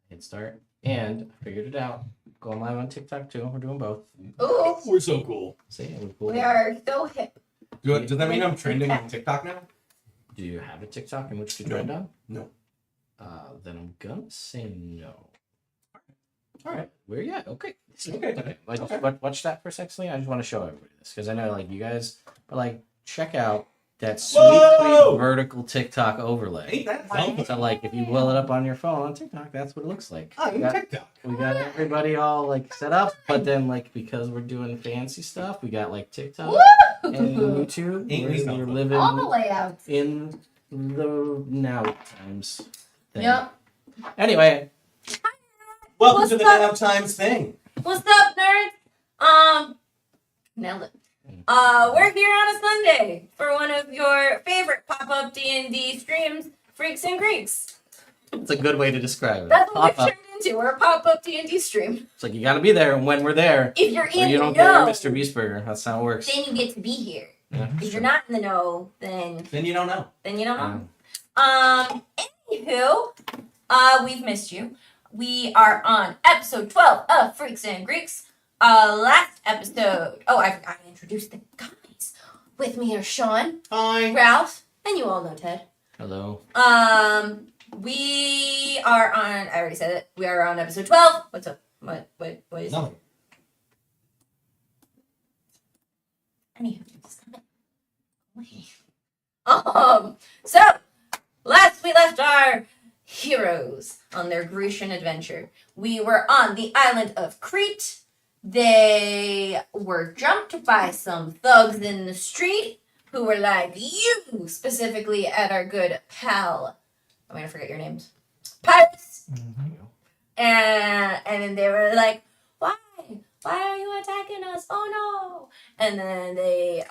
Hit start. And I figured it out. Going live on TikTok too. We're doing both. Ooh, We're so cool. See, we're cool. we are so hip. Does that mean I'm trending on TikTok now? Do you have a TikTok in which to trend on? No. Then I'm gonna say no. All right. Where you at? Okay. Okay. Watch that for a sec, Celine. I just want to show everybody this because I know like you guys, but like check out that sweet vertical TikTok overlay. Ain't that fun? So like if you blow it up on your phone on TikTok, that's what it looks like. I'm TikTok. We got everybody all like set up, but then like because we're doing fancy stuff, we got like TikTok and YouTube. Ain't we We're something? living All the layouts. in the now times thing. Yep. Anyway, Welcome What's to the up? Now Times thing. What's up, nerds? Nailed it. We're here on a Sunday for one of your favorite pop-up D&D streams, Freaks and Greeks. it's a good way to describe it. That's what we've Pop-up. turned into. We're a pop-up D&D stream. It's like you gotta be there when we're there. If you're Or in you the don't get your know, Mr. Beast burger. That's how it works. then you get to be here. Yeah, If sure. you're not in the know, then Then you don't know. you don't know. Um, Anywho, we've missed you. We are on episode 12 of Freaks and Greeks. Last episode. Oh, I forgot to introduce the guys. With me are Sean, Hi. Ralph, and you all know Ted. hello. We are on. I already said it. We are on episode 12. What's up? What is it? Nothing. Anywho, so last we left our heroes on their Grecian adventure. We were on the island of Crete. They were jumped by some thugs in the street who were like, you, specifically at our good pal. I'm gonna forget your names. Pirates. And then they were like, why? Why are you attacking us? Oh no. And then they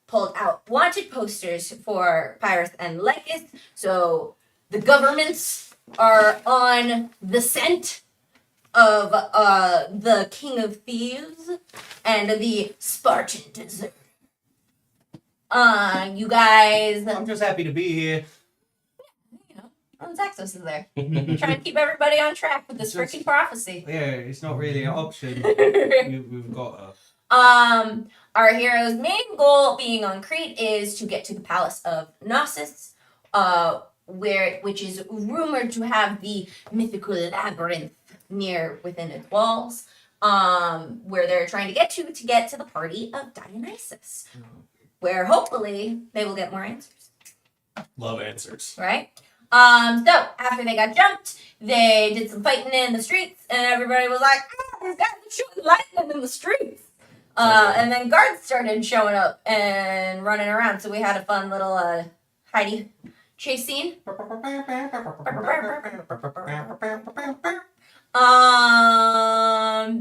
pulled out wanted posters for Pyrrhus and Lycus. So the governments are on the scent of the King of Thieves and the Spartan Desert. You guys, I'm just happy to be here. you know, Zaxos is there. Trying to keep everybody on track with this freaking prophecy. Yeah, it's not really an option. We've got Our hero's main goal being on Crete is to get to the palace of Knossos, which is rumored to have the mythical labyrinth within its walls, where they're trying to get to the party of Dionysus, where hopefully they will get more answers. Love answers. Right? So after they got jumped, they did some fighting in the streets, and everybody was like, "There's guys shooting lightning in the streets." And then guards started showing up and running around, so we had a fun little hidey chase scene.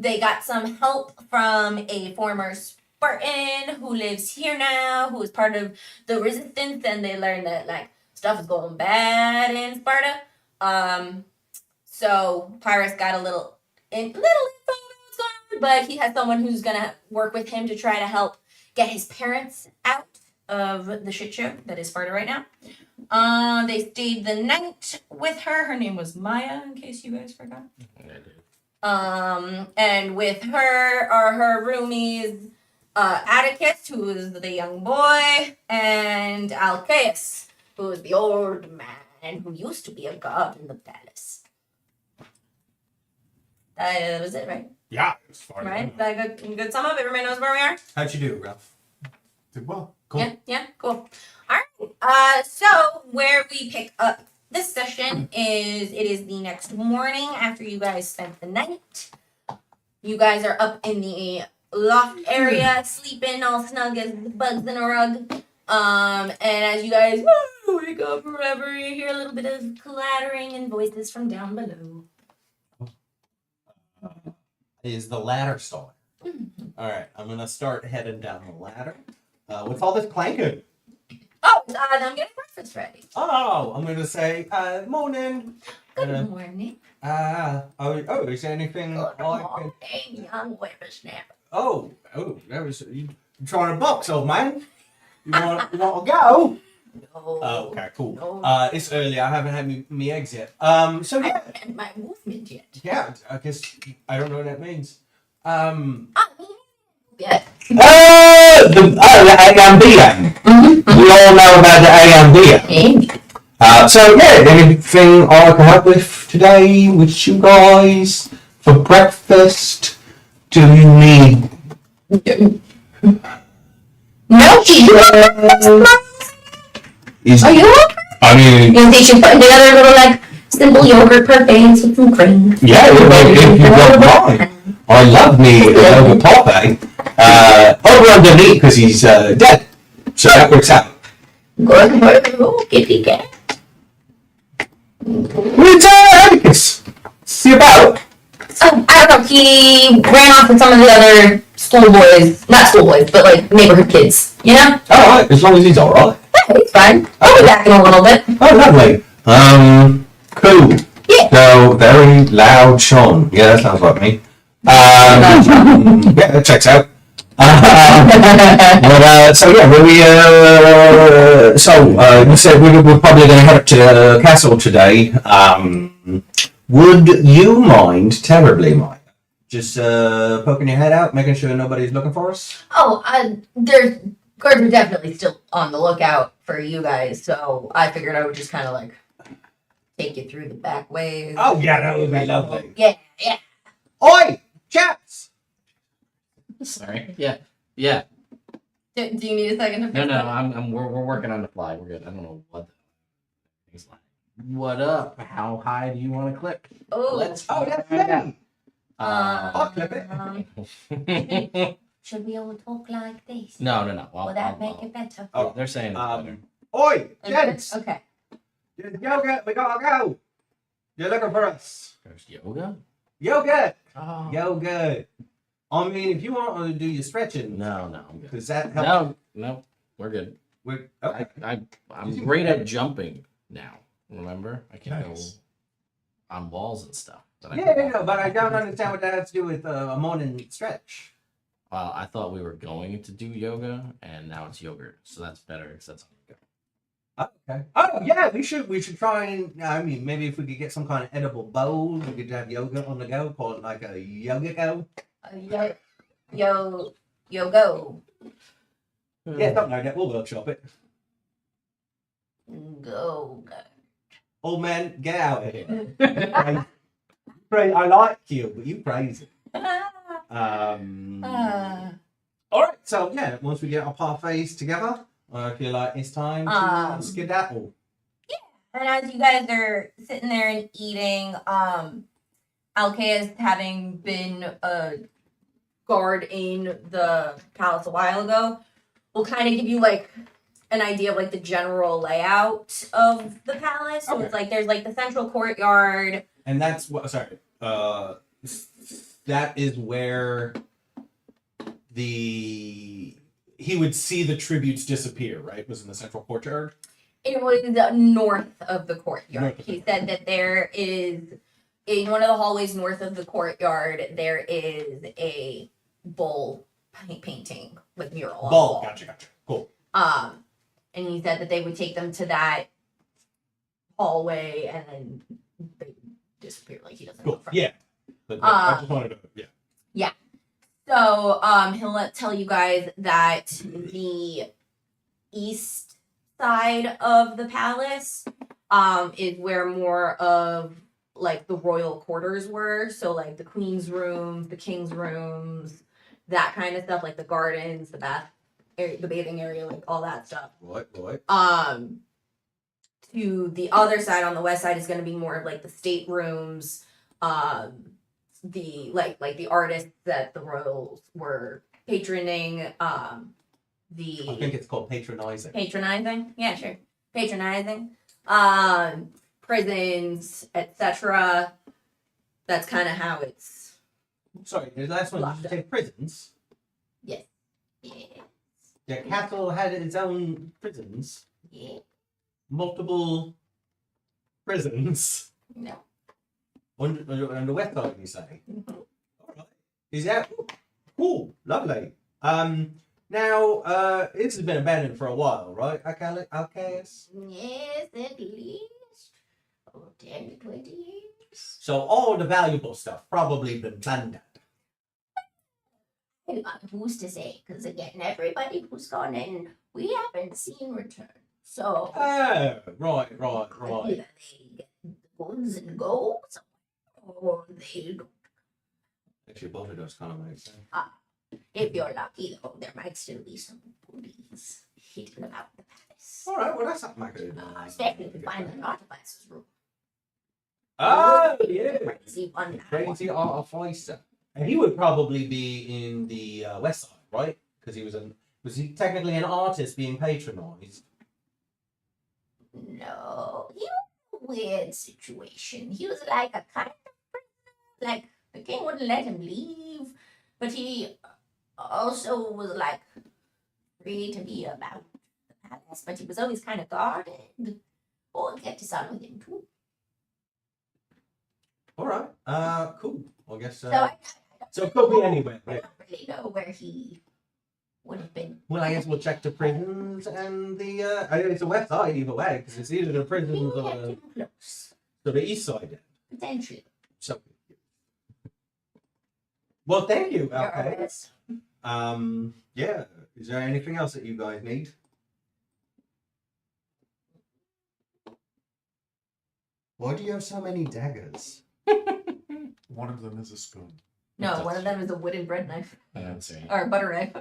They got some help from a former Spartan who lives here now, who is part of the resistance, and they learned that like stuff is going bad in Sparta. So Pyrrhus got a little info on what's going on, but he has someone who's gonna work with him to try to help get his parents out of the shit show that is Sparta right now. They stayed the night with her. Her name was Maya, in case you guys forgot. And with her are her roomies, Atticus, who is the young boy, and Alcaeus, who is the old man who used to be a guard in the palace. That was it, right? Yeah, it's far. Right? That good sum up? Everybody knows where we are? how'd you do, Ralph? Did well. Cool. Yeah, cool. Alright, so where we pick up this session is, it is the next morning after you guys spent the night. You guys are up in the loft area, sleeping all snug as bugs in a rug. And as you guys wake up or whatever, you hear a little bit of clattering and voices from down below. Is the ladder stalling? All right, I'm gonna start heading down the ladder. What's all this clanking? Oh, I'm getting breakfast ready. Oh, I'm gonna say, morning. Good morning. Is there anything Good I can... morning, young whippersnapper. Oh, that was you trying to box, old man. You want to go? Oh, okay, cool. No. It's early. I haven't had me eggs yet. So I yeah, haven't had my movement yet. yeah. I guess I don't know what that means. Yeah. The AMDM. We all know about the AMDM. So yeah, anything I can help with today with you guys for breakfast? Do you need? No, Is are you okay? I mean, You think you put together a little like simple yogurt parfaits with some cream? yeah, if you don't mind. I love me a yogurt parfait. Over underneath because he's dead, so that works out. Good. Oh, kitty cat. Where's Atticus? See about? I don't know. He ran off with some of the other schoolboys. Not schoolboys, but like neighborhood kids. You know? Alright, as long as he's alright. Yeah, he's fine. I'll be back in a little bit. Oh, lovely. Cool. Yeah. So, very loud Sean. Yeah, that sounds like me. Yeah, that checks out. So yeah, you said we're probably going to head up to the castle today. Would you mind, terribly mind, just poking your head out, making sure nobody's looking for us? Oh, there's guards are definitely still on the lookout for you guys, so I figured I would just kind of like take you through the back ways. Oh yeah, that would be lovely. Yeah. Oi, chaps! Sorry. Yeah. Do you need a second to fix No. that? We're working on the fly. We're good. I don't know what the thing's like. What up? How high do you want to clip? Oh, That's me. I'll clip it. Should we all talk like this? No. Will that make it better? Oh, They're saying it's better. Oi, gents! Okay. Yoga, we gotta go. You're looking for us. There's yoga? Yoga, Oh. yoga. I mean, if you want to do your stretching, No, I'm good. does that help? No, we're good. We're, okay. I'm great at jumping now. Remember? I can Nice. go on walls and stuff. But Yeah, but I don't understand what that has to do with a morning stretch. I thought we were going to do yoga, and now it's yogurt, so that's better because that's on the go. Okay. Oh yeah, we should try and. I mean, maybe if we could get some kind of edible bowl, we could have yoga on the go. Call it like a yoga go. Yo, go. Yeah, something like that. We'll workshop it. Go. Old man, get out of here. I like you, but you crazy. All right. So yeah, once we get our parfaits together, I feel like it's time to skedaddle. And as you guys are sitting there and eating, Alcaeus, having been a guard in the palace a while ago, will kind of give you like an idea of like the general layout of the palace. So Okay. it's like there's like the central courtyard. And that's what. Sorry. That is where he would see the tributes disappear. Right? Was in the central courtyard. It was north of the courtyard. North of the He said that there is, in one of the hallways north of the courtyard, there is a bull painting with mural on the Ball. wall. Gotcha. Cool. And he said that they would take them to that hallway and then they disappear, like he doesn't know Cool. from. Yeah. But I just wanted to. Yeah. So he'll tell you guys that the east side of the palace is where more of like the royal quarters were. So like the queen's rooms, the king's rooms, that kind of stuff, like the gardens, the the bathing area, like all that stuff. What? To the other side on the west side is going to be more of like the staterooms, the like the artists that the royals were patroning, I think it's called patronizing. patronizing. Yeah, sure. Patronizing. Prisons, etc. That's kind of how it's. Sorry, the last one. Did you say prisons? Yes. Yeah. The castle had its own prisons. Yeah. Multiple prisons. No. On the west side, you say? Mhm. Alright. Is that cool? Lovely. Now, this has been abandoned for a while, right? Alcaeus? Yes, at least 10 to 20 years. So all the valuable stuff probably been plundered. Who's to say? Because again, everybody who's gone in, we haven't seen return. So Oh, right. either they get the goods and go somewhere, or they don't. Actually, both of those kind of make sense. If you're lucky, though, there might still be some goodies hidden about the palace. All right, well, that's something I could... Especially if you find an artificer's room. Oh, yeah. Crazy one. Crazy artificer. And he would probably be in the west side, right? Because he was he technically an artist being patronized? No, he was in a weird situation. He was like a kind of prisoner. Like, the king wouldn't let him leave, but he also was like free to be about the palace, but he was always kind of guarded. Or kept his son with him too. All right. Cool. I guess. So It could be anywhere. I Right? don't really know where he would have been. Well, I guess we'll check the prisons and the. It's the west side either way, because it's either the prisons or Yeah, the, too close. or the east side. Potentially. So. Well, thank you. You're Okay. honest. Yeah. Is there anything else that you guys need? Why do you have so many daggers? One of them is a spoon. No, one of them is a wooden bread knife. I don't see. Or a butter knife.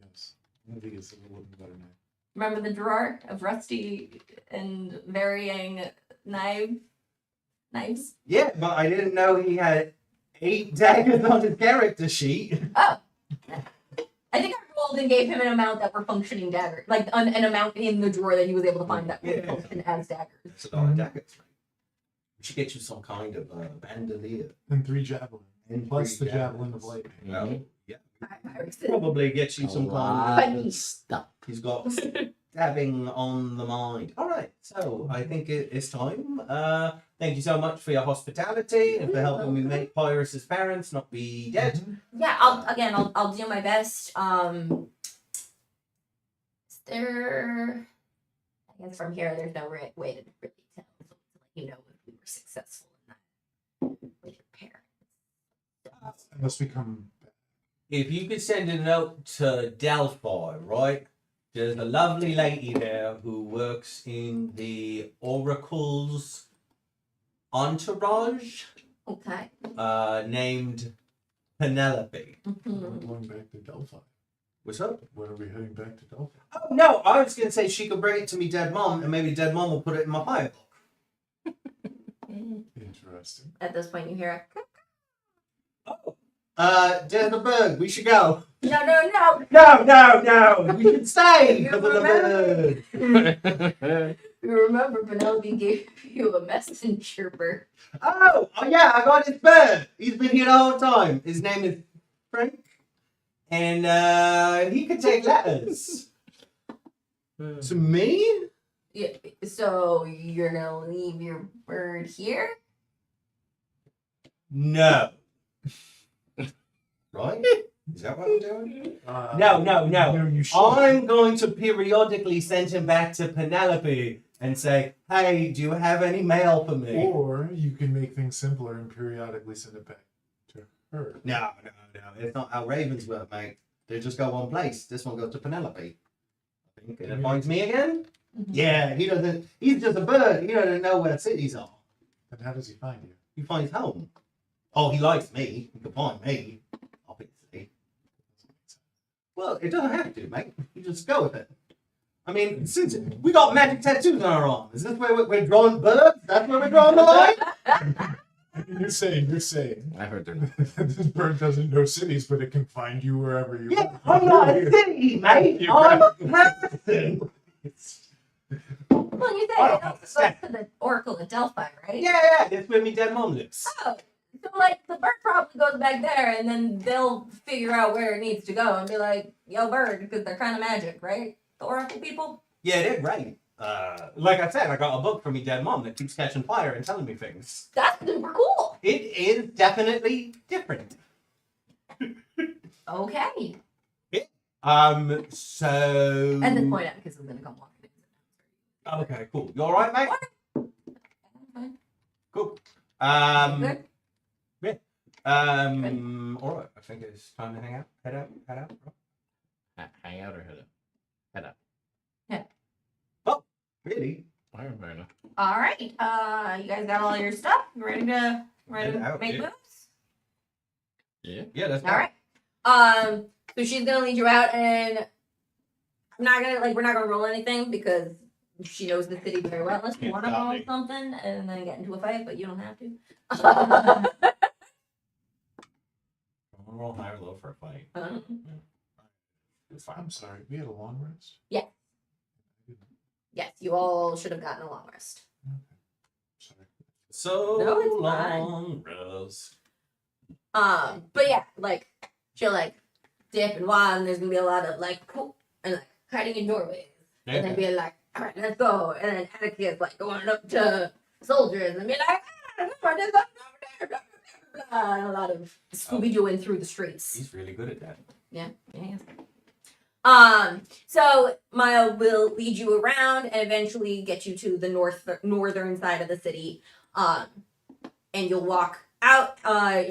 Yes. One of these is a wooden butter knife. Remember the drawer of rusty and varying knives? Yeah, but I didn't know he had 8 daggers on his character sheet. Oh. I think I rolled and gave him an amount that were functioning daggers. Like an amount in the drawer that he was able to find that would Yeah. function as daggers. It's a lot of daggers, right? We should get you some kind of bandolier. And 3 javelins. And Plus 3 the javelin of javelins. lightning. Well, yeah. I Probably get you some kind lot of. of stuff. He's got stabbing on the mind. All right, so I think it's time. Thank you so much for your hospitality and for helping me make Pyrrhus's parents not be dead. Yeah, I'll do my best. Is there? I guess from here, there's no way to really tell. So to let you know if we were successful in that with your parents. Unless we come back. If you could send a note to Delphi, right? There's a lovely lady there who works in the Oracle's entourage, Okay. named Penelope. We're going back to Delphi. What's up? When are we heading back to Delphi? Oh, no, I was going to say she could bring it to me dead mom, and maybe dead mom will put it in my fire book. Interesting. At this point, you hear There's a bird. We should go. no. No. We should stay You because of the bird. You remember Penelope gave you a messenger bird. Oh, yeah, I got his bird. He's been here the whole time. His name is Frank. And he can take letters. To me? Yeah. So you're gonna leave your bird here? No. Right? Is that what I'm doing? No, No. you should. I'm going to periodically send him back to Penelope and say, hey, do you have any mail for me? Or you can make things simpler and periodically send it back to her. No. It's not how ravens work, mate. They just go one place. This one goes to Penelope. I think. And it finds me again? Yeah, he doesn't. He's just a bird. He doesn't know where cities are. Then how does he find you? He finds home. Oh, he likes me. He can find me. Obviously. Well, it doesn't have to, mate. You just go with it. I mean, since we got magic tattoos on our arm, is this where we're drawing birds? That's where we're drawing the line? You're saying I heard they're this bird doesn't know cities, but it can find you wherever you Yeah, want. I'm not a city, mate. I'm a person. Well, you say it also goes to the Oracle at Delphi, right? Yeah, that's where me dead mom lives. Oh, so like the bird probably goes back there, and then they'll figure out where it needs to go and be like, "Yo, bird," because they're kind of magic, right? The Oracle people. Yeah, they're great. Like I said, I got a book from me dead mom that keeps catching fire and telling me things. That's super cool. It is definitely different. Okay. So. At this point, Atticus is gonna come walking in. Okay, cool. You all right, mate? Fine. Cool. Good? All right. I think it's time to hang out. Head out. Hang out or head up? Head up. Really? Fair enough. All right. You guys got all your stuff? Ready to Head out, make yeah. moves? Yeah. Yeah, that's All right. So she's gonna lead you out, and I'm not gonna we're not gonna roll anything because she knows the city very well. Unless you Can't want to stop roll me. something and then get into a fight, but you don't have to. I'll roll high or low for a fight. It's fine. I'm sorry. We had a long rest. Yes, you all should have gotten a long rest. Sorry. So No, it's fine. long, Rose. But yeah, she'll dip and wild, and there's gonna be a lot of hiding in doorways, and then be like, all right, let's go, and then Atticus going up to soldiers and be like, there's something over there, blah, blah, blah, and a lot of Scooby Dooing through the streets. He's really good at that. Yeah. So Maya will lead you around and eventually get you to the northern side of the city. And you'll walk out.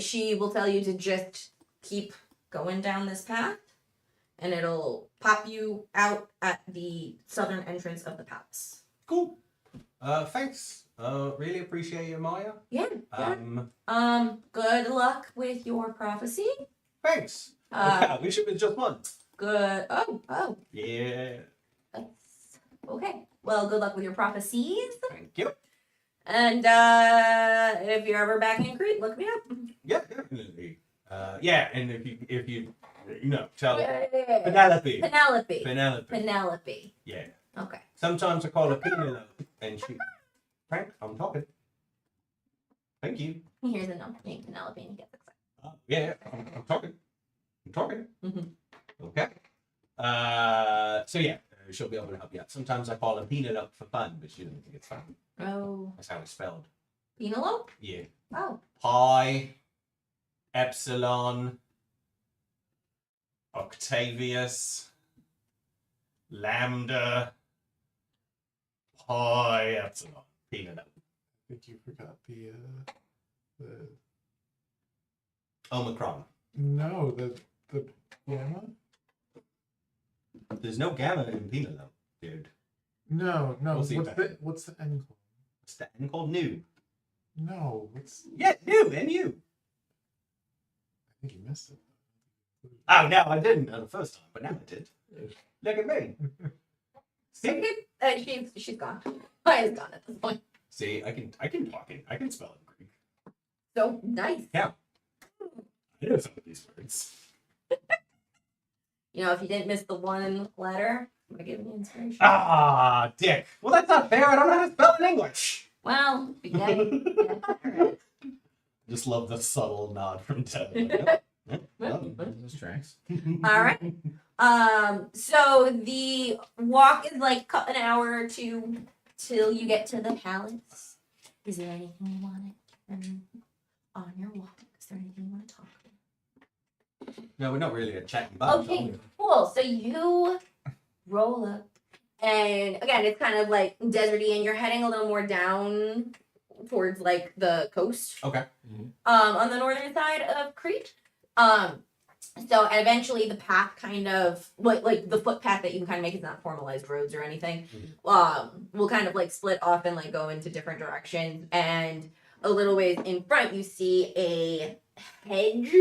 She will tell you to just keep going down this path, and it'll pop you out at the southern entrance of the palace. Cool. Thanks. Really appreciate it, Maya. Yeah. Good luck with your prophecy. Thanks. I wish it was just one. Good. Oh. Yeah. That's okay. Well, good luck with your prophecies. Thank you. And if you're ever back in Crete, look me up. Yeah, definitely. Yeah, and if you tell Yeah. Penelope. Penelope. Yeah. Okay. Sometimes I call her Penelope, and she. Frank, I'm talking. Thank you. He hears a note named Penelope and he gets excited. Yeah, I'm talking. Mhm. Okay. So yeah, she'll be able to help you out. Sometimes I call her Penelope for fun, but she doesn't think it's fun. Oh. That's how it's spelled. Penelope? Yeah. Oh. Pi, Epsilon, Octavius, Lambda, Pi, Epsilon, Penelope. I think you forgot the Omicron. no, the gamma? There's no gamma in Penelope, dude. No. We'll see What's about what's the N called? What's that N called? New. No, what's Yeah, new, NU. I think you missed it. Oh, no, I didn't the first time, but now I did. Look at me. See? She's gone. Maya's gone at this point. See, I can talk it. I can spell it in Greek. So nice. I know some of these words. If you didn't miss the one letter, I'm gonna give you inspiration. Ah, dick. Well, that's not fair. I don't know how to spell in English. Well, you get it. Just love the subtle nod from Ted. Those tracks. All right. So the walk is an hour or two till you get to the palace. Is there anything you want on your walk? Is there anything you want to talk about? No, we're not really a chatting bunch. are Okay, we? cool. So you roll up, and again, it's kind of deserty, and you're heading a little more down towards the coast. Okay. On the northern side of Crete. So eventually the path kind of the footpath that you can kind of make is not formalized roads or anything. Will kind of split off and go into different directions. And a little ways in front you see a hedge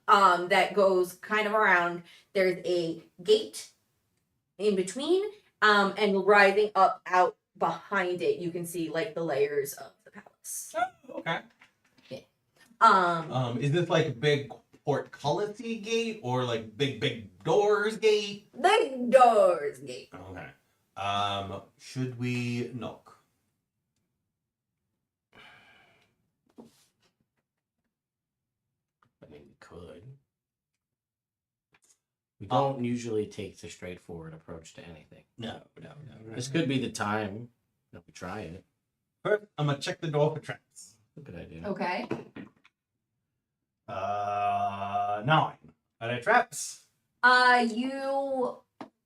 that goes kind of around. There's a gate in between. And rising up out behind it you can see the layers of the palace. Oh, okay. Yeah. Is this a big portcullis-y gate or big doors gate? Big doors gate. Okay. Should we knock? I mean, we could. We don't usually take the straightforward approach to anything. No. This could be the time that we try it. First, I'm gonna check the door for traps. Good idea. Okay. 9. Are there traps? You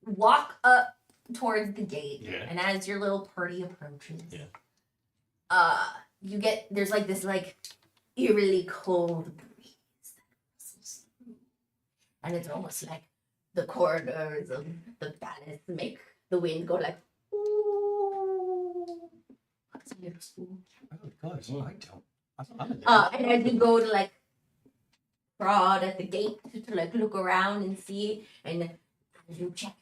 walk up towards the gate, Yeah. and as your little party approaches, Yeah. there's like this like eerily cold breeze that rustles through, and it's almost like the corridors of the palace make the wind go like, ooh. That's a little spoon. Oh God, I don't. I'm And as you go to like prod at the gate to like look around and see, and as you check,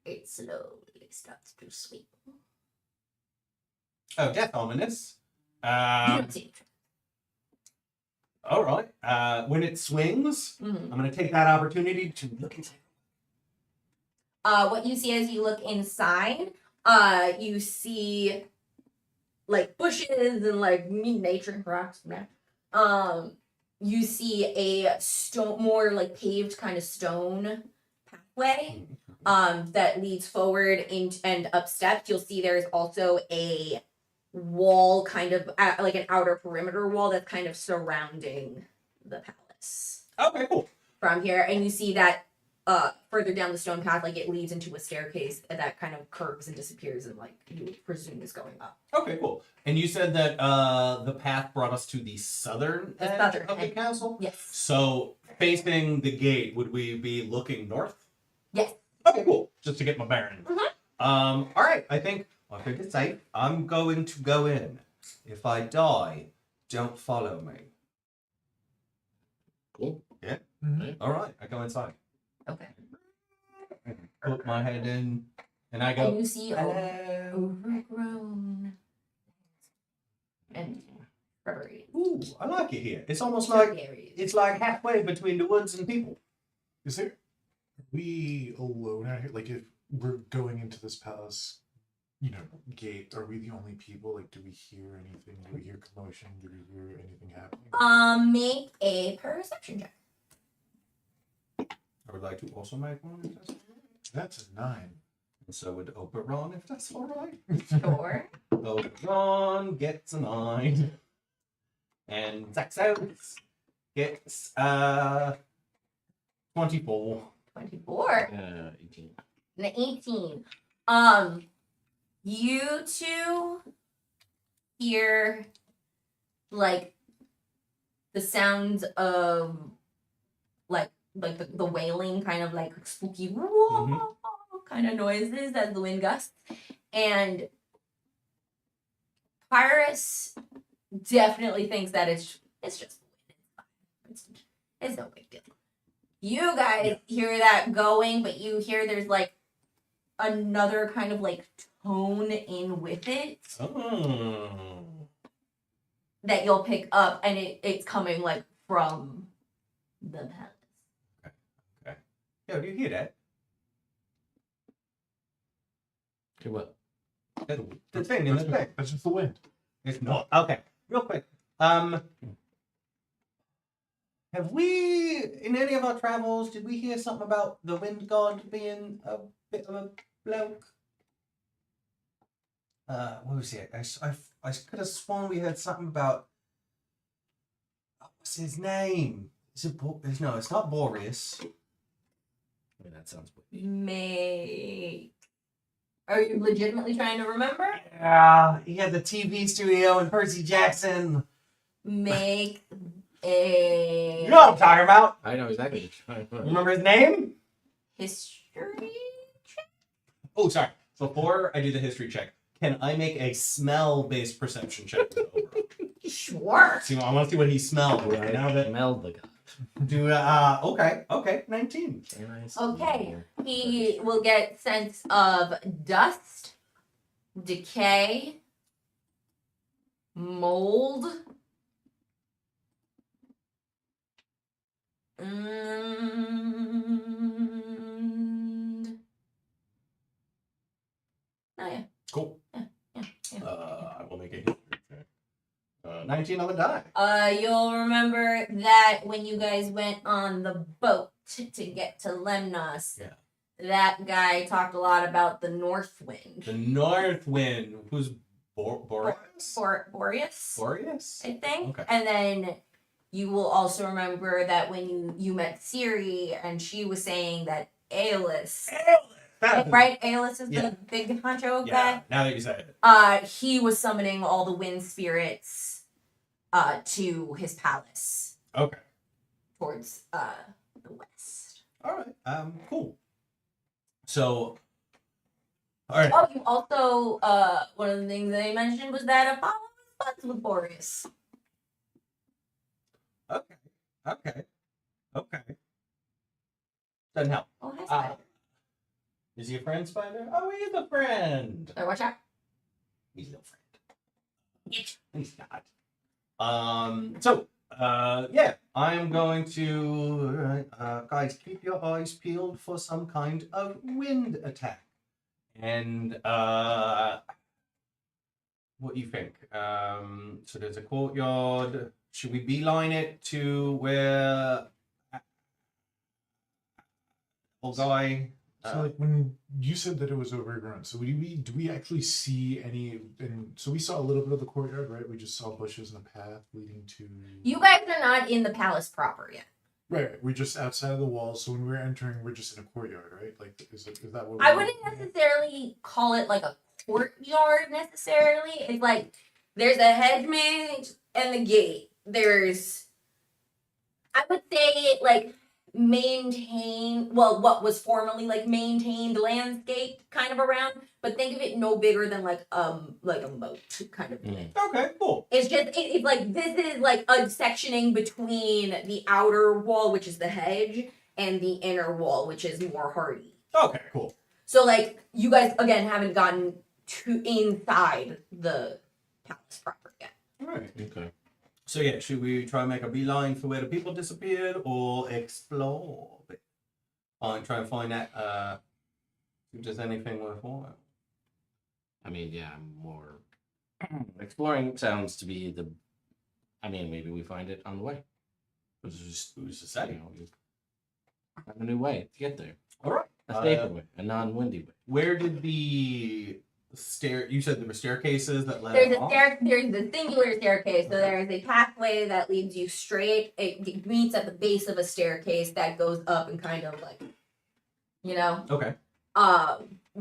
it slowly starts to sweep. Oh, death ominous. You don't see it. All right. When it swings, Mhm. I'm going to take that opportunity to look inside. What you see as you look inside, you see like bushes and like nature rocks. You see a more like paved kind of stone pathway that leads forward and up steps. You'll see there's also a wall, kind of like an outer perimeter wall that's kind of surrounding the palace Okay, cool. from here, and you see that further down the stone path, like it leads into a staircase that kind of curves and disappears, and like you would presume is going up. Okay, cool. And you said that the path brought us to the southern The edge southern of the edge. castle? Yes. So, facing the gate, would we be looking north? Yes. Okay, cool. Just to get my bearings. Mhm. All right. I think it's safe. I'm going to go in. If I die, don't follow me. Cool. Yeah? Mhm. All right. I go inside. Okay. Put my head in, and I And go, you see hello. overgrown and shrubbery. Ooh, I like it here. It's almost like areas. it's like halfway between the woods and people. Is there? Are we alone out here? Like, if we're going into this palace, gate, are we the only people? Like, do we hear anything? Do we hear commotion? Do we hear anything happening? Make a perception check. I would like to also make one. If that's... That's a 9. And so would Oberon, if that's all right. Sure. Oberon gets a 9. And Zaxos gets 24. 24. 18. An 18. You two hear like the sounds of like the wailing, kind of like spooky kind of noises as the wind gusts. And Pyrus definitely thinks that it's just it's no big deal. You guys hear that going, but you hear there's like another kind of like tone in with it Oh. that you'll pick up, and it's coming like from the palace. Yo, do you hear that? Okay, what? The thing in the thing. That's just the wind. It's not. Okay, real quick. Have we, in any of our travels, did we hear something about the wind god being a bit of a bloke? What was it? I could have sworn we heard something about. What's his name? Is it? No, it's not Boreas. I mean, that sounds weird. Are you legitimately trying to remember? Yeah, he had the TV studio in Percy Jackson. Make a You know what I'm talking about? I know exactly. Remember his name? history. Oh, sorry. Before I do the history check, can I make a smell-based perception check? Sure. See, I want to see what he smelled. Right now that Smelled the god. do okay, 19. Can I Okay. smell? He will get sense of dust, decay, mold. And oh yeah. Cool. Yeah. I will make a history check. 19 on the die. You'll remember that when you guys went on the boat to get to Lemnos, Yeah. that guy talked a lot about the north wind. The North Wind, who's Boreas? Boreas, Boreas? I think. Okay. And then You will also remember that when you met Siri and she was saying that Aeolus, right? Aeolus is Yeah. the big honcho Yeah. guy. Now that you say it. He was summoning all the wind spirits to his palace Okay. towards the west. All right. Cool. So. All right. Oh, you also one of the things they mentioned was that Apollo was buds with Boreas. Okay. Doesn't help. Oh, hi, Spider. Is he a friend, Spider? Oh, he is a friend. Watch out. He's no friend. He's not. So, yeah, I'm going to, guys, keep your eyes peeled for some kind of wind attack. And, what do you think? So there's a courtyard. Should we beeline it to where old guy? So like when you said that it was overgrown, so do we actually see any? And so we saw a little bit of the courtyard, right? We just saw bushes and a path leading to. You guys are not in the palace proper yet. Right, we're just outside of the walls. So when we're entering, we're just in a courtyard, right? Like, is that what? I wouldn't necessarily call it like a courtyard necessarily. It's like there's a hedge maze and the gate. There's, I would say, like what was formerly like maintained landscape kind of around, but think of it no bigger than like a moat kind of thing. Okay, cool. It's just it's like this is like a sectioning between the outer wall, which is the hedge, and the inner wall, which is more hardy. Okay, cool. So like you guys again haven't gotten to inside the palace proper yet. All right. Okay. So yeah, should we try and make a beeline for where the people disappeared, or explore a bit? Try and find that if there's anything worthwhile. I mean, yeah, more exploring sounds to be the. I mean, maybe we find it on the way. Who's to say? You know, you have a new way to get there. All right. A safer way, a non-windy way. Where did the you said there were staircases that led There's off? there's the singular staircase, so there's a pathway that leads you straight. It meets at the base of a staircase that goes up and kind of like, you know. Okay.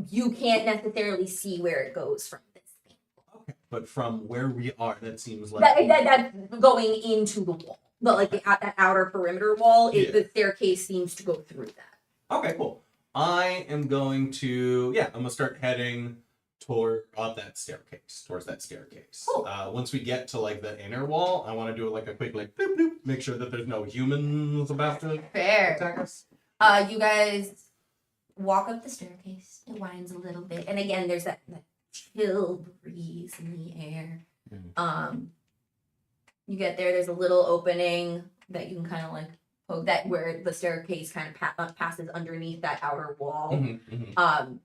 You can't necessarily see where it goes from this thing. Okay. But from where we are, that seems like That's going into the wall. But like that outer perimeter wall, Yeah. the staircase seems to go through that. Okay, cool. I'm gonna start heading towards that staircase. Cool. Once we get to like the inner wall, I want to do like a quick like boop boop, make sure that there's no humans about to Fair. attack us. You guys walk up the staircase. It winds a little bit, and again, there's that chill breeze in the air. You get there. There's a little opening that you can kind of like poke that where the staircase kind of passes underneath that outer wall.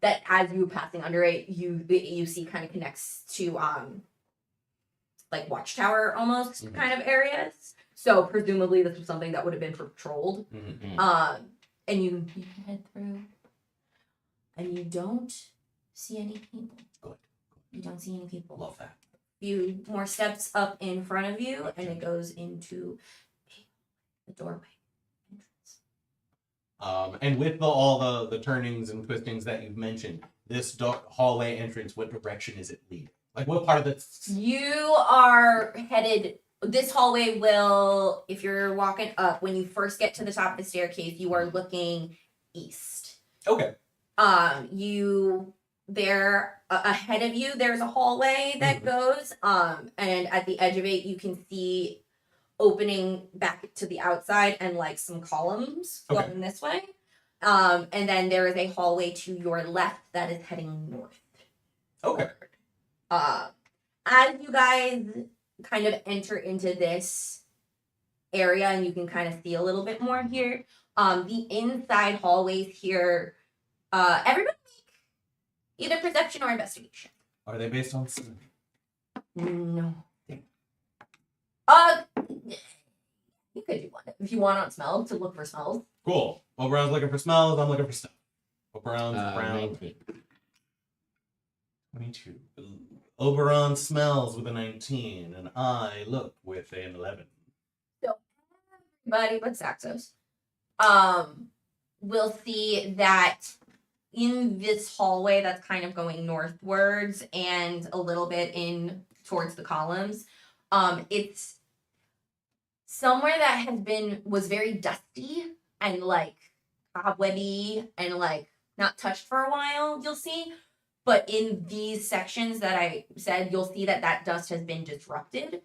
That as you passing under it, you see kind of connects to like watchtower almost kind of areas. So presumably this was something that would have been patrolled. And you head through, and you don't see any people. Good. You don't see any people. Love that. Few more steps up in front of you, and it goes into the doorway entrance. And with all the turnings and twistings that you've mentioned, this hallway entrance, what direction is it leading? Like what part of this? You are headed. This hallway will, if you're walking up, when you first get to the top of the staircase, you are looking east. Okay. Ahead of you, there's a hallway that goes, and at the edge of it, you can see opening back to the outside and like some columns going this way. And then there is a hallway to your left that is heading north. Okay. As you guys kind of enter into this area, and you can kind of see a little bit more here, the inside hallways here, everybody make either perception or investigation. Are they based on Celine? No. You could do one if you want on smell to look for smells. Cool. Oberon's looking for smells. I'm looking for stuff. Oberon's around 19. 22. Oberon smells with a 19, and I look with an 11. So everybody but Saxos, we'll see that in this hallway that's kind of going northwards and a little bit in towards the columns, it's somewhere that was very dusty and like cobwebby and like not touched for a while, you'll see. But in these sections that I said, you'll see that dust has been disrupted.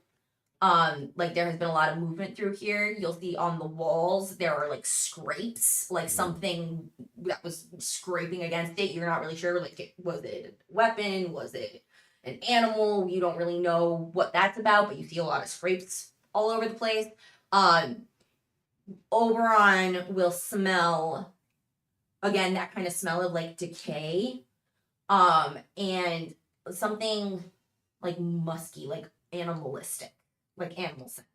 Like there has been a lot of movement through here. You'll see on the walls there are like scrapes, like something that was scraping against it. You're not really sure. Like, was it a weapon? Was it an animal? You don't really know what that's about, but you see a lot of scrapes all over the place. Oberon will smell again that kind of smell of like decay, and something like musky, like animalistic. Like animal scent.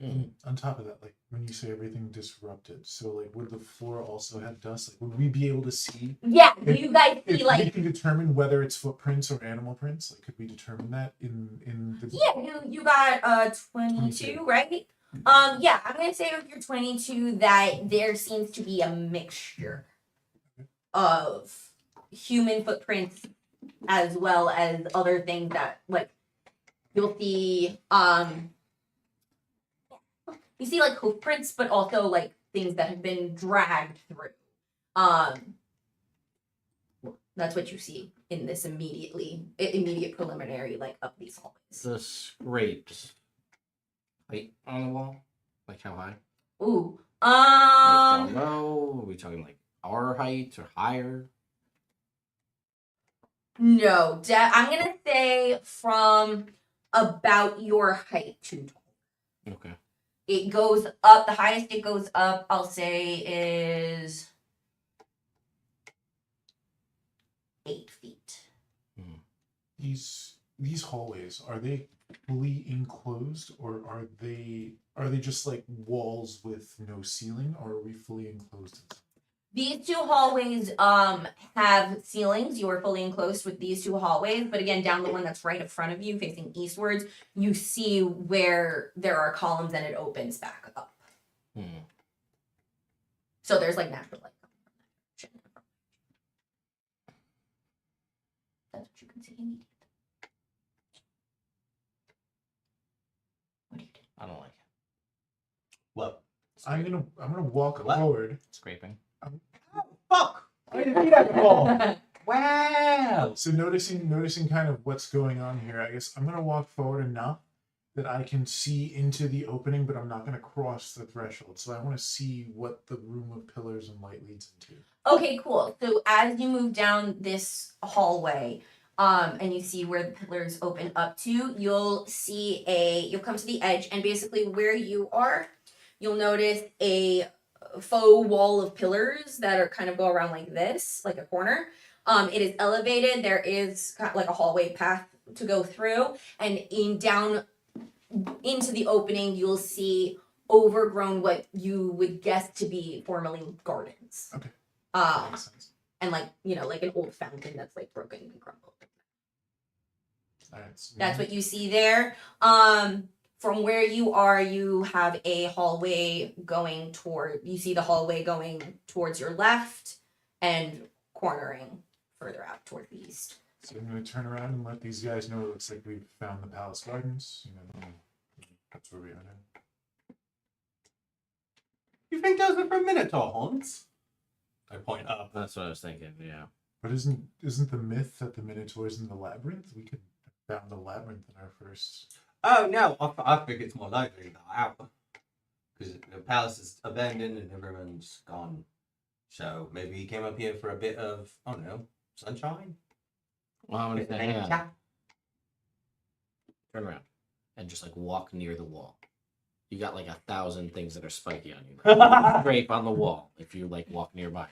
And on top of that, like when you say everything disrupted, so like would the floor also have dust? Like would we be able to see? Yeah, If- you guys If see like we can determine whether it's footprints or animal prints, like could we determine that in the? yeah, you got 22, right? Yeah, I'm gonna say with your 22 that there seems to be a mixture of human footprints as well as other things that like you'll see you see like hoof prints, but also like things that have been dragged through. That's what you see in this immediate preliminary, like up these hallways. The scrapes. Height on the wall? Like how high? Ooh. Like down low? Are we talking like our height or higher? No, I'm gonna say from about your height to tall. Okay. It goes up. The highest it goes up, I'll say, is 8 feet. These hallways, are they fully enclosed, or are they just like walls with no ceiling, or are we fully enclosed? These two hallways have ceilings. You are fully enclosed with these two hallways, but again, down the one that's right in front of you, facing eastwards, you see where there are columns and it opens back up. So there's like natural light coming from that direction. That's what you can see immediately. What do you do? I don't like it. Well, I'm gonna walk What? forward. Scraping. fuck! I didn't see that before. Wow! So noticing kind of what's going on here, I guess I'm gonna walk forward enough that I can see into the opening, but I'm not gonna cross the threshold. So I want to see what the room of pillars and light leads into. Okay, cool. So as you move down this hallway, and you see where the pillars open up to, you'll come to the edge, and basically where you are, you'll notice a faux wall of pillars that are kind of go around like this, like a corner. It is elevated. There is kind of like a hallway path to go through, and down into the opening, you'll see overgrown what you would guess to be formerly gardens. Okay. Makes sense. And like an old fountain that's like broken and crumbled. All right, so That's what you see there. From where you are, you have a hallway going you see the hallway going towards your left and cornering further out toward the east. So I'm gonna turn around and let these guys know it looks like we've found the palace gardens. That's where we are now. You think those are from Minotaur horns? I point up. That's what I was thinking, yeah. But isn't the myth that the Minotaur's in the labyrinth? We could have found the labyrinth in our first. Oh no, I think it's more likely they're out. Because the palace is abandoned and everyone's gone. So maybe he came up here for a bit of, I don't know, sunshine? Well, I'm gonna say, hang on. Yeah. Turn around and just like walk near the wall. You got like 1,000 things that are spiky on you. Scrape on the wall if you like walk nearby.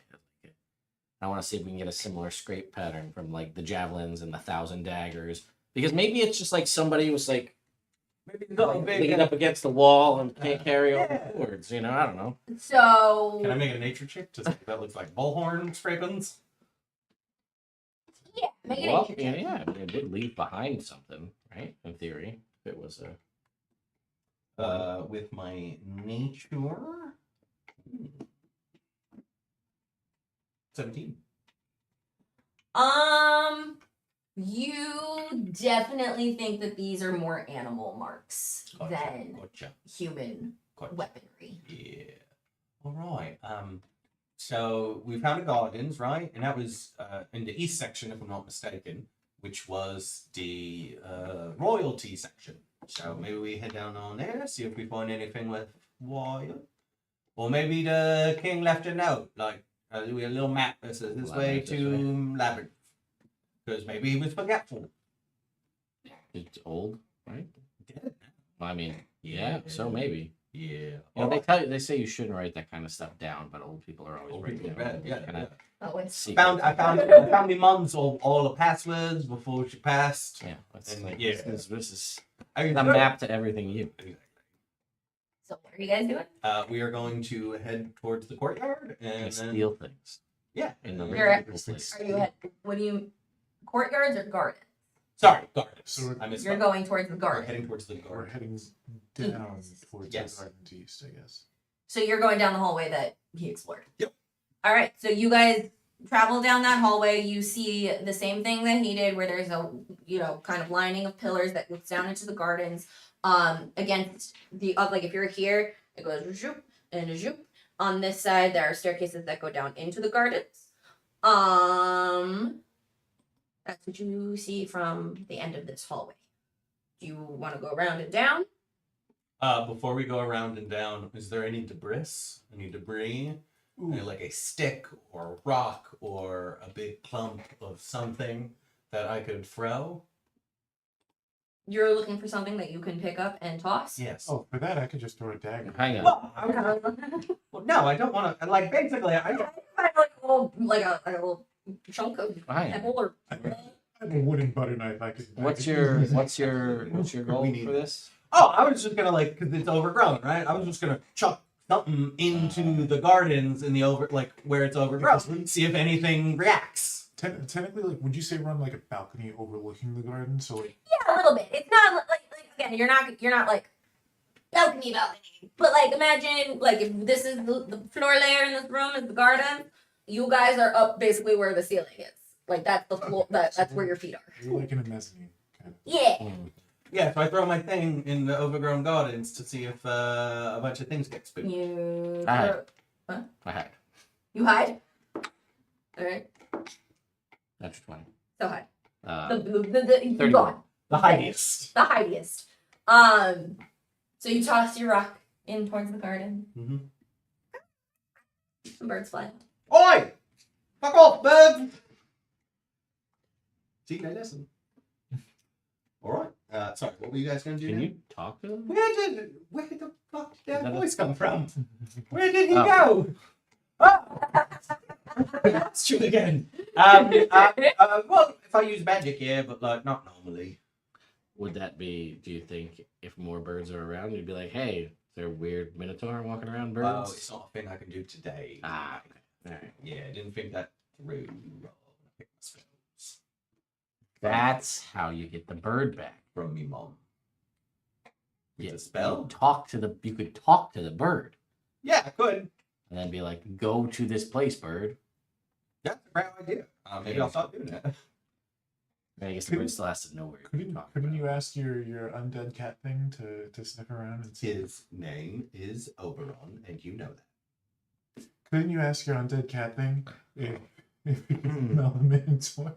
I want to see if we can get a similar scrape pattern from like the javelins and the 1,000 daggers, because maybe it's just like somebody was like Maybe they got a like, big. leaning up against the wall and can't carry all the boards. I don't know. So Can I make a nature check to see if that looks like bullhorn scrapings? yeah, make it Well, interesting. yeah, I mean, it did leave behind something, right? In theory, if it was a. with my nature. 17. You definitely think that these are more animal marks than Gotcha. human Gotcha. weaponry. Yeah. All right. So we found a gardens, right? And that was in the east section, if I'm not mistaken, which was the royalty section. So maybe we head down on there, see if we find anything worthwhile. Or maybe the king left a note, like a little map that says this way Labyrinth, this to Labyrinth. Because maybe he was forgetful. It's old, right? Dead. Well, I mean, yeah, so maybe. Yeah. You know, they say you shouldn't write that kind of stuff down, but old people are always Old writing people down. read, yeah, kinda Oh, it's secret I things. found my mum's all the passwords before she passed. Yeah, it's And, like, yeah. this is I mean, the map to everything you. So what are you guys doing? we are going to head towards the courtyard and And then steal things yeah. in the You're regular at- place. Are you at what do you courtyards or gardens? Sorry, gardens. So we're- I missed You're that. going towards the We're garden. heading towards the We're garden. heading down towards Yes. the garden to east, I guess. So you're going down the hallway that he explored. Yep. All right. So you guys travel down that hallway. You see the same thing that he did, where there's a kind of lining of pillars that goes down into the gardens. Against the like if you're here, it goes zoop and a zoop. On this side, there are staircases that go down into the gardens. That's what you see from the end of this hallway. Do you want to go around and down? Before we go around and down, is there any debris? Any debris? Like a stick or a rock or a big clump of something that I could throw? You're looking for something that you can pick up and toss? Yes. Oh, for that I could just throw a dagger. Hang on. Well, well, no, I don't want to. Like, basically, I don't. like a little chunk of Hang on. pebble or I have a wooden butter knife. I could. What's I could your use it. what's your goal We need- for this? Oh, I was just gonna because it's overgrown, right? I was just gonna chuck something into the gardens in the where it's overgrown. See if anything reacts. Technically, like, would you say we're on like a balcony overlooking the garden? So like, yeah, a little bit. It's not like again, you're not like balcony, but like imagine like if this is the floor layer in this room is the garden, you guys are up basically where the ceiling is. Like that's the floor. That's where your feet are. we're like in a mezzanine kind of. Yeah. Yeah, so I throw my thing in the overgrown gardens to see if a bunch of things get spooked. You I throw- hide. you hide. All right. That's 20. So hide. Uh, The 31. gone. The highest. The highest. So you toss your rock in towards the garden. Mm-hmm. Some birds fly. Oi! Fuck off, bird! See, they listen. All right. Sorry, what were you guys going to do? can now? you talk to them? Where the fuck did Is that that a- voice come from? Where did he Oh. go? Ah! That's true again. Well, if I use magic, yeah, but like not normally. Would that be? Do you think if more birds are around, you'd be like, "Hey, is there a weird minotaur walking around birds?" Oh, it's not a thing I can do today. Ah, okay. All right. Yeah, I didn't think that through. Pick my spells That's how you get the bird back. from me, mom. It's Yeah, a spell. You could talk to the bird, Yeah, I could. and then be like, "Go to this place, bird." That's a great idea. Maybe I'll start doing that. I guess the bird still has to know where you're talking Couldn't about. you ask your undead cat thing to sniff around and see? His name is Oberon, and you know that. Couldn't you ask your undead cat thing if you could smell the minotaur?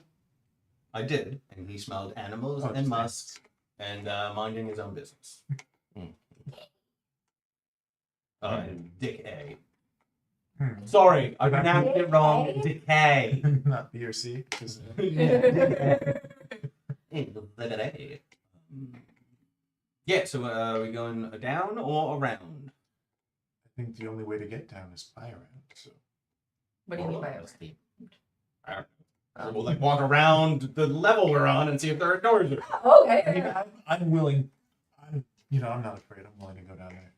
I did, and he smelled animals Oh, and just musks, and minding his own business. Hmm. And Dick A. Hmm. Sorry, I Did I- pronounced it wrong. Decay. Not B or C. 'Cause, Yeah, so are we going down or around? I think the only way to get down is by around. So What do you mean by That's it? the- We'll like walk around the level we're on and see if there are doors. Oh, okay. I mean, I'm willing. I'm not afraid. I'm willing to go down there.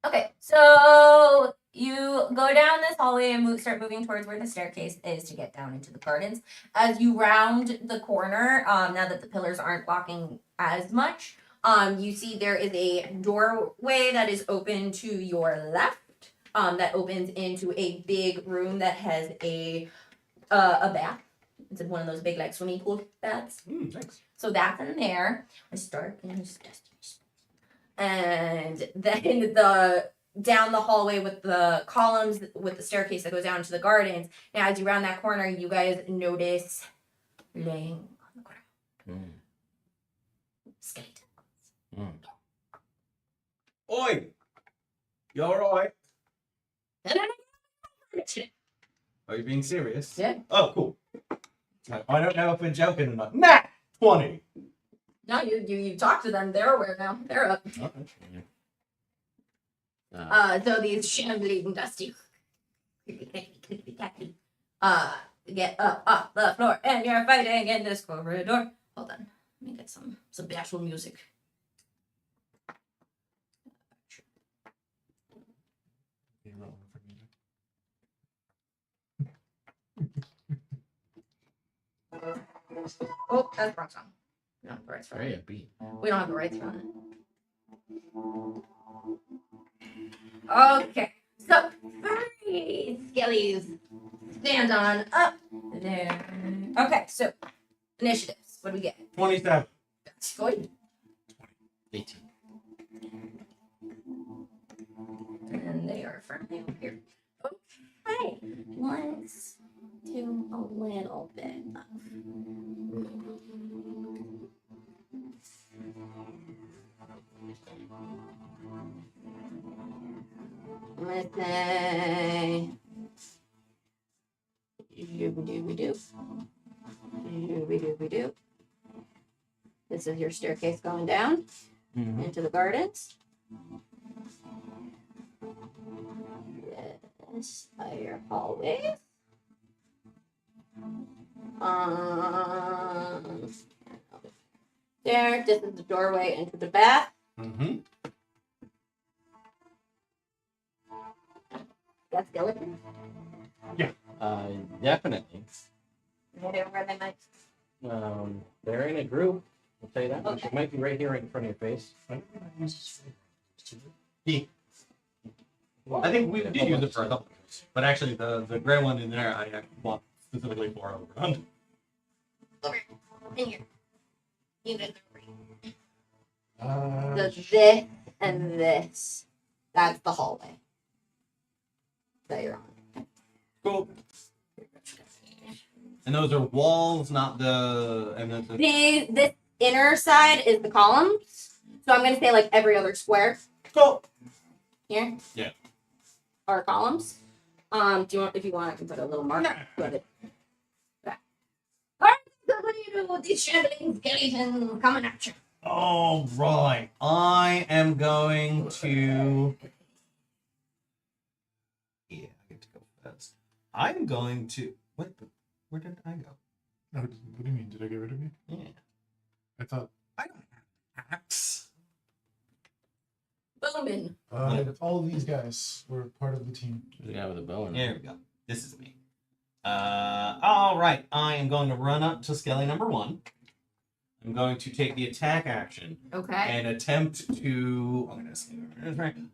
Okay, so you go down this hallway and start moving towards where the staircase is to get down into the gardens. As you round the corner, now that the pillars aren't blocking as much, You see there is a doorway that is open to your left. That opens into a big room that has a bath. It's one of those big like swimming pool baths. Thanks. So that's in there. It's dark and it's dusty. And then down the hallway with the columns with the staircase that goes down to the gardens. Now as you round that corner, you guys notice laying on the ground. Skeleton. Oi! You alright? Are you being serious? Yeah. Oh, cool. I don't know if we're joking or not. Nah! 20! No, you talk to them. They're aware now. They're up. So these shambling and dusty get up off the floor and you're fighting in this corridor. Hold on. Let me get some bashful music. Oh, that's the wrong song. We don't have the rights for it. We don't have the rights for it. Okay, so 3 skellies stand on up there. Okay, so initiatives. What do we get? 27. That's good. 18. And they are firmly over here. Okay, let's do a little bit of. Let's say. Dooby-doo. This is your staircase going down into the gardens. This are your hallways. There. This is the doorway into the bath. That's skeleton. Definitely. Where they might. They're in a group. I'll tell you that much. It might be right here in front of your face. I think we did use it for a couple of years. But actually, the gray one in there, I bought specifically for Overground. Over in here. You guys are Uh, so this and this. That's the hallway that you're on. Cool. And those are walls, not the. And then This inner side is the columns. So I'm gonna say like every other square Cool. here. Yeah. Are columns. Do you want? If you want, I can put a little mark. Put it. Back. All right. So what do you do with these shambling skeletons coming at you? All right. I am going to. Yeah, I get to go first. I'm going to. What? Where did I go? oh, what do you mean? Did I get rid of you? Yeah. I thought. I don't have axe. Bowman. All of these guys were part of the team. The guy with a bow and There we go. This is me. All right. I am going to run up to Skelly number 1. I'm going to take the attack action Okay. and attempt to.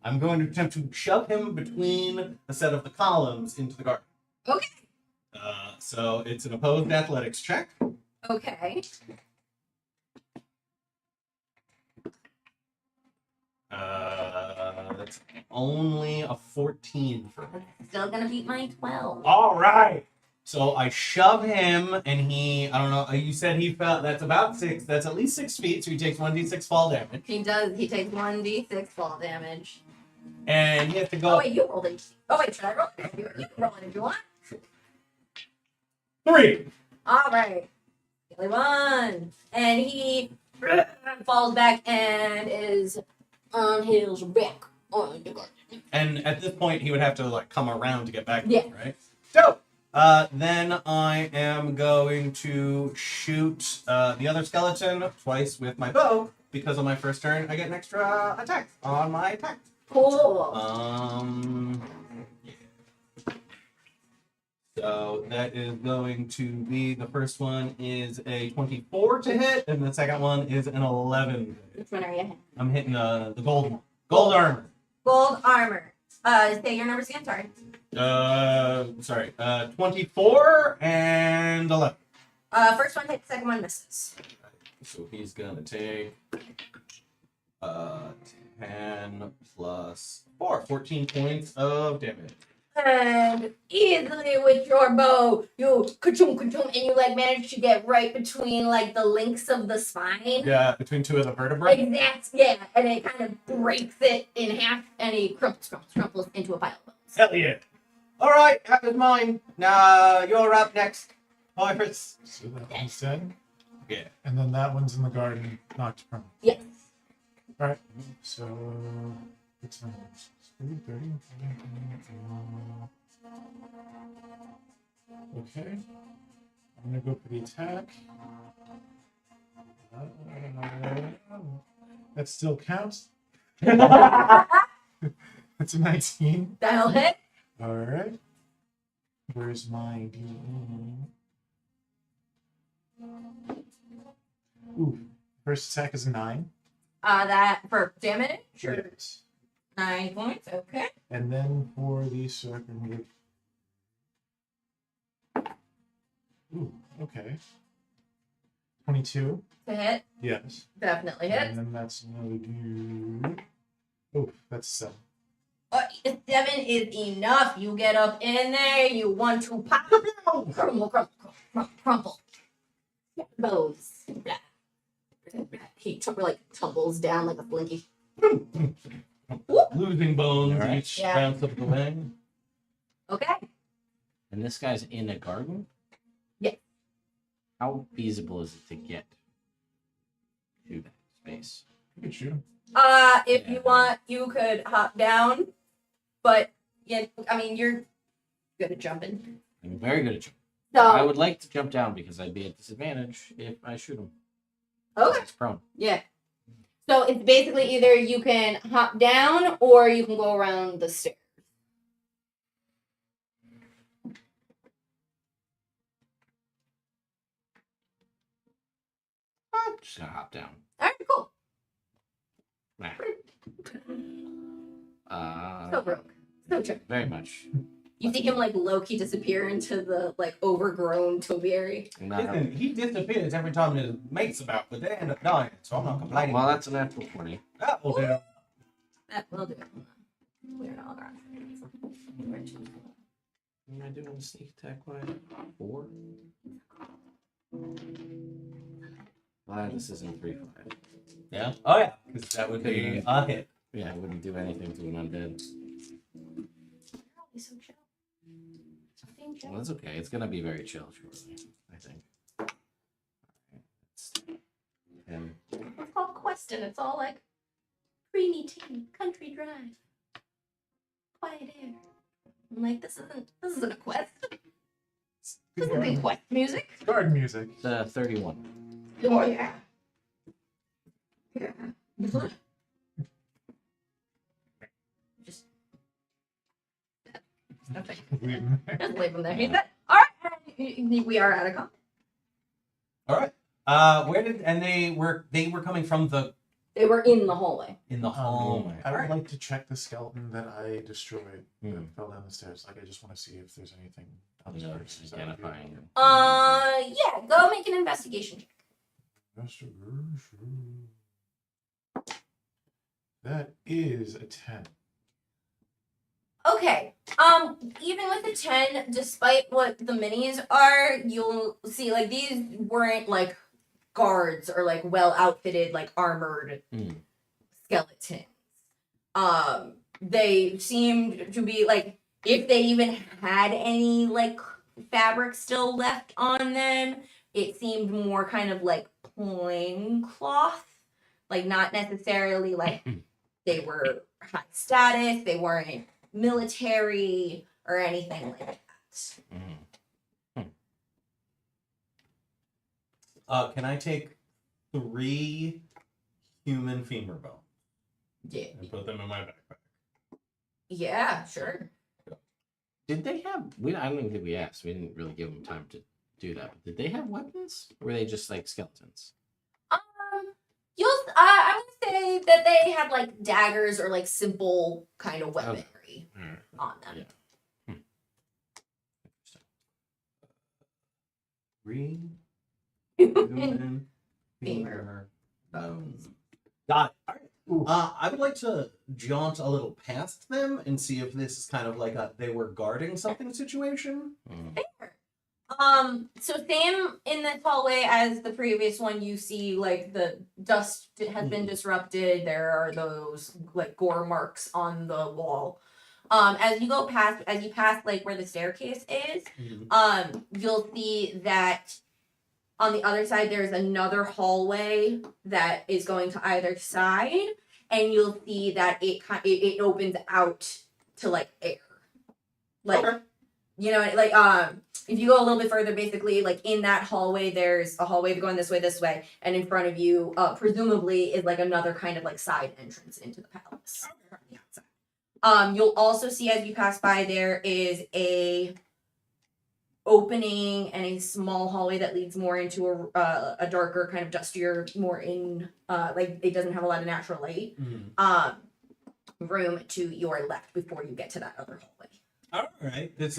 I'm going to attempt to shove him between a set of the columns into the garden. Okay. So it's an opposed athletics check. Okay. That's only a 14 for me. That's still gonna beat my 12. All right. So I shove him, and he, I don't know, you said he fell, that's about 6, that's at least 6 feet, so he takes 1d6 fall damage. He does. He takes 1d6 fall damage. And he has to go. Oh wait, you rolled it. Oh wait, should I roll it? You can roll it if you want. 3. All right. Kelly won, and he falls back and is on his back on the garden. And at this point, he would have to, like, come around to get back to Yeah. it, right? So, then I am going to shoot the other skeleton twice with my bow, because on my first turn, I get an extra attack on my attack. Cool. Yeah. So that is going to be, the first one is a 24 to hit, and the second one is an 11. Which one are you hitting? I'm hitting the gold armor. Gold armor. Say your numbers again. Sorry. 24 and 11. First one hits, second one misses. So he's gonna take 10 plus 4, 14 points of damage. And easily with your bow, you ka-choom, ka-choom, and you like manage to get right between like the links of the spine. Yeah, between two of the vertebrae. Exactly. Yeah, and it kind of breaks it in half, and he crumples into a pile of bones. Hell yeah. All right, that was mine. Now you're up next, Pirates. So that one's dead. Yeah. And then that one's in the garden, knocked prone. Yes. Alright, so it's 30. Okay. I'm gonna go for the attack. That still counts. That's a 19. That'll hit. Alright. Where's my D? Ooh. First attack is a 9. That for damage. Sure. Yes. 9 points. Okay. And then for the second. Ooh, okay. 22. To hit. Yes. Definitely hit. And then that's another dude. Oh, that's 7. 7 is enough. You get up in there. You want to pop. Crumple. Bows. He tumbles down like a slinky. Losing bones All right. each Yeah. bounce of the way. Okay. And this guy's in a garden? Yeah. How feasible is it to get to that space? Look at you. If you want, you could hop down, but yeah, I mean you're good at jumping. I'm very good at jumping. So I would like to jump down because I'd be at disadvantage if I shoot him. okay, It's prone. yeah. So it's basically either you can hop down or you can go around the stairs. I'm just gonna hop down. All right, cool. Nah. So broke. So true. Very much. You see him like low-key disappear into the like overgrown topiary. Listen, he disappears every time his mate's about, but they end up dying, so I'm not complaining. Well, that's a natural 20. That will do. That will do. We're not around. Am I doing sneak attack by 4? Well, this isn't 3-5. Yeah? Oh, yeah. Because that would be a hit. Yeah, I wouldn't do anything to an undead. He's so chill. Being chill. Well, that's okay. It's gonna be very chill shortly, I think. And It's called Questin. It's all like creamy tea, country drive, quiet air. I'm like, this isn't a quest. This isn't quest music. Garden music. it's 31. Oh yeah. Yeah. Just okay. Just leave him there. He's dead. All right. We are out of combat. All right. Where did they were coming from They were in the hallway. in the hallway. I would Alright. like to check the skeleton that I destroyed Hmm. that fell down the stairs. Like, I just want to see if there's anything No, downstairs. just Is that okay? identifying him. Yeah. Go make an investigation check. Investigation. That is a 10. Okay. Even with the 10, despite what the minis are, you'll see like these weren't like guards or like well outfitted, like armored skeletons. They seemed to be like, if they even had any like fabric still left on them, it seemed more kind of like plain cloth, like not necessarily like they were high status, they weren't military or anything like that. Can I take 3 human femur bones Yeah. and put them in my backpack? Yeah, sure. Did they have? I don't think we asked. We didn't really give them time to do that. But did they have weapons? Or were they just like skeletons? I would say that they had like daggers or like simple kind of weaponry on them. Yeah. Green. Femur. Bones. Got it. All right. I would like to jaunt a little past them and see if this is kind of like they were guarding something situation. Fair. So same in this hallway as the previous one, you see like the dust has been disrupted. There are those like gore marks on the wall. As you pass like where the staircase is, you'll see that on the other side there's another hallway that is going to either side, and you'll see that it opens out to like air. Like you know, like if you go a little bit further, basically, like in that hallway, there's a hallway going this way, and in front of you, presumably, is like another kind of like side entrance into the palace from the outside. You'll also see as you pass by, there is a opening and a small hallway that leads more into a darker, kind of dustier, more in like it doesn't have a lot of natural light. Room to your left before you get to that other hallway. All right. This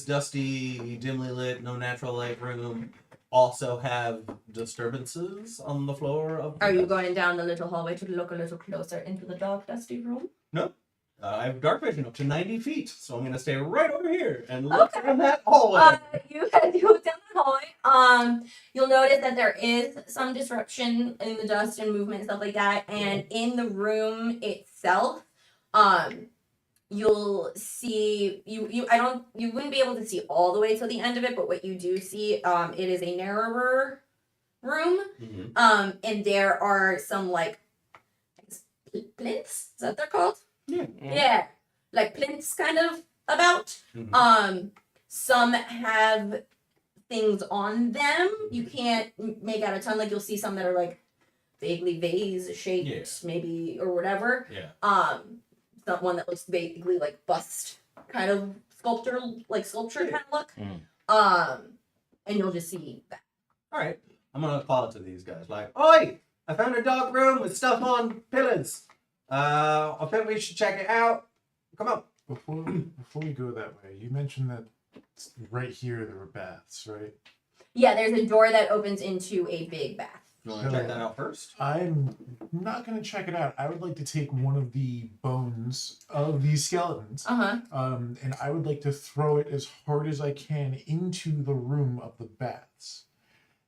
dusty, dimly lit, no natural light room also have disturbances on the floor of. Are you going down the little hallway to look a little closer into the dark, dusty room? No. I have dark vision up to 90 feet, so I'm going to stay right over here and look down that hallway. You go down the hallway. You'll notice that there is some disruption in the dust and movement and stuff like that. And in the room itself, you'll see you wouldn't be able to see all the way to the end of it, but what you do see, it is a narrower room. And there are some like plinths. Is that what they're called? Yeah, like plinths kind of about. Some have things on them. You can't make out a ton. Like you'll see some that are like vaguely vase shaped, maybe, or whatever. Not one that looks vaguely like bust kind of sculpture kind of look. And you'll just see that. All right, I'm gonna call it to these guys like, "Oi! I found a dark room with stuff on pillars. I think we should check it out. Come on." Before we go that way, you mentioned that right here there were baths, right? Yeah, there's a door that opens into a big bath. You want to check that out first? I'm not going to check it out. I would like to take one of the bones of these skeletons, and I would like to throw it as hard as I can into the room of the bats.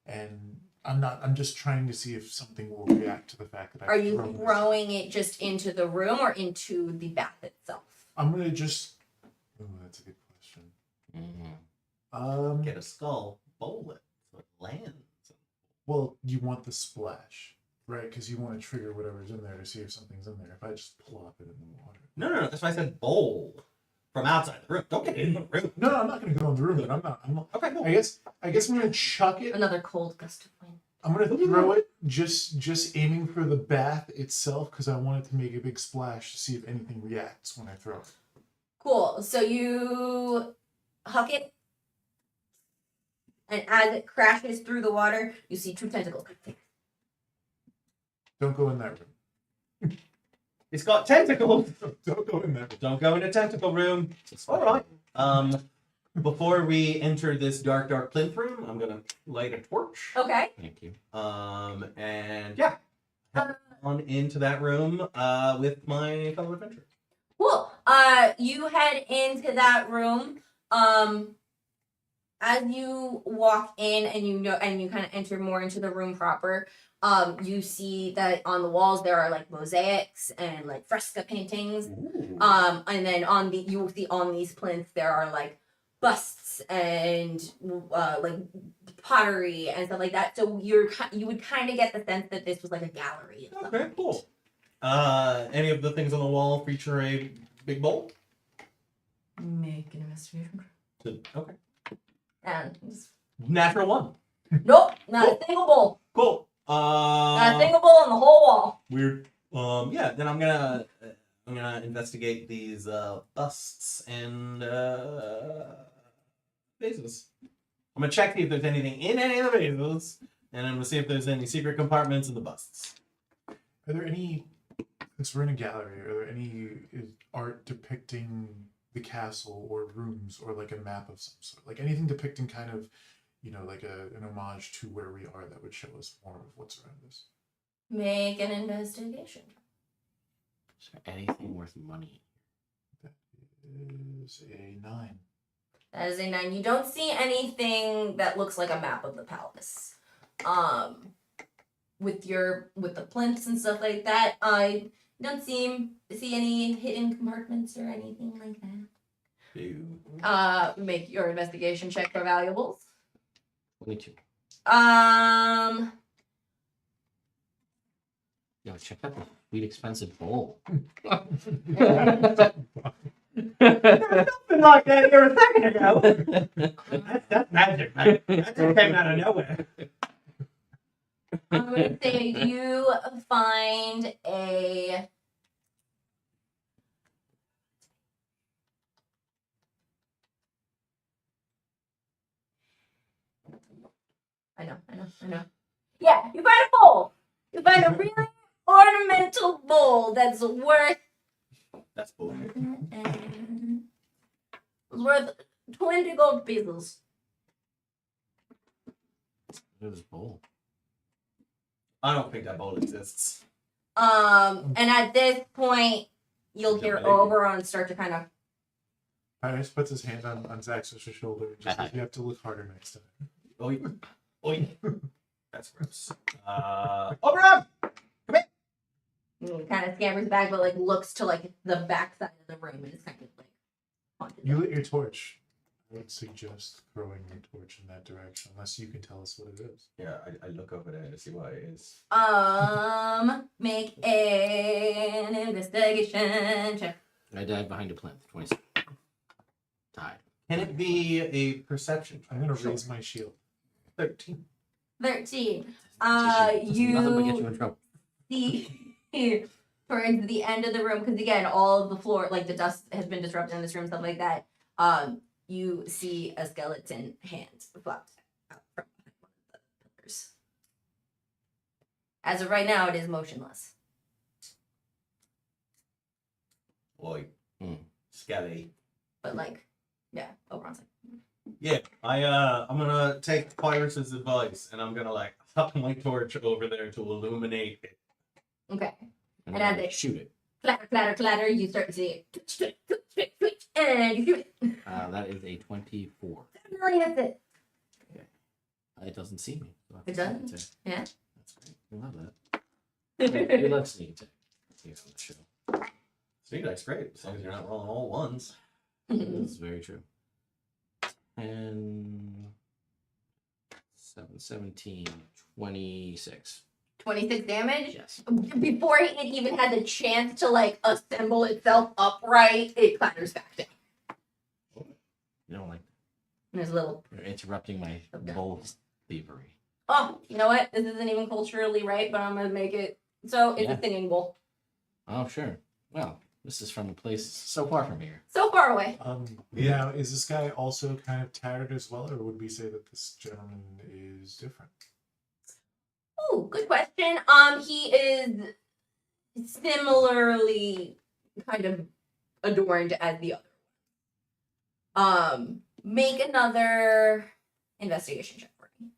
And I'm just trying to see if something will react to the fact that Are you throwing it just into the room or into the bath itself? I'm going to just... Oh, that's a good question. Get a skull, bowl it, so it lands. Well, you want the splash, right? Because you want to trigger whatever's in there to see if something's in there. If I just plop it in the water. No. That's why I said bowl from outside the room. Don't get in the room. No, I'm not going to go in the room. But I'm not. Okay, cool. I guess I'm going to chuck it. Another cold gust of wind. I'm going to throw it, just aiming for the bath itself, because I want it to make a big splash to see if anything reacts when I throw it. Cool. So you huck it, and as it crashes through the water, you see two tentacles. Don't go in that room. It's got tentacles. Don't go in that room. Don't go in the tentacle room. All right. Before we enter this dark plinth room, I'm gonna light a torch. Okay. Thank you. And yeah, head on into that room with my fellow adventurer. Cool. You head into that room. As you walk in and you kind of enter more into the room proper, you see that on the walls there are like mosaics and like fresco paintings. And then you will see on these plinths there are like busts and like pottery and stuff like that. So you would kind of get the sense that this was like a gallery. Okay, cool. Any of the things on the wall feature a big bowl? Make an investigation. Okay. And Natural one. nope, not a single bowl. Cool. Not a single bowl on the whole wall. Weird. Yeah. Then I'm gonna I'm gonna investigate these busts and vases. I'm gonna check if there's anything in any of the vases, and I'm gonna see if there's any secret compartments in the busts. Are there any, since we're in a gallery, are there any art depicting the castle or rooms or like a map of some sort? Like anything depicting kind of, like an homage to where we are that would show us more of what's around us? Make an investigation. Is there anything worth money? That is a 9. That is a 9. You don't see anything that looks like a map of the palace. With the plinths and stuff like that, I don't see any hidden compartments or anything like that. Make your investigation check for valuables. 22. Yo, check out the sweet expensive bowl. Nothing like that here a second ago. That's magic, man. That just came out of nowhere. I'm gonna say you find a. I know. Yeah, you find a bowl. You find a really ornamental bowl that's worth That's bullshit. 20 gold pieces. Look at this bowl. I don't think that bowl exists. And at this point, you'll hear Oberon start to kind of. Iris puts his hand on Zax's shoulder and just says, you have to look harder next time. Oi. Oi. That's gross. Oberon! Kind of scampers back, but like looks to like the back side of the room and is kind of like haunted. You lit your torch. I would suggest throwing your torch in that direction, unless you can tell us what it is. Yeah, I look over there to see what it is. Make an investigation check. I died behind a plinth. 27. Died. Can it be a perception? I'm going to raise my shield. 13. 13. Nothing but get you You in trouble. see towards the end of the room, because again, all of the floor, like the dust has been disrupted in this room, stuff like that. You see a skeleton hand flopped out from behind one of the pillars. As of right now, it is motionless. Oi. Hmm. Skelly. But like, yeah, Oberon's like, Yeah, I'm gonna take Pyrus's advice and I'm gonna like huck my torch over there to illuminate it. okay. And And I'm as gonna it- shoot it. Clatter, clatter, clatter, you start to see it. And you shoot it. That is a 24. Definitely hits it. It doesn't see me. So I have It to sneak doesn't? attack. Yeah. That's great. We love that. We love sneak attack here on the show. Sneak attack's great, as long as you're not rolling all ones. This is very true. And 7, 17, 26. 26 damage. Yes. Before it even had the chance to like assemble itself upright, it clatters back down. You don't like And there's a little, you're interrupting my bowl thievery. oh, you know what? This isn't even culturally right, but I'm gonna make it so it's Yeah. a singing bowl. Oh, sure. Well, this is from a place so far from here. So far away. Now, is this guy also kind of tattered as well, or would we say that this gentleman is different? Oh, good question. He is similarly kind of adorned as the other. Make another investigation check for me.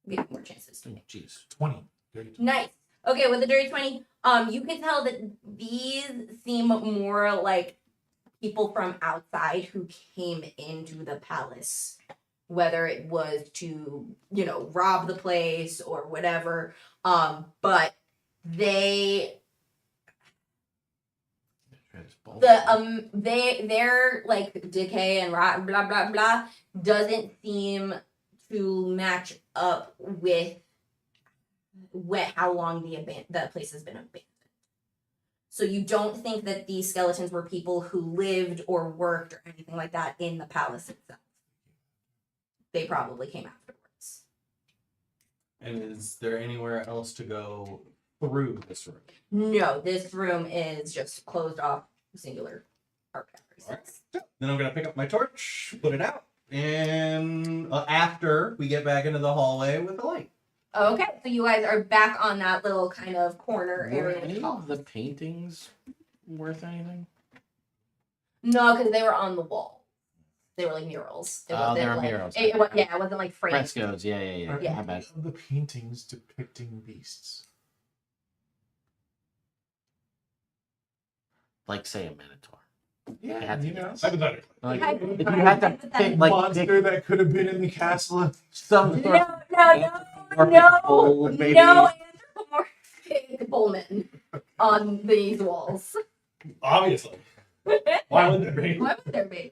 Give you more chances to Oh, make. jeez. 20. Dirty 20. Nice. Okay, with the dirty 20, you can tell that these seem more like people from outside who came into the palace, whether it was to, rob the place or whatever. But they Try this bowl. their like decay and rot, blah blah blah, doesn't seem to match up with how long the place has been abandoned. So you don't think that these skeletons were people who lived or worked or anything like that in the palace itself. They probably came afterwards. And is there anywhere else to go through this room. No, this room is just closed off, singular art galleries. All right. Then I'm gonna pick up my torch, put it out, and after we get back into the hallway with the light. Okay, so you guys are back on that little kind of corner Were area. any of the paintings worth anything? No, because they were on the wall. They were like murals. It Oh, wasn't they were like, murals. Yeah, it wasn't like framed. Frescoes, yeah. Are Yeah. My bad. any of the paintings depicting beasts? Like, say, a minotaur. Yeah, had to you be. know. Hypothetically. Like, Hi- if you had to pick, like, Monster pick that could have been in the castle. some sort of No, maybe. anthropomorphic Pullman on these walls. Obviously. Why wouldn't there be? Why would there be?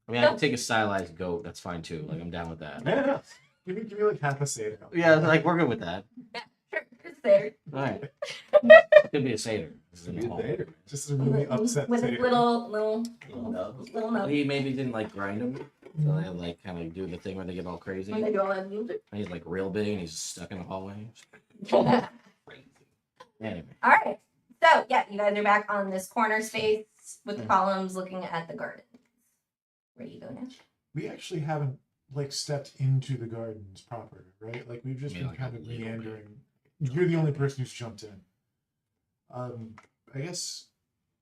I mean, I can take a stylized goat. That's fine too. Like, I'm down with that. Yeah. Give me like half a satyr. Yeah, like, we're good with that. Sure, it's there. All right. Could be a satyr. Just a really upset With his satyr. little nub. He maybe didn't like grind him, so they like kind of do the thing where they get all crazy. When they And do all that music. he's like real big, and he's stuck in the hallway. All Crazy. Anyway, right. So yeah, you guys are back on this corner space with the columns looking at the garden. Where do you go now? We actually haven't like stepped into the gardens proper, right? Like we've just Yeah, been like kind a of little bit. meandering. You're the only person who's jumped in. I guess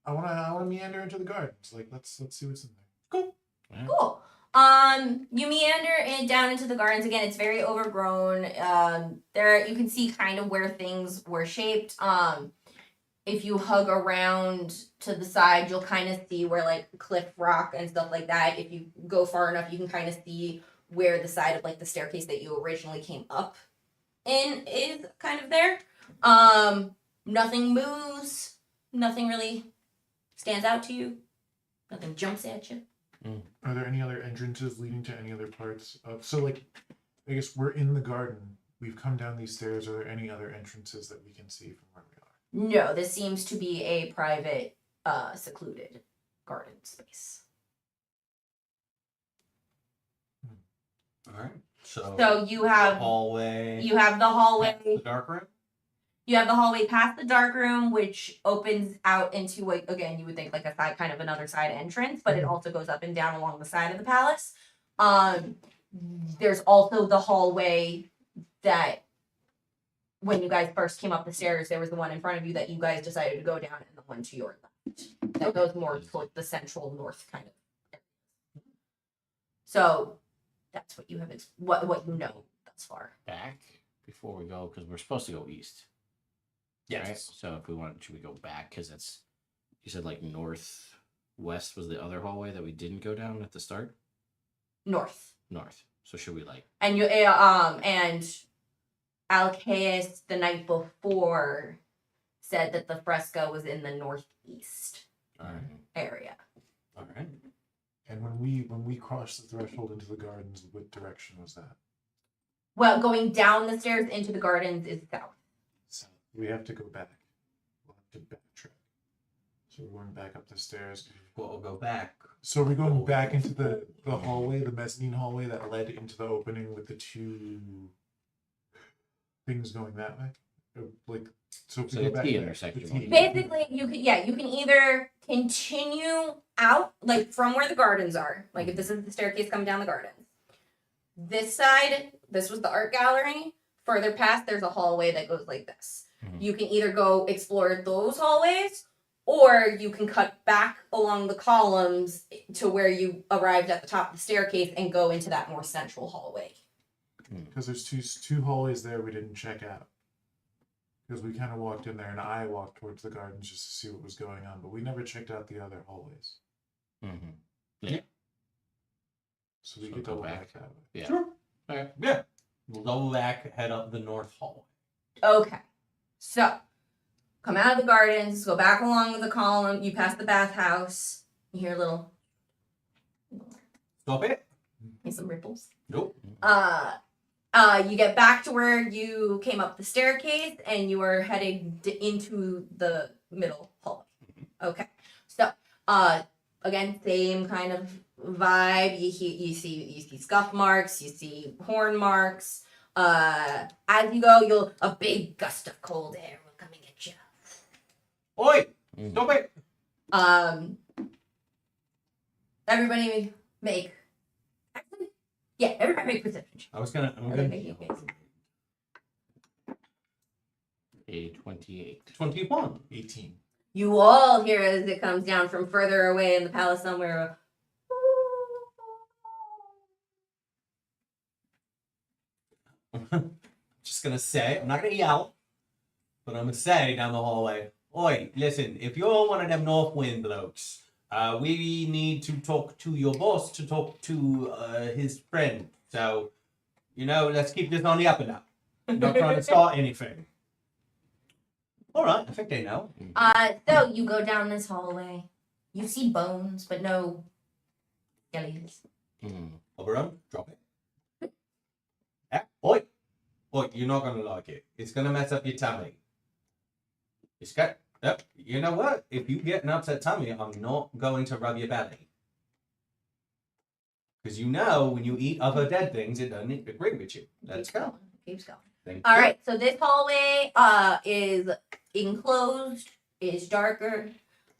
I wanna meander into the gardens. Like let's see what's in there. Cool. You meander it down into the gardens again. It's very overgrown. There you can see kind of where things were shaped. If you hug around to the side, you'll kind of see where like cliff rock and stuff like that. If you go far enough, you can kind of see where the side of like the staircase that you originally came up in is kind of there. Nothing moves. Nothing really stands out to you. Nothing jumps at you. Are there any other entrances leading to any other parts of? So like, I guess we're in the garden. We've come down these stairs. Are there any other entrances that we can see from where we are? No, this seems to be a private, secluded garden space. All right. So So you have hallway. the hallway. The dark room. You have the hallway past the dark room, which opens out into like again, you would think like a side, kind of another side entrance, but it also goes up and down along the side of the palace. There's also the hallway that when you guys first came up the stairs, there was the one in front of you that you guys decided to go down, and the one to your left that goes more toward the central north kind of area. So that's what you have. What you know thus far. back before we go because we're supposed to go east. Yes. Right? So if we want, should we go back? Because that's you said like northwest was the other hallway that we didn't go down at the start. North. North. So should we like? And you and Alcaeus the night before said that the fresco was in the northeast All right. area. All right. And when we crossed the threshold into the gardens, what direction was that? Well, going down the stairs into the gardens is south. So we have to go back. We'll have to backtrack. So we're going back up the stairs. Well, we'll go back. So are we going back into the hallway, the mezzanine hallway that led into the opening with the two things going that way? Like so if we So go the back T there, intersection the one. T. Basically, you can either continue out like from where the gardens are. Like if this is the staircase coming down the gardens. This side, this was the art gallery. Further past, there's a hallway that goes like this. Mhm. You can either go explore those hallways, or you can cut back along the columns to where you arrived at the top of the staircase and go into that more central hallway. Because there's two hallways there we didn't check out. Because we kind of walked in there and I walked towards the gardens just to see what was going on, but we never checked out the other hallways. Mm-hmm. So we So could go double back. back that way. Yeah. Sure. All right. Yeah. We'll double back, head up the north hallway. Okay. So, come out of the gardens, go back along the column, you pass the bathhouse, you hear a little, Stop it. hear some ripples. Nope. You get back to where you came up the staircase and you are heading into the middle hallway. Okay. So, again, same kind of vibe. You see scuff marks, you see horn marks. As you go, a big gust of cold air will come and get you. Oi! Mm. Stop it! Everybody make. Actually, yeah, everybody make perception. I'm gonna. Make you guys. A 28. 21. 18. You all hear as it comes down from further away in the palace somewhere. Just gonna say, I'm not gonna yell, but I'm gonna say down the hallway, oi, listen, if you're one of them North Wind blokes, we need to talk to your boss to talk to his friend. So, let's keep this on the up and up. Not trying to start anything. All right, I think they know. So you go down this hallway. You see bones, but no skellies. Oberon, drop it. Yeah, oi, you're not gonna like it. It's gonna mess up your tummy. It's got. Yep. You know what? If you get an upset tummy, I'm not going to rub your belly. Because when you eat other dead things, it doesn't agree with you. Let's go. Keeps going. Thank All you. right. So this hallway is enclosed. Is darker.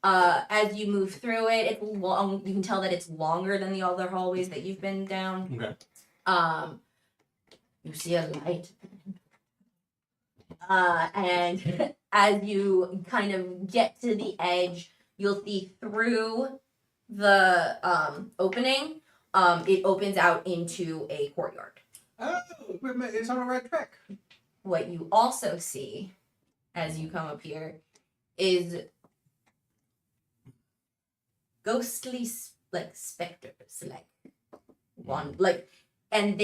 As you move through it, it's long. You can tell that it's longer than the other hallways that you've been down. Okay. You see a light. And as you kind of get to the edge, you'll see through the opening. It opens out into a courtyard. Oh, it's on the right track. What you also see as you come up here is ghostly specters, and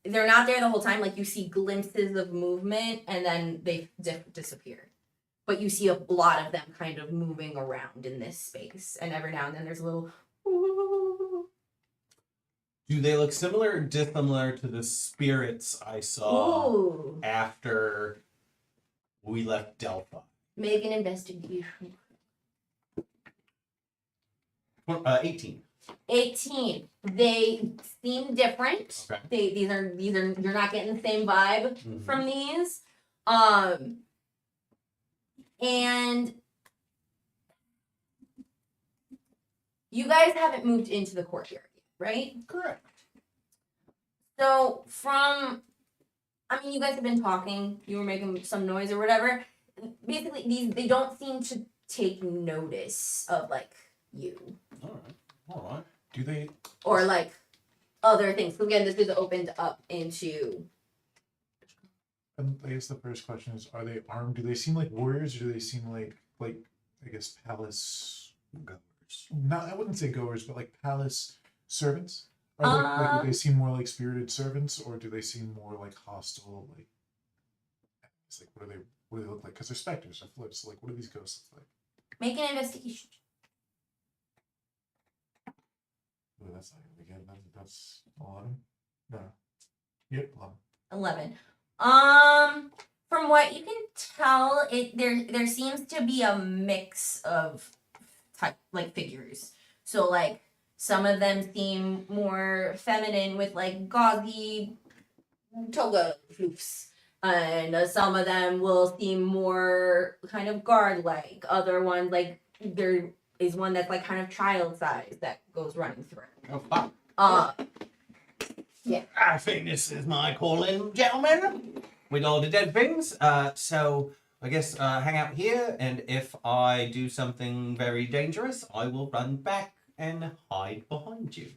they're not there the whole time. Like, you see glimpses of movement and then they disappear. But you see a lot of them kind of moving around in this space, and every now and then there's a little. Do they look similar or dissimilar to the spirits I saw Ooh. after we left Delphi? Make an investigation. 18. 18. They seem different. Okay. These are you're not getting the same vibe Mhm. from these. And you guys haven't moved into the courtyard yet, right? Correct. So you guys have been talking, you were making some noise or whatever. Basically, they don't seem to take notice of you. All right. Do they? Or other things. So again, this is opened up into. And I guess the first question is: are they armed? Do they seem like warriors, or do they seem like I guess palace goers? No, I wouldn't say goers, but palace servants. Are they, do they seem more like spirited servants, or do they seem more like hostile? It's what do they look like? Because they're specters or flips. What do these ghosts look like? Make an investigation. Oh, that's not gonna be good. That's 11. No. Yep, 11. From what you can tell, there seems to be a mix of figures. So some of them seem more feminine with gauzy toga floofs, and some of them will seem more kind of guard-like. Other ones there is one that's kind of child size that goes running through. Oh, fuck. Yeah. I think this is my calling, gentlemen, with all the dead things. So I guess hang out here, and if I do something very dangerous, I will run back and hide behind you.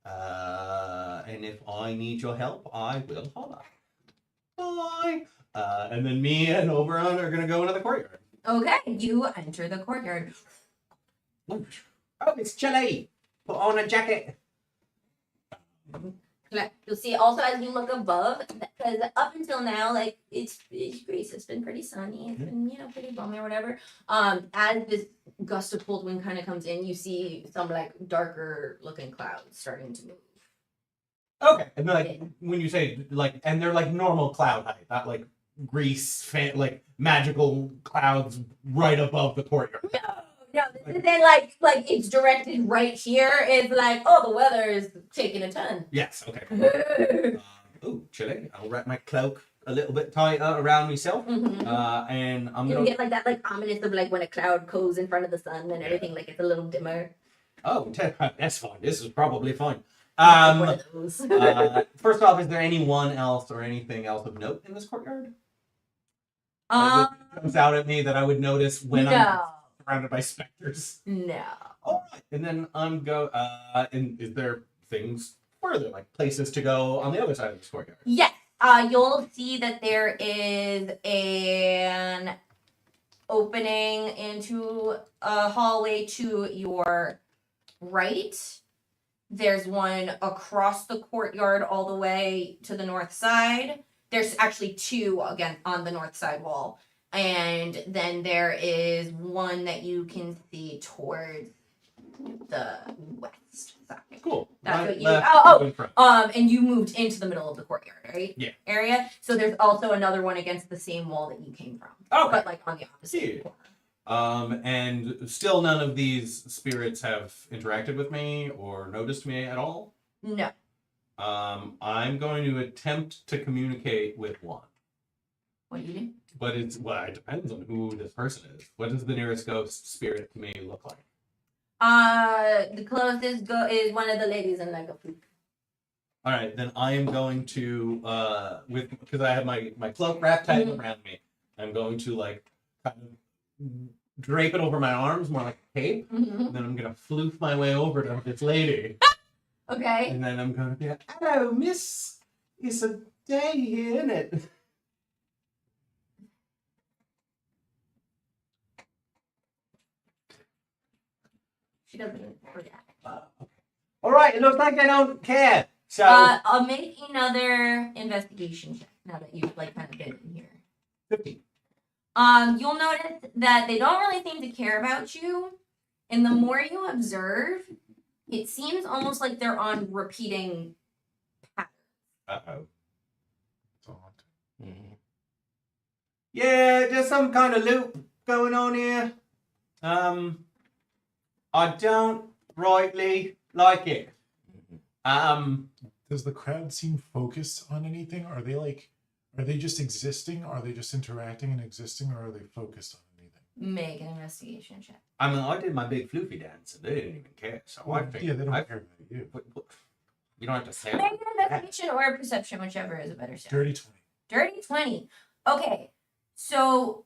And if I need your help, I will holler. Bye. And then me and Oberon are gonna go into the courtyard. Okay, you enter the courtyard. Oh, it's chilly. Put on a jacket. You'll see also as you look above, because up until now, it's Greece, it's been pretty sunny, it's been pretty balmy or whatever. As this gust of cold wind kind of comes in, you see some darker looking clouds starting to move. Okay, and then when you say and they're normal cloud height, not Greece magical clouds right above the courtyard. No, this is then it's directed right here. It's the weather is taking a turn. Yes. Okay. Ooh, chilly. I'll wrap my cloak a little bit tighter around myself. Mhm. And I'm You gonna. get like that, like ominous of like when a cloud goes in front of the sun and everything, like it's a little dimmer. Oh, that's fine. This is probably fine. Like one of those. First off, is there anyone else or anything else of note in this courtyard? That jumps out at me that I would notice when I'm no, surrounded by specters. no. All right, and then and is there things further, like places to go on the other side of this courtyard? Yes. You'll see that there is an opening into a hallway to your right. There's one across the courtyard all the way to the north side. There's actually two again on the north side wall. And then there is one that you can see towards the west side. Cool. That's Right, what you. left, in front. And you moved into the middle of the courtyard, right? Yeah. Area. So there's also another one against the same wall that you came from. Okay. But like on the opposite Yeah. corner. And still none of these spirits have interacted with me or noticed me at all. No. I'm going to attempt to communicate with one. What do you do? But it depends on who this person is. What does the nearest ghost spirit to me look like? The closest is one of the ladies in like a flute. All right, then I am going to because I have my cloak wrapped tight around me. I'm going to like kind of drape it over my arms more like a cape. Mm-hmm. And then I'm gonna floof my way over to this lady. Okay. And then I'm gonna be like, "Hello, miss. It's a day here, isn't it?" She doesn't forget. Okay. All right. It looks like they don't care. So I'll make another investigation check now that you've like kind of been in here. 50. You'll notice that they don't really seem to care about you, and the more you observe, it seems almost like they're on repeating patterns. Uh-oh. It's all Yeah, there's some kind of loop going on here. I don't rightly like it. Does the crowd seem focused on anything? Are they just existing? Are they just interacting and existing, or are they focused on anything? Make an investigation check. I mean, I did my big floofy dance and they didn't even care. So I think Yeah, they don't care about you. you don't have to say Make it. an investigation or a perception, whichever is a better sound. Dirty 20. Dirty 20. Okay, so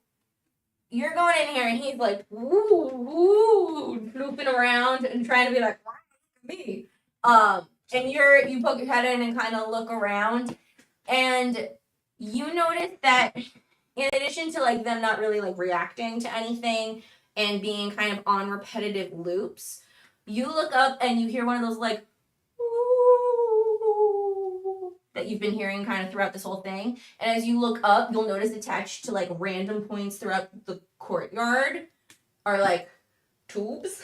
you're going in here and he's like, woo, woo, flooping around and trying to be like, why me? And you poke your head in and kind of look around, and you notice that in addition to like them not really like reacting to anything and being kind of on repetitive loops, you look up and you hear one of those like ooh, that you've been hearing kind of throughout this whole thing. And as you look up, you'll notice attached to like random points throughout the courtyard are like tubes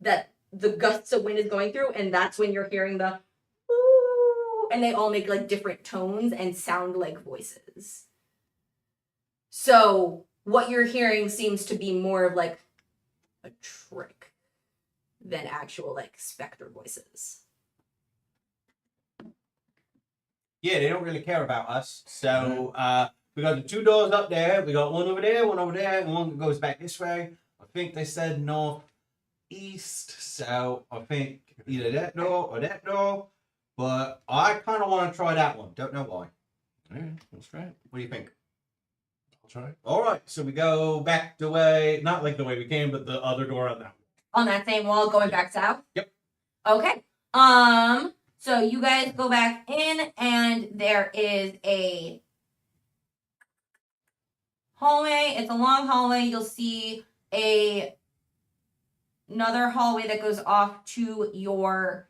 that the gusts of wind is going through, and that's when you're hearing the ooh, and they all make like different tones and sound like voices. So what you're hearing seems to be more of like a trick than actual like specter voices. Yeah, they don't really care about us. So we got the two doors up there. We got one over there, and one that goes back this way. I think they said northeast. So I think either that door or that door. But I kind of want to try that one. Don't know why. All right, let's try it. What do you think? I'll try. All right, so we go back the way, not like the way we came, but the other door on that. On that same wall going back south? Yep. Okay. So you guys go back in and there is a hallway. It's a long hallway. You'll see another hallway that goes off to your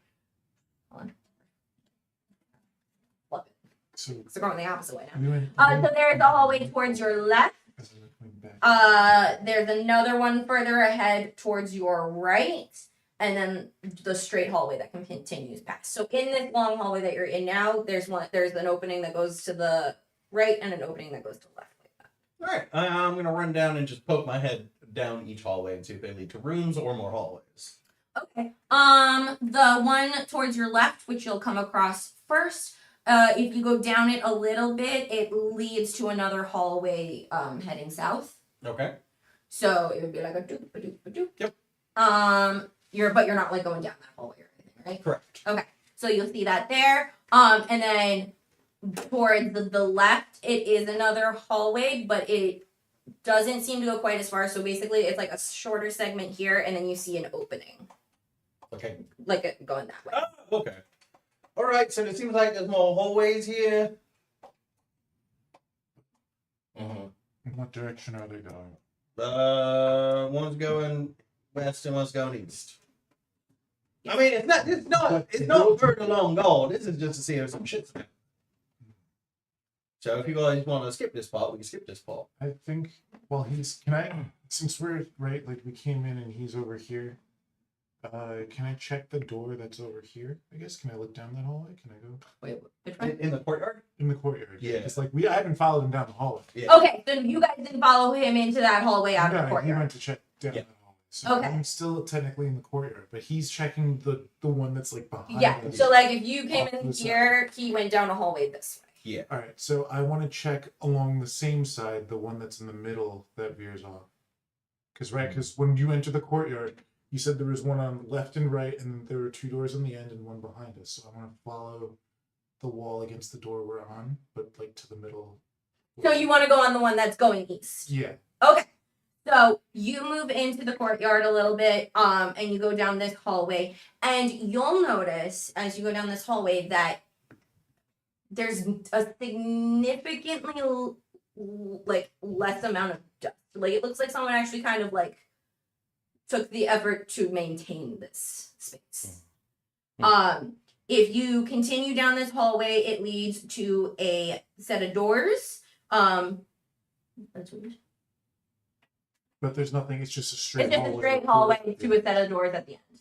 So So going the opposite way now. we went. So there's a hallway towards your left. As we're coming back. There's another one further ahead towards your right, and then the straight hallway that continues past. So in this long hallway that you're in now, there's an opening that goes to the right and an opening that goes to the left. Like that. All right, I'm gonna run down and just poke my head down each hallway and see if they lead to rooms or more hallways. Okay. The one towards your left, which you'll come across first, If you go down it a little bit, it leads to another hallway heading south. Okay. So it would be like a doop a doop a doop. Yep. You're not like going down that hallway or anything, right? Correct. Okay. So you'll see that there. And then towards the left, it is another hallway, but it doesn't seem to go quite as far. So basically, it's like a shorter segment here, and then you see an opening, Okay. like it going that way. Oh, okay. All right. So it seems like there's more hallways here. Mm-hmm. In what direction are they going? One's going west and one's going east. I mean, it's not for the long goal. This is just to see if some shit's happening. So if you guys want to skip this part, we can skip this part. I think, well, since we're, right, like we came in and he's over here, can I check the door that's over here? I guess, can I look down that hallway? Can I go Wait, which one? In the courtyard? in the courtyard? Yeah. It's like, I haven't followed him down the hallway. Yeah. Okay, so you guys didn't follow him into that hallway out of the No, he courtyard. went to check down Yeah. that hallway. So Okay. I'm still technically in the courtyard, but he's checking the one that's like behind Yeah. us. So like if you came Off in the side. here, he went down a hallway this way. Yeah. All right, so I want to check along the same side, the one that's in the middle that veers off. Because when you enter the courtyard, you said there was one on left and right, and there were two doors on the end and one behind us. So I want to follow the wall against the door we're on, but like to the middle. So you want to go on the one that's going east. Yeah. Okay. So you move into the courtyard a little bit, and you go down this hallway, and you'll notice as you go down this hallway that there's a significantly like less amount of dust. Like it looks like someone actually kind of like took the effort to maintain this space. If you continue down this hallway, it leads to a set of doors. That's weird. But there's nothing, it's just a straight It's just hallway. a straight hallway to a set of doors at the end.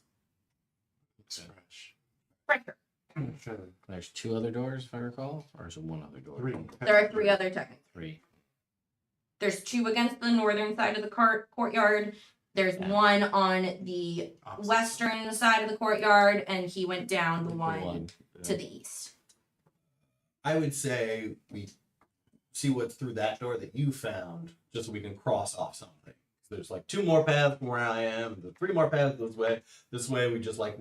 It's fresh. Pressure. Sure. There's two other doors, if I recall, or is it one other door? Three. There are three other techniques. Three. There's two against the northern side of the courtyard. There's Yeah. one on the Opposite. western side of the courtyard, and he went down the one to yeah. the east. I would say we see what's through that door that you found, just so we can cross off something. There's like two more paths from where I am, the three more paths this way. This way, we just like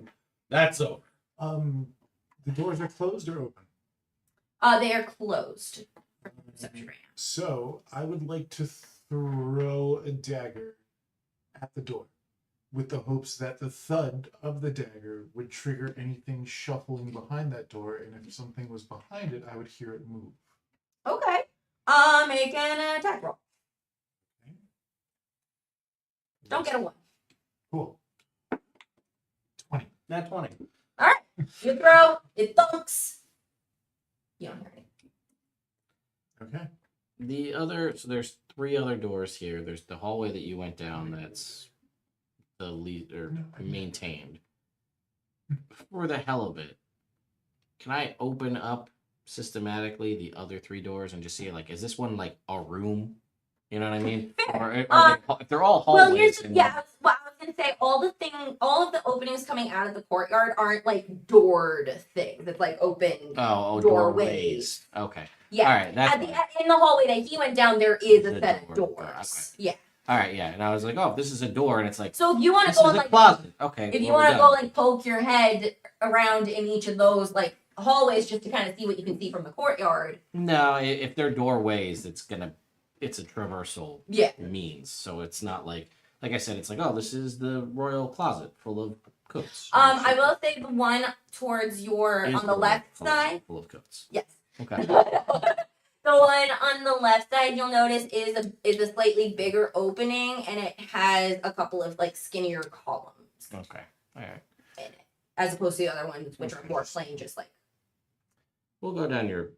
that's over. The doors are closed or open? They are closed. Perception right now. So I would like to throw a dagger at the door with the hopes that the thud of the dagger would trigger anything shuffling behind that door, and if something was behind it, I would hear it move. Okay. Make an attack roll. Don't get a 1. Cool. 20. Not 20. You throw, it thunks. You don't hear anything. Okay. So there's three other doors here. There's the hallway that you went down that's the lead or maintained. For the hell of it, can I open up systematically the other three doors and just see like, is this one like a room? You know what I mean? Fair. Or if they're all Well, hallways. I was gonna say all of the openings coming out of the courtyard aren't like doored things. It's like open. Oh, doorways. Okay. Yeah. All right. That's fine. In the hallway that he went down, there is a The set of door. doors. Okay. Yeah. All right. Yeah. And I was like, oh, this is a door, and it's like So if you want to this go is and a like, closet. Okay. if you well, want to we're go done. like poke your head around in each of those like hallways just to kind of see what you can see from the courtyard. No, if they're doorways, it's a traversal Yeah. means. So it's not like I said, it's like, oh, this is the royal closet full of coats. I will say the one towards your It is on the royal left closet side. full of coats. Yes. Okay. The one on the left side you'll notice is a slightly bigger opening, and it has a couple of like skinnier columns Okay. All right. in it, as opposed to the other ones which are more plain, just like. We'll go down your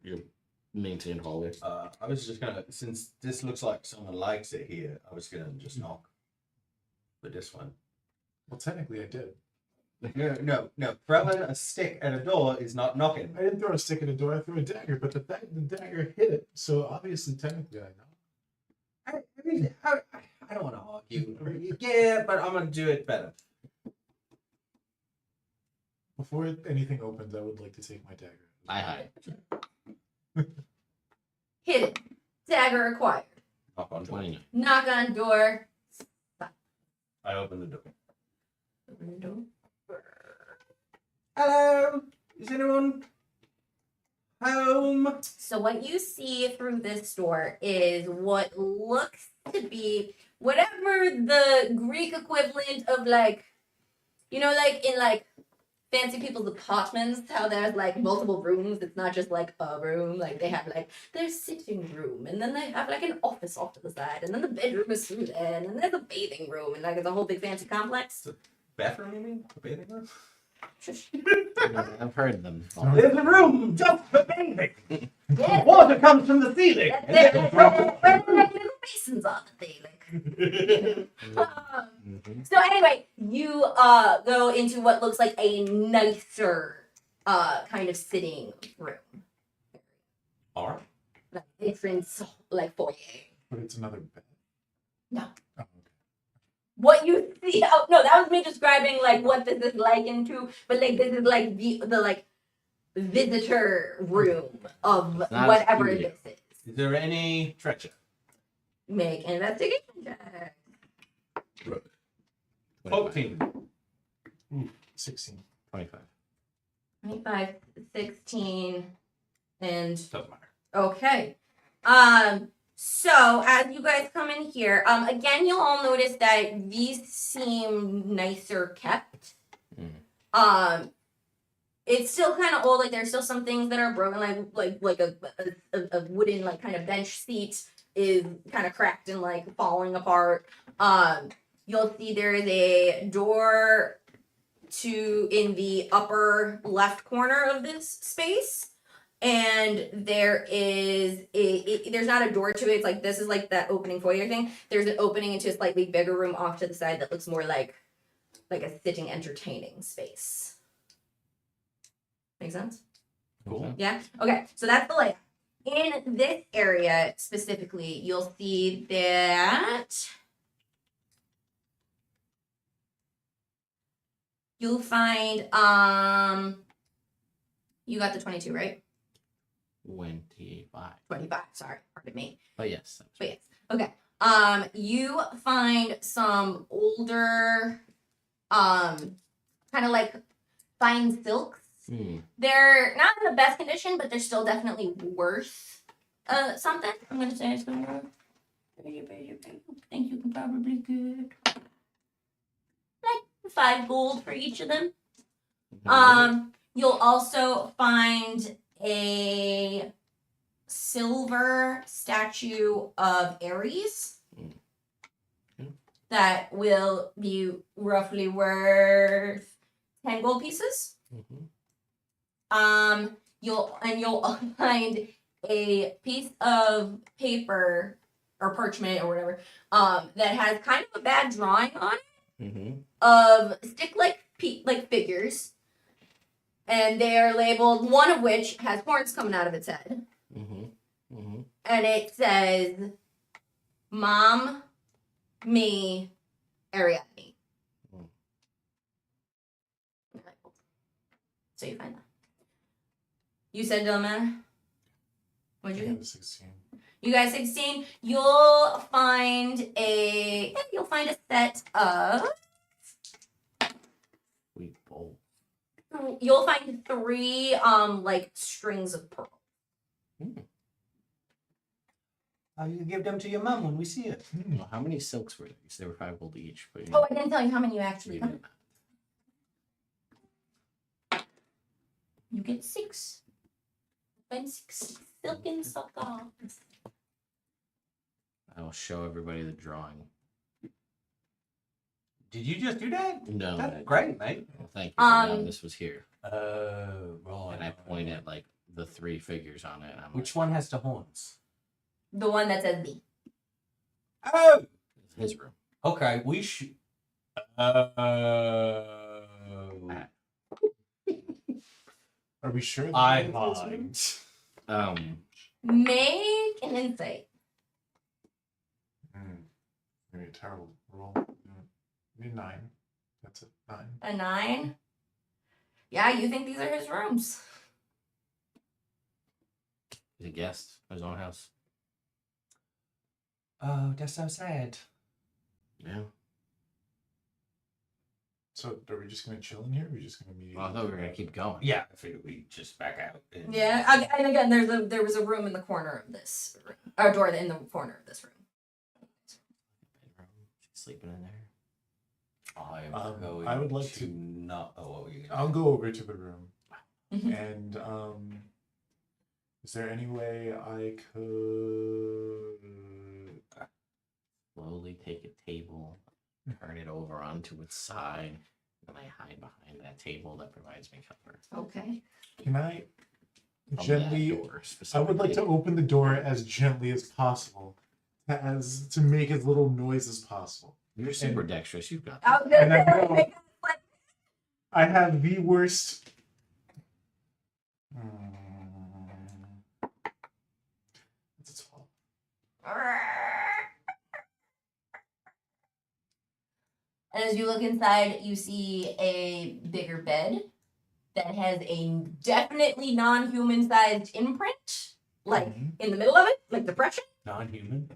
maintained hallway. I was just gonna, since this looks like someone likes it here, I was gonna just knock with this one. Well, technically, I did. No. Throwing a stick at a door is not knocking. I didn't throw a stick at a door. I threw a dagger, but the dagger hit it. So obviously, technically, I know. I don't want to argue. Yeah, but I'm gonna do it better. Before anything opens, I would like to take my dagger. I hide. Hidden. Dagger acquired. Knock on door. 29. Knock on door. I open the door. Open the door. Hello. Is anyone home? So what you see through this door is what looks to be whatever the Greek equivalent of like, you know, like in like fancy people's apartments, how there's like multiple rooms. It's not just like a room. Like they have like their sitting room, and then they have like an office off to the side, and then the bedroom is through there, and then there's a bathing room, and like it's a whole big fancy complex. Bathroom, you mean? A bathing room? Shush. I've heard them. There's a room just for bathing. Yeah. Water comes from the ceiling. Where the like little basins are that they like. So anyway, you go into what looks like a nicer kind of sitting room. Alright. Like entrance, like foyer. But it's another bed. No. Oh, okay. What you see? Oh no, that was me describing like what this is likened to. But like this is like the like visitor room of It's not a whatever studio. this is. Is there any treasure? Make an investigation check. 14. 16. 25. 25, 16, and Doesn't matter. okay. So as you guys come in here, again, you'll all notice that these seem nicer kept. It's still kind of old. Like there's still some things that are broken. Like a wooden like kind of bench seat is kind of cracked and like falling apart. You'll see there is a door in the upper left corner of this space. And there is there's not a door to it. It's like this is like that opening foyer thing. There's an opening into a slightly bigger room off to the side that looks more like a sitting entertaining space. Make sense? Cool. Yeah? Okay, so that's the layout. In this area specifically, you'll see that you'll find you got the 22, right? 25. 25, sorry, pardon me. But yes. But yes. Okay. You find some older kind of like fine silks. They're not in the best condition, but they're still definitely worth something. I'm gonna say it's gonna work. I think you can probably get like 5 gold for each of them. You'll also find a silver statue of Ares that will be roughly worth 10 gold pieces. You'll find a piece of paper or parchment or whatever that has kind of a bad drawing on it of stick-like figures, and they are labeled, one of which has horns coming out of its head, and it says, "Mom, me, Ariadne." So you find that. You said Dylan, what'd you Yeah, do? 16. You guys 16. You'll find a set of. Sweet bowl. You'll find 3 like strings of pearl. You give them to your mum when we see her. Well, how many silks were there? You said they were 5 gold each. But Oh, I didn't tell you how many you actually you got. didn't. You get 6. Find 6 silken stockings. I will show everybody the drawing. Did you just do that? No. That's great, mate. Well, thank you. But now this was here. Right. And I point at like the 3 figures on it. And I'm Which one has the horns? The one that says me. Oh! like, it's his room. Okay, we should. Are we sure? that I we have this room? lied. Make an insight. Maybe a terrible roll. Maybe 9. That's a 9. A 9. Yeah, you think these are his rooms. He's a guest at his own house. Oh, that's so sad. Yeah. So are we just gonna chill in here? Or are we just gonna meet? Well, I thought we were gonna keep going. Yeah, I figured we just back out. Yeah, and again, there was a room in the corner of this room, or a door in the corner of this room. Bedroom. She's sleeping in there. I'm going I would like to- not. Oh, what were you? I'll go over to the room. Mhm. And is there any way I could? Slowly take a table, turn it over onto its side, and I hide behind that table that provides me cover. Okay. Can I From gently? that door I would like to specifically. open the door as gently as possible, as to make as little noise as possible. You're super dexterous. You've got I this. was gonna And I say, know- like, I have the worst. It's its fault. And as you look inside, you see a bigger bed that has a definitely non-human sized imprint, like in the middle of it, like depression. Non-human.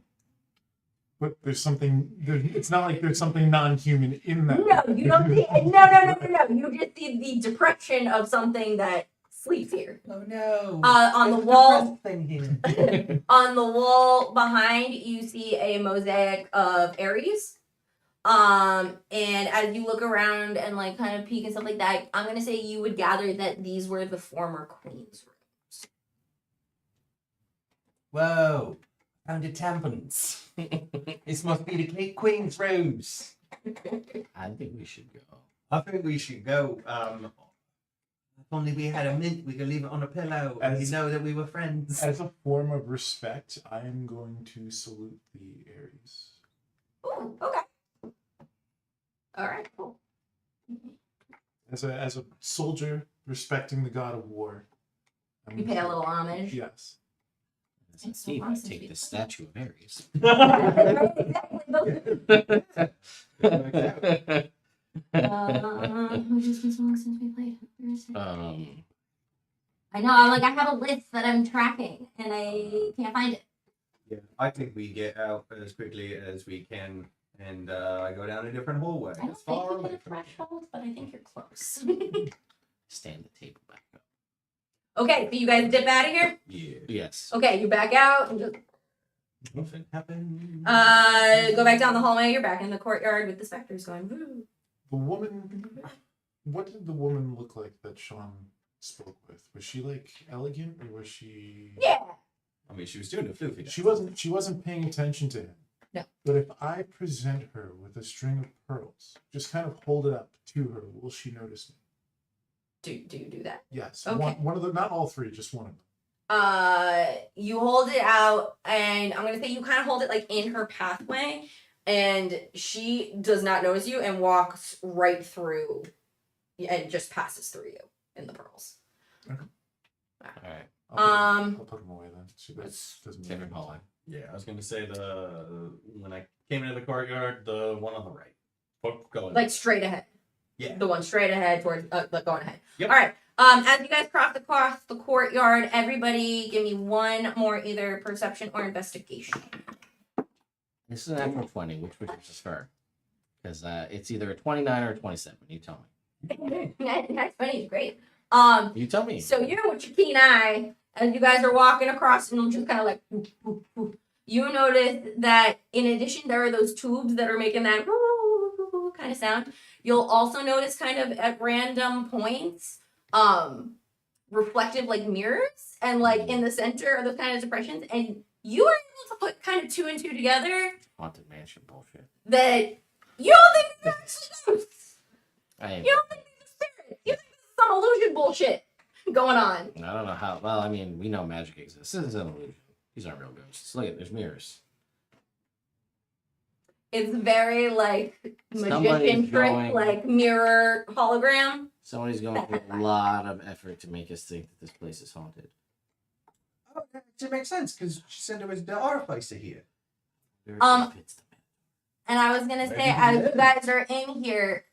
But there's something. It's not like there's something non-human in that. No, you don't see. No. You just see the depression of something that sleeps here. Oh no. On the wall, Thing here. on the wall behind, you see a mosaic of Aries. And as you look around and like kind of peek and stuff like that, I'm gonna say you would gather that these were the former queen's rooms. Whoa. Found a tampons. This must be the Queen's rooms. I think we should go. I think we should go. If only we had a mint, we could leave it on a pillow. And you As- know that we were friends. As a form of respect, I am going to salute the Aries. Ooh, okay. All right, cool. As a soldier respecting the god of war. I'm You pay a little homage. Yes. As a It's so thief, I awesome. take the statue of Aries. Which has been so long since we played. Where is it? I I know. I'm like, I have a list that I'm tracking, and I can't find it. Yeah, I think we get out as quickly as we can and go down a different hallway. I don't As think far you away hit a from threshold, but I think you're close. stand the table back up. Okay, so you guys dip out of here. Yeah. Yes. Okay, you back out and just Nothing happened. go back down the hallway. You're back in the courtyard with the specters going. Woo. The woman. What did the woman look like that Sean spoke with? Was she like elegant or was she? Yeah. I mean, she was doing a floofy dance. She wasn't. She wasn't paying attention to him. No. But if I present her with a string of pearls, just kind of hold it up to her, will she notice me? Do you do that? Yes. Okay. One of them. Not all three. Just one of them. You hold it out, and I'm gonna say you kind of hold it like in her pathway, and she does not notice you and walks right through, and just passes through you in the pearls. All right. I'll put them away then. So that Let's doesn't mean different anything. hallway. Yeah, I was gonna say when I came into the courtyard, the one on the right. Go Like straight ahead. Yeah. The one straight ahead towards, like going ahead. Yep. All right. As you guys cross across the courtyard, everybody give me one more either perception or investigation. This is an natural 20. Which would you prefer? Because it's either a 29 or a 27. You tell me. That's funny. It's great. You tell me. So you with your keen eye, as you guys are walking across, and just kind of like, whoop, whoop, whoop, you notice that in addition, there are those tubes that are making that kind of sound. You'll also notice kind of at random points, reflective like mirrors, and like in the center of those kind of depressions, and you are able to put kind of two and two together Haunted mansion bullshit. that you don't think these are actually ghosts. I You don't think these are spirits. You think this is some illusion bullshit going on. don't know how. Well, I mean, we know magic exists. This is an illusion. These aren't real ghosts. Look at there's mirrors. It's very like Somebody's magician trick, going- like mirror hologram. Somebody's going through a lot of effort to make us think that this place is haunted. Oh, that actually makes sense because she said there was the artificer here. There fits the man. And I was gonna say, Maybe as it you is. guys are in here,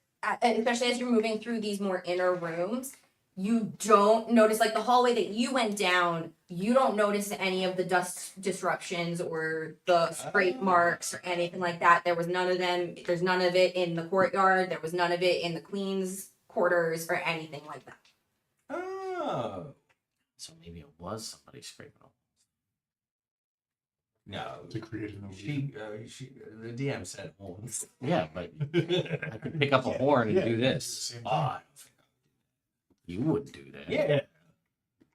especially as you're moving through these more inner rooms, You don't notice, like, the hallway that you went down, you don't notice any of the dust disruptions or the scrape marks or anything like that. There was none of them. There's none of it in the courtyard. There was none of it in the queen's quarters or anything like that. Oh. So maybe it was somebody scraping them. No. To create an illusion. The DM said horns. Yeah, but I could pick up a horn and do this. Same thing. Ah, You wouldn't do that. yeah.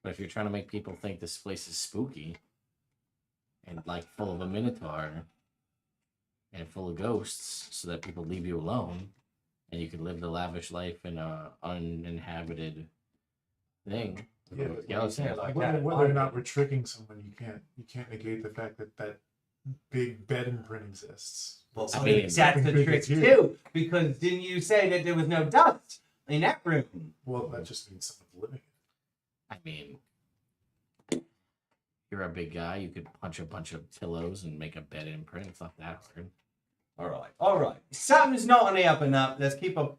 But if you're trying to make people think this place is spooky and like full of a minotaur and full of ghosts so that people leave you alone and you can live the lavish life in a uninhabited thing. Yeah, with skeletons. yeah, like whether, that. whether or not we're tricking someone, you can't negate the fact that that big bed imprint exists. Well, I mean, that's the big trick is here. too. Because didn't you say that there was no dust in that room? Well, that just means someone's living. I mean, you're a big guy. You could punch a bunch of pillows and make a bed imprint. It's not that hard. All right. Something's not on the up and up. Let's keep a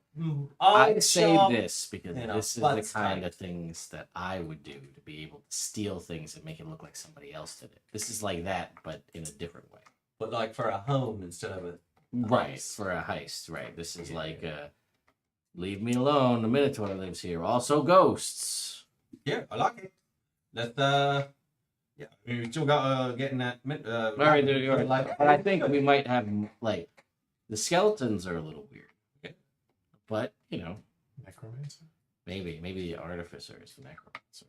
eye I'd say sharp. this because you know, this is the blood's kind tight. of things that I would do to be able to steal things and make it look like somebody else did it. This is like that, but in a different way. But like for a home instead of a Right, heist. for a heist, right. This is Yeah. like, leave me alone, the Minotaur lives here. Also ghosts. Yeah, I like it. Let's yeah, we still got getting that. All right, there you are. like, But I think we might have, like, the skeletons are a little weird. Okay. But, you know, Necromancer? maybe the artificer is the necromancer.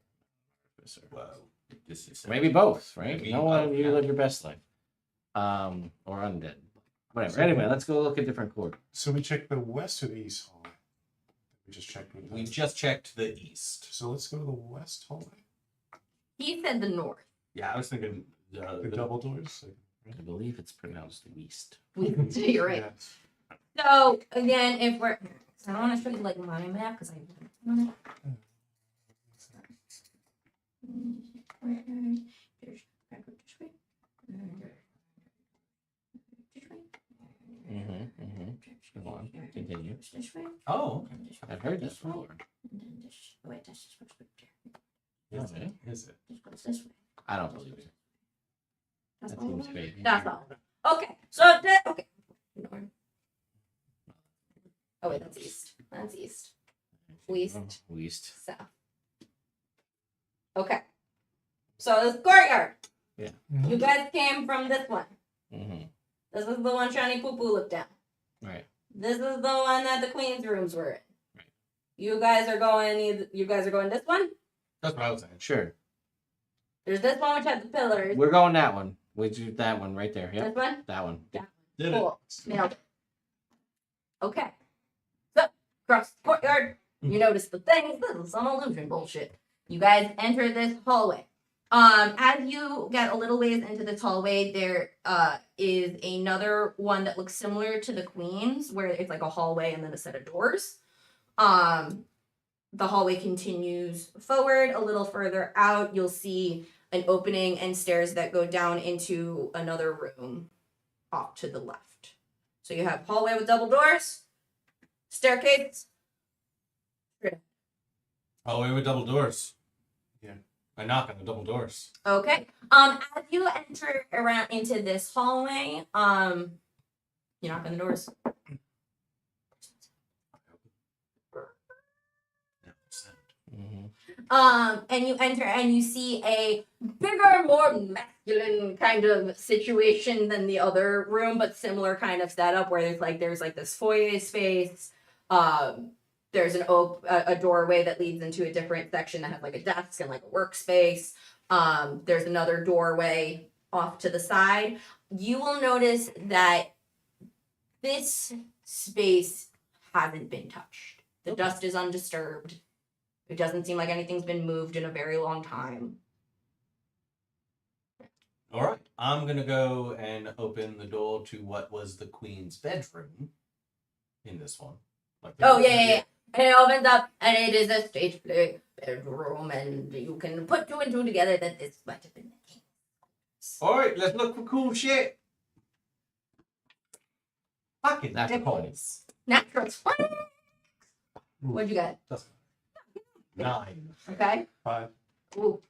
Artificer. Whoa, this is Maybe both, right? Maybe No one, both, you yeah. live your best life. Or undead. Whatever. Anyway, let's go look at different chords. So we checked the west or the east hallway? We just checked with We the- just checked the east. So let's go to the west hallway. He said the north. Yeah, I was thinking The double doors? Like, I believe it's pronounced Weast. You're right. yes. So again, if we're, I don't want to show you like my map because I. Go on, continue. Oh, I've heard this before. Wait, that's just what's is Okay. it? Is it? this way. I don't believe it. That's That all. seems fake. That's all. Okay, so that okay. North. Oh wait, that's east. That's east. West. Weast. South. Okay. So this courtyard. Yeah. You guys came from this one. Mm-hmm. This is the one Shiny Poo Poo looked down. Right. This is the one that the queen's rooms were in. Right. You guys are going. You guys are going this one. That's what I was saying. Sure. There's this one which has the pillars. We're going that one. We do that one right there. This Yep. one. That one. Yeah. Did Cool. Nailed it. Okay. So across the courtyard, you notice the things. This is some illusion bullshit. You guys enter this hallway. As you get a little ways into this hallway, there is another one that looks similar to the queen's, where it's like a hallway and then a set of doors. The hallway continues forward. A little further out, you'll see an opening and stairs that go down into another room off to the left. So you have hallway with double doors, staircase. Hallway with double doors. Yeah. I knock on the double doors. Okay. As you enter around into this hallway, you knock on the doors. Mm-hmm. And you enter and you see a bigger, more masculine kind of situation than the other room, but similar kind of setup where there's like this foyer space. There's a doorway that leads into a different section that has like a desk and like a workspace. There's another doorway off to the side. You will notice that this space hasn't been touched. The dust is undisturbed. It doesn't seem like anything's been moved in a very long time. All right. I'm going to go and open the door to what was the queen's bedroom in this one. Like Oh, yeah. And it opens up, and it is a stage play bedroom, and you can put two and two together that this might have been the case. All right, let's look for cool shit. Fucking That's the dickholes. Natural 20. What'd you get? Doesn't 9. Okay. 5. Ooh,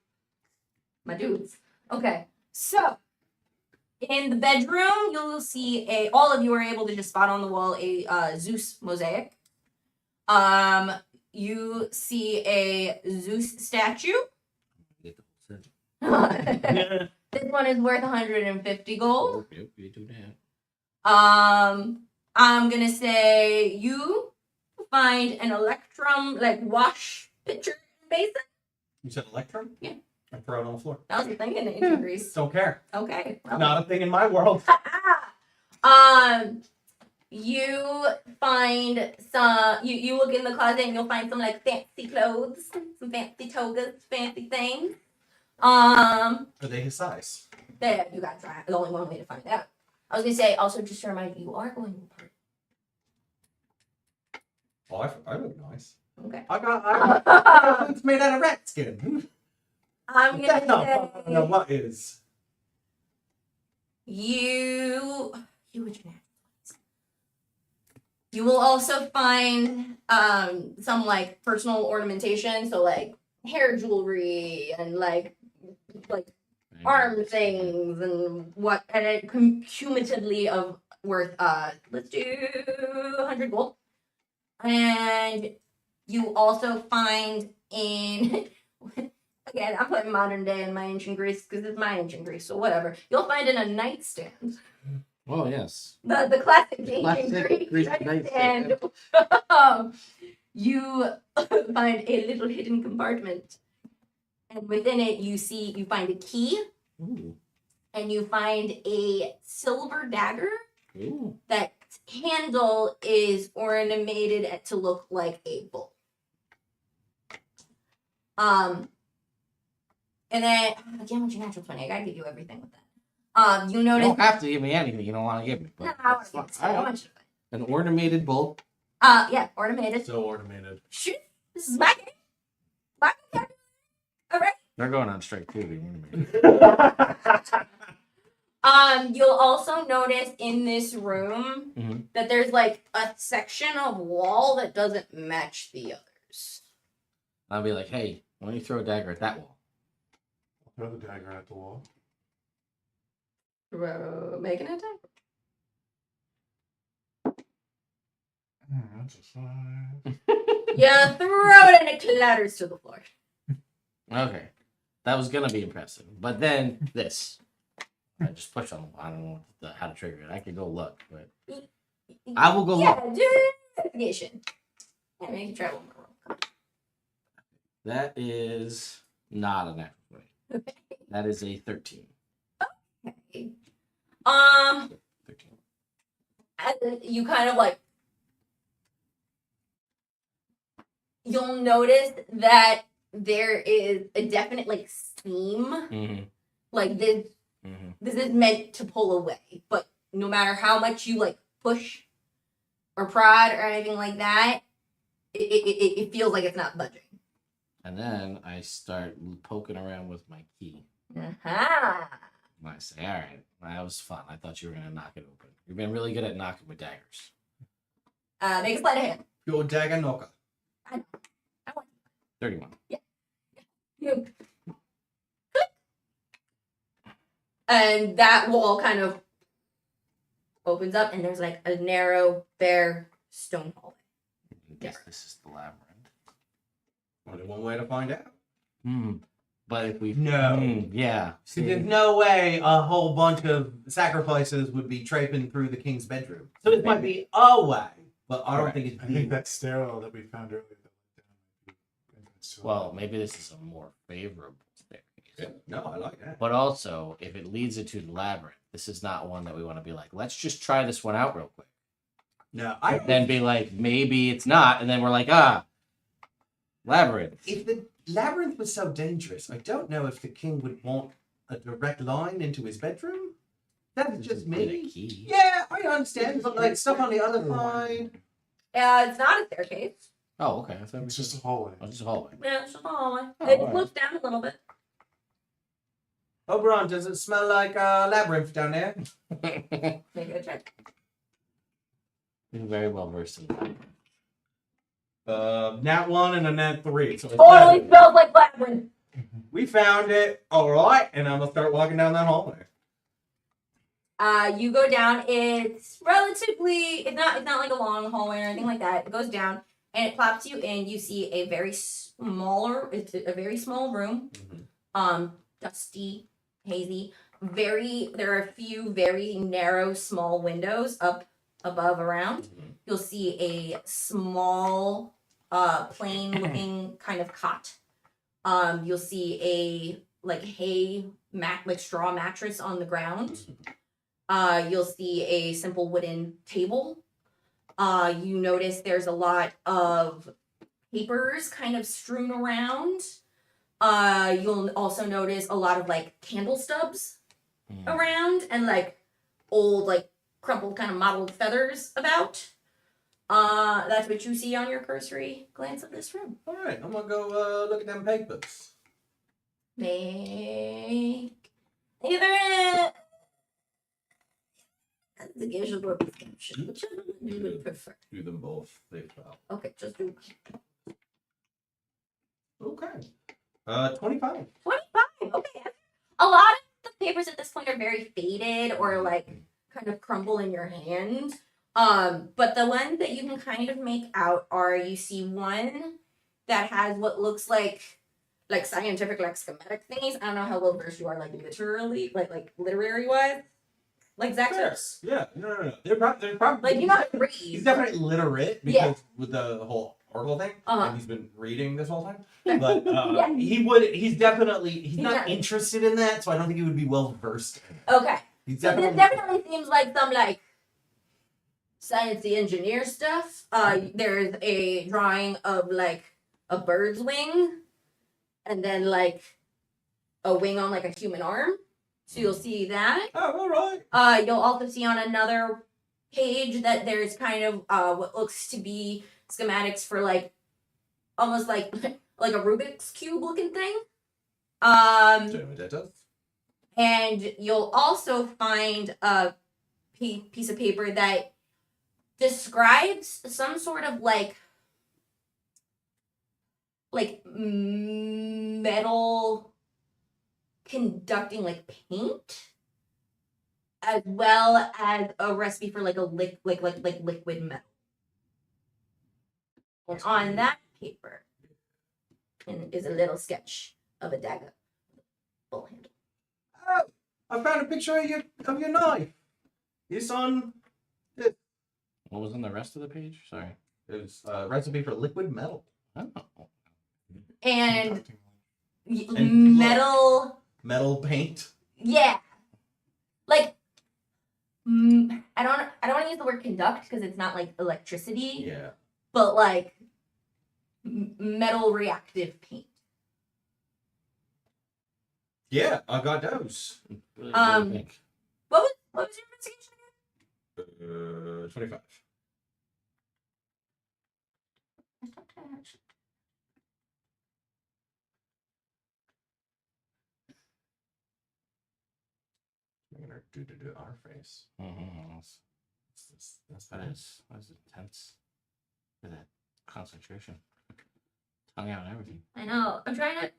my dudes. Okay, so in the bedroom, you'll see all of you are able to just spot on the wall a Zeus mosaic. You see a Zeus statue. Get the whole set. This one is worth 150 gold. Yep, you do that. I'm gonna say you find an electrum like wash pitcher basin. You said electrum? Yeah. I throw it on the floor. That was a thing in ancient Greece. Don't care. Okay. well. Not a thing in my world. You find some. You look in the closet and you'll find some like fancy clothes, some fancy togas, fancy things. Are they his size? That you got to try. The only one way to find out. I was gonna say also just to remind you, you are going to party. Oh, I look nice. Okay. I got it's made out of rat skin. I'm That's not gonna fucking know say what is. you would your natural. You will also find some like personal ornamentation, so like hair jewelry and like arm things and what, and it cumulatively of worth let's do 100 gold. And you also find in again, I'm putting modern day in my ancient Greece because it's my ancient Greece, so whatever. You'll find in a nightstand. Oh yes. The classic ancient Classic Greek Greek nightstand. You find a little hidden compartment. And within it you find a key. Ooh. And you find a silver dagger. Ooh. That handle is ornamented to look like a bull. And then again with your natural 20, I gotta give you everything with that. You You notice don't have to give me anything you don't want to give me. But no, I that's want to fine. give it to you. An ornamented bowl. Yeah, ornamented. So ornamented. Shoot, this is my game. My game. All right. They're going on strike too. The ornamented. You'll also notice in this room Mhm. that there's like a section of wall that doesn't match the others. I'll be like, hey, why don't you throw a dagger at that wall? Throw the dagger at the wall. Make an attack. That's a 5. You throw it and it clatters to the floor. Okay. That was gonna be impressive. But then this. I just push on. I don't know how to trigger it. I could go look, but I will go Yeah, look. do investigation. Yeah, make you try one more roll. That is not a natural 20. Okay. That is a 13. Okay. 13. And you kind of like you'll notice that there is a definite like steam. Mm-hmm. Like this Mm-hmm. this is meant to pull away, but no matter how much you like push or prod or anything like that, it feels like it's not budging. And then I start poking around with my key. Uh-huh. And I say, all right, that was fun. I thought you were going to knock it open. You've been really good at knocking with daggers. Make a sleight of hand. Pure dagger knocker. I want 31. you. And that wall kind of opens up, and there's like a narrow, bare stone hallway. Guess this is the labyrinth. Only one way to find out. But if we... No. Yeah. See, there's no way a whole bunch of sacrifices would be traipsing through the king's bedroom. So this might be a way, but I don't think it's I the think way. that stairwell that we found earlier. Well, maybe this is a more favorable staircase. Yeah, no, I like that. But also, if it leads into the labyrinth, this is not one that we want to be like, let's just try this one out real quick. No, Then be like, maybe it's not, and then we're like, labyrinth. if the labyrinth was so dangerous, I don't know if the king would want a direct line into his bedroom. That's just Get a me. key. Yeah, I understand, but like stuff on the other side. It's not a staircase. Oh, okay. I thought it It's was just a hallway. oh, just a hallway. Yeah, it's just a hallway. Oh, It alright. looks down a little bit. Oberon, does it smell like a labyrinth down there? Make a check. You're very well versed in that. Nat 1 and a nat 3. So it's Totally seven. smells like labyrinth. We found it. All right, and I'm gonna start walking down that hallway. You go down. It's relatively. It's not like a long hallway or anything like that. It goes down and it plops you in. You see a very smaller. It's a very small room. Dusty, hazy. There are a few very narrow, small windows up above around. You'll see a small, plain-looking kind of cot. You'll see a straw mattress on the ground. You'll see a simple wooden table. You notice there's a lot of papers kind of strewn around. You'll also notice a lot of like candle stubs around and like old like crumpled kind of mottled feathers about. That's what you see on your cursory glance of this room. All right, I'm gonna go look at them papers. Make either investigation or perception. Whichever one you would prefer. Do them both. They fell. Okay, just do Okay. 25. 25. Okay. A lot of the papers at this point are very faded or like kind of crumble in your hand. But the ones that you can kind of make out are you see one that has what looks like scientific like schematic thingies. I don't know how well versed you are like literally like literary wise. Like Zach says. Yeah. No. They're probably Like you not read. He's definitely literate because with the whole oracle thing, and he's been reading this whole time. But he's not interested in that, so I don't think he would be well versed in it. Okay. He's So this definitely seems like some like sciencey engineer stuff. There's a drawing of like a bird's wing, and then like a wing on like a human arm. So you'll see that. Oh, all right. You'll also see on another page that there's kind of what looks to be schematics for like almost like a Rubik's cube looking thing. That does. And you'll also find a piece of paper that describes some sort of like metal conducting like paint, as well as a recipe for like a liquid metal. And on that paper is a little sketch of a dagger, full handle. Oh, I found a picture of your knife. It's on. What was on the rest of the page? Sorry. It was a recipe for liquid metal. Oh. And And metal paint. Yeah. Like I don't want to use the word conduct because it's not like electricity. Yeah. But like metal reactive paint. Yeah, I got those. What do you think? What was your investigation 25. again? I'm gonna do our face. That's intense. Look at that concentration. Tongue out and everything. I know. I'm trying to.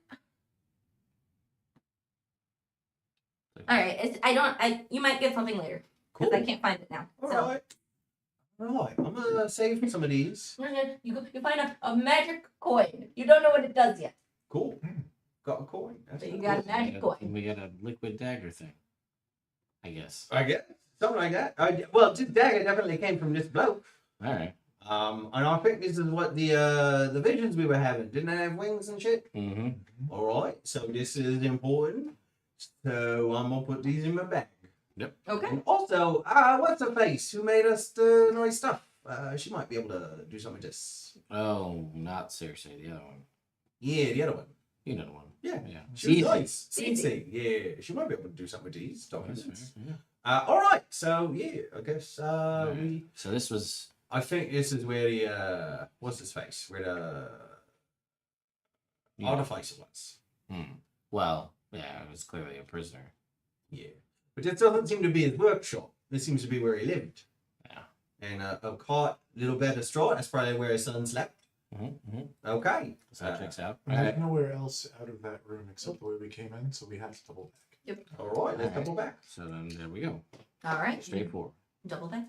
All right. You might get something later because Cool. I can't find it now. All So. right. I'm gonna save some of these. You find a magic coin. You don't know what it does yet. Cool. Got a coin. That's But you cool. got a magic coin. We got a liquid dagger thing. I guess. I guess something like that. Well, this dagger definitely came from this bloke. All right. And I think this is what the visions we were having. Didn't they have wings and shit? Mm-hmm. All right. So this is important. So I'm gonna put these in my bag. Yep. Okay. And also, what's her face? Who made us the nice stuff? She might be able to do some of this. Oh, not seriously. The other one. Yeah, the other one. You know the one. Yeah. Yeah. She was Easy. nice. Easy. Easy. Yeah, she might be able to do something with these That's documents. fair, yeah. All right. So yeah, I guess Alright. we. So this was. I think this is where the what's his face? Where the artificer was. Well, yeah, it was clearly a prisoner. Yeah, but this doesn't seem to be his workshop. This seems to be where he lived. Yeah. And a cot, little bed of straw. That's probably where his son slept. Okay. So that checks out. And All there's right. nowhere else out of that room except the way we came in, so we have to double back. All right, let's double back. So then there we go. All right. Straightforward. Double back.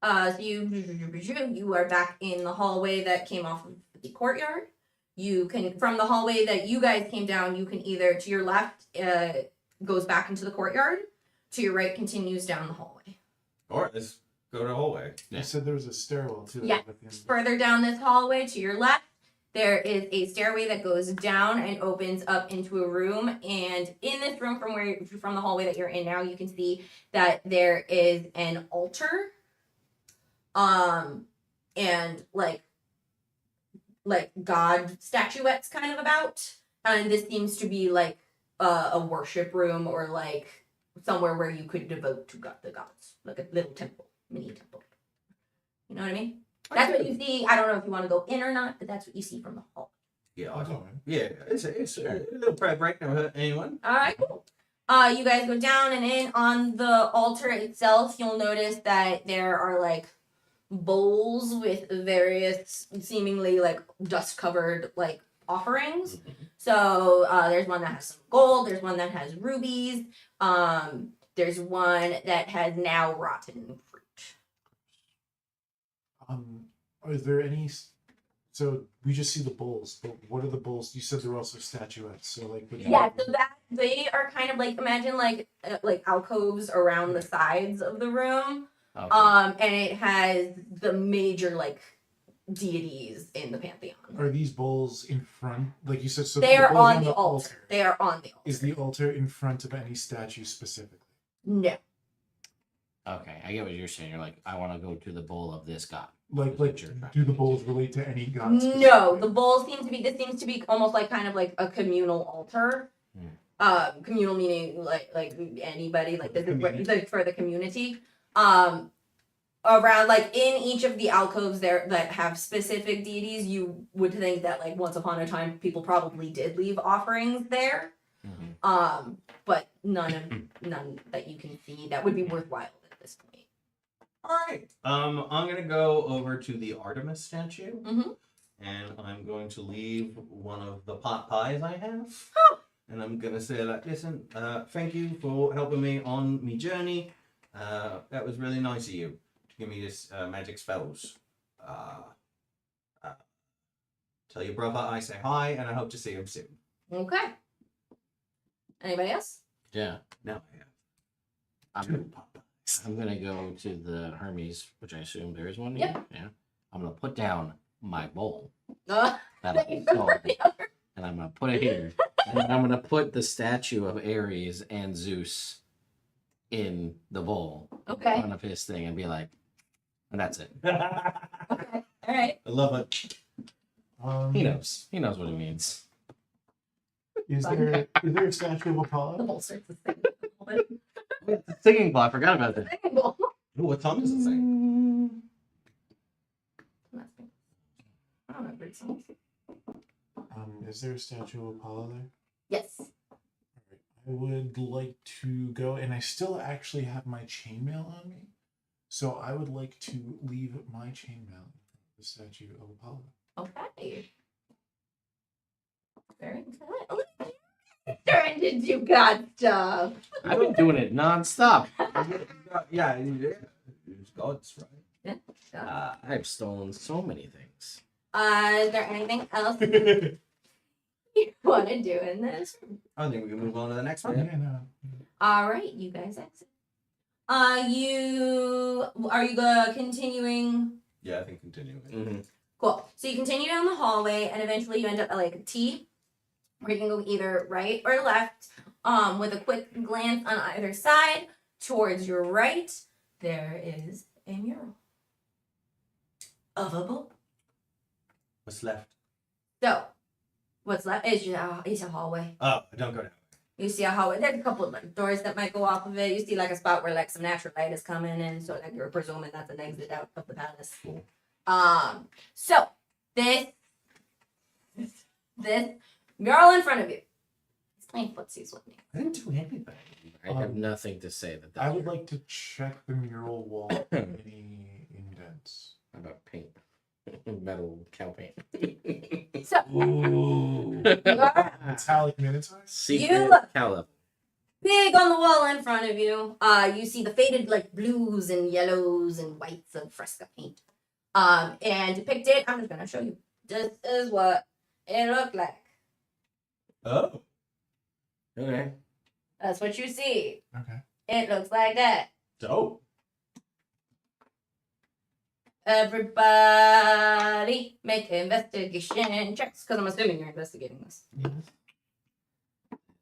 So you are back in the hallway that came off of the courtyard. You can, from the hallway that you guys came down, you can either to your left goes back into the courtyard, to your right continues down the hallway. All right, let's go to the hallway. Yeah. You said there was a stairwell too. Yeah. at the end. Further down this hallway to your left, there is a stairway that goes down and opens up into a room. And in this room, from the hallway that you're in now, you can see that there is an altar, and like god statuettes kind of about. And this seems to be like a worship room, or like somewhere where you could devote to the gods, like a little temple, mini temple. You know what I mean? That's what you see. I don't know if you want to go in or not, but that's what you see from the hall. Yeah, I'll go in. yeah. It's a little prayer break. Never hurt anyone. All right, cool. You guys go down and in. On the altar itself, you'll notice that there are like bowls with various seemingly like dust covered like offerings. So there's one that has some gold, there's one that has rubies, there's one that has now rotten fruit. Is there any? So we just see the bowls, but what are the bowls? You said there were also statuettes. So like, which Yeah, so that they are kind of like, imagine like alcoves around the sides of the room. Okay. And it has the major like deities in the pantheon. Are these bowls in front? Like you said, so They the are bowls on the altar. They are on the altar. Is the altar in front of any statue specifically? No. Okay, I get what you're saying. You're like, I want to go to the bowl of this god. Like, Sure. do the bowls relate to any god? No, specifically? the bowls this seems to be almost like kind of like a communal altar. Communal meaning like anybody, like this is what, like for the community. Around like in each of the alcoves there that have specific deities, you would think that like once upon a time people probably did leave offerings there. But none that you can see that would be worthwhile at this point. All right. I'm gonna go over to the Artemis statue, Mhm. and I'm going to leave one of the pot pies I have. And I'm gonna say like, listen, thank you for helping me on my journey. That was really nice of you to give me this magic spells. Tell your brother I say hi, and I hope to see him soon. Okay. Anybody else? Yeah. Now I have two I'm, pot pies. I'm going to go to the Hermes, which I assume there is one Yep. here. Yeah. I'm going to put down my bowl. Uh, That'll be sold. And I'm going to put it here. And then I'm going to put the statue of Ares and Zeus in the bowl in okay. front of his thing and be like, and that's it. Okay. All right. I love it. He knows. He knows what it means. Is there a statue of The Apollo? bowl starts to sing a little bit. The singing bowl. I forgot about that. Singing bowl. Ooh, what song does it say? I don't know bird songs. Is there a statue of Apollo there? Yes. I would like to go, and I still actually have my chainmail on me, so I would like to leave my chainmail in front of the statue of Apollo. Okay. Very good. Turned into God stuff. I've been doing it nonstop. Yeah, it's God's, right? I've stolen so many things. Is there anything else you want to do in this? I think we can move on to the next one. Yeah, no. All right, you guys exit. Continuing? Yeah, I think continuing. Mm-hmm. Cool. So you continue down the hallway, and eventually you end up at like a T, where you can go either right or left. With a quick glance on either side, towards your right, there is a mural of a book. What's left? So, what's left is a hallway. Oh, don't go down. You see a hallway. There's a couple of like doors that might go off of it. You see like a spot where like some natural light is coming in, so like you're presuming that's an exit out of the palace. Cool. So this mural in front of you. He's playing footsies with me. I didn't do anything. I have nothing to say that. I would like to check the mural wall for any indents. How about paint? Metal cow paint. So Ooh. you are Metallic minotaurs? Secret look- cow level. big on the wall in front of you. You see the faded like blues and yellows and whites of Fresca paint. And depicted, I'm just gonna show you. This is what it looked like. Oh. Okay. That's what you see. Okay. It looks like that. Dope. Everybody make investigation checks, because I'm assuming you're investigating this.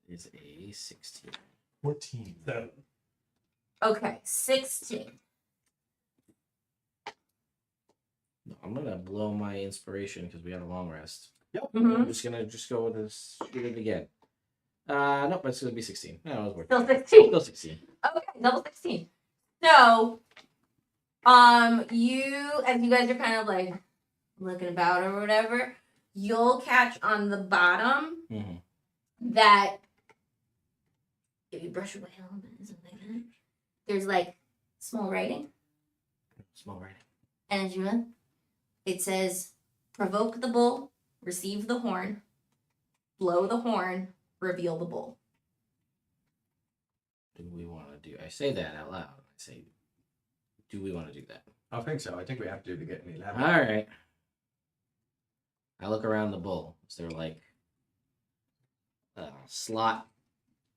Is a 16. 14. So, Okay, 16. No, I'm gonna blow my inspiration because we had a long rest. Mhm. I'm just gonna go with this. Shoot it again. Nope, it's gonna be 16. No, it was worth it. Still 16. Still 16. Okay, double 16. So, as you guys are kind of like looking about or whatever, you'll catch on the bottom Mm-hmm. that if you brush away a little bit, something like that, there's like small writing, Small writing. and as you look, it says, "Provoke the bull, receive the horn, blow the horn, reveal the bull." Do we want to do? I say that out loud. I say, do we want to do that? I think so. I think we have to get an 11. All right. I look around the bull. Is there like a slot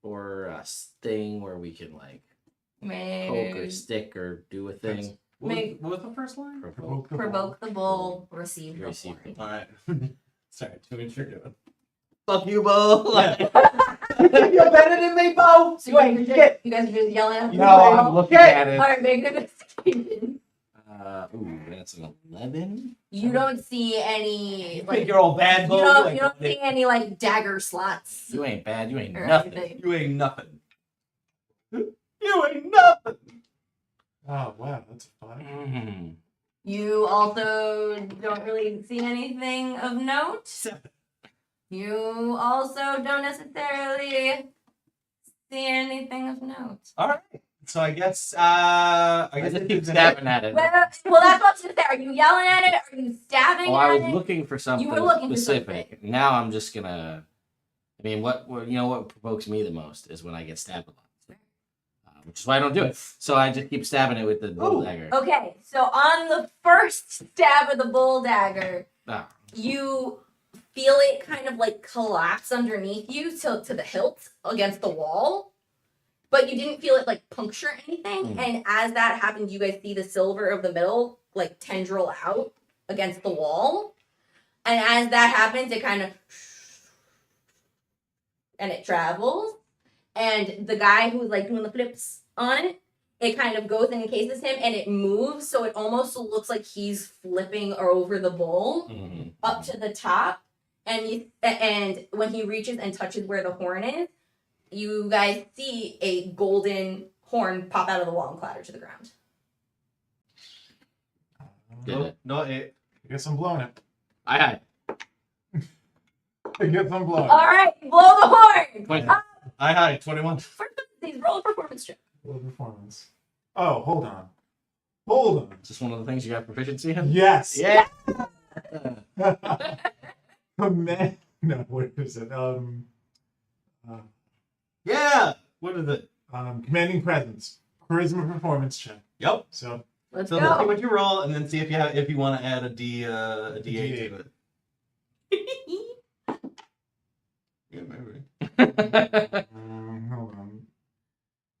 or a thing where we can like poke or stick or do a thing? What was the first line? Provoke. Provoke the bull, receive the Receive horn. All right. Sorry, too much you're doing. Fuck you, Bo. You're better than me, Bo. So you guys are just yelling at No, I'm looking at it. Alright, make an investigation. Ooh, that's an 11. You don't see any You think like you're all bad, Bo? you don't see any like dagger slots You ain't bad. You ain't or nothing. anything. You ain't nothing. You ain't nothing. Oh, wow, that's a 5. Mhm. You also don't really see anything of note. 7. You also don't necessarily see anything of note. All right. So I guess I just keep stabbing at it. Well, that's what I was gonna say. Are you yelling at it? Are you stabbing Oh, I at was it? looking for something You were looking for specific. Now I'm just gonna. I mean, what provokes me the most is when I get stabbed a lot, which is why I don't do it. So I just keep stabbing it with the bull Ooh. dagger. Okay, so on the first stab of the bull dagger, Ah, you feel it kind of like collapse underneath you to the hilt against the wall, but you didn't feel it like puncture anything. Mm. And as that happened, you guys see the silver of the middle like tendril out against the wall. And as that happens, it kind of and it travels. And the guy who's like doing the flips on it, it kind of goes and encases him and it moves, so it almost looks like he's flipping over the bowl mhm. up to the top. And when he reaches and touches where the horn is, you guys see a golden horn pop out of the wall and clatter to the ground. Did Nope, it. not it. I guess I'm blowing it. Aye. I guess I'm blowing All right, blow the horn. Twenty. Aye, 21. Please roll a performance check. Low performance. Oh, hold on. Hold on. Is this one of the things you got proficiency in? Yes. Yeah. Man. No, what is it? Yeah. What is it? Commanding presence. Charisma performance check. Yep. So Let's So let's see go. what you roll, and then see if you want to add a D8 to it. Yeah, maybe. hold on.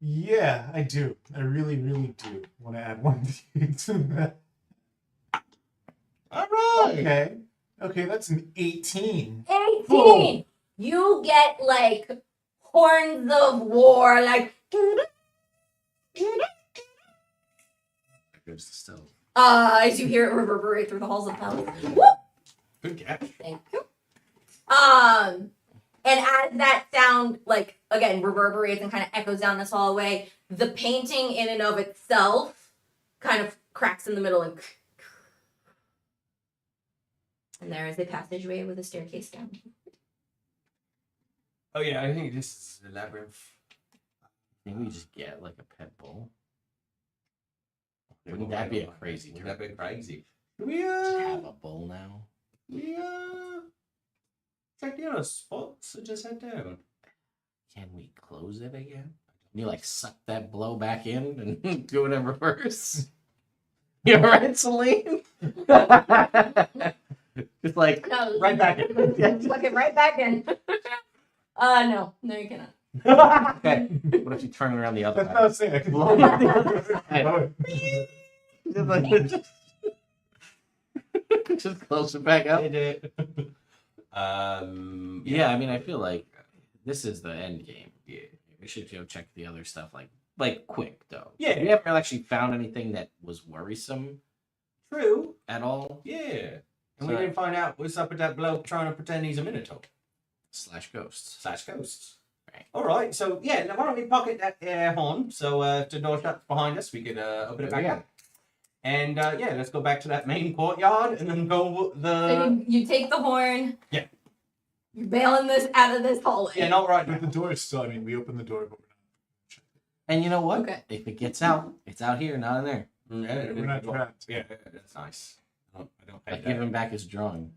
Yeah, I do. I really, really do want to add one to that. All right. Okay. Okay, that's an 18. 18. You get like horns of war, like Goes the stove. as you hear it reverberate through the halls of the palace. Woo! Good catch. Thank you. And as that sound, like, again, reverberates and kind of echoes down this hallway, the painting in and of itself kind of cracks in the middle and there is a passageway with a staircase down. Oh yeah, I think this is the labyrinth. Maybe we just get like a pet bull. Wouldn't that be a crazy Wouldn't trip? that be crazy? We Have a bowl now. check the other spots. So just head down. Can we close it again? Can you like suck that blow back in and do it in reverse? You alright, Celine? It's like No, right back in. Plug it right back in. No, you cannot. Okay. What if you turn around the other That's not way? saying I can Blow blow. Just close it back up. Did it. Yeah, I mean, I feel like this is the end game. Yeah, we should go check the other stuff, like quick though. Yeah. We haven't actually found anything that was worrisome True. at all. Yeah. And So- we didn't find out what's up with that bloke trying to pretend he's a minotaur / ghosts. / ghosts. Right. All right. So yeah, now why don't we pocket that air horn so if the door shuts behind us, we could open it back Yeah. up. And yeah, let's go back to that main courtyard and then go So you take the horn. Yeah. You're bailing this out of this hallway. yeah, not right But now. the door is still, I mean, we opened the door, but And you know what? Okay. If it gets out, it's out here, not in there. we're not trapped. Yeah, that's nice. I don't I hate give that. him back his drawing.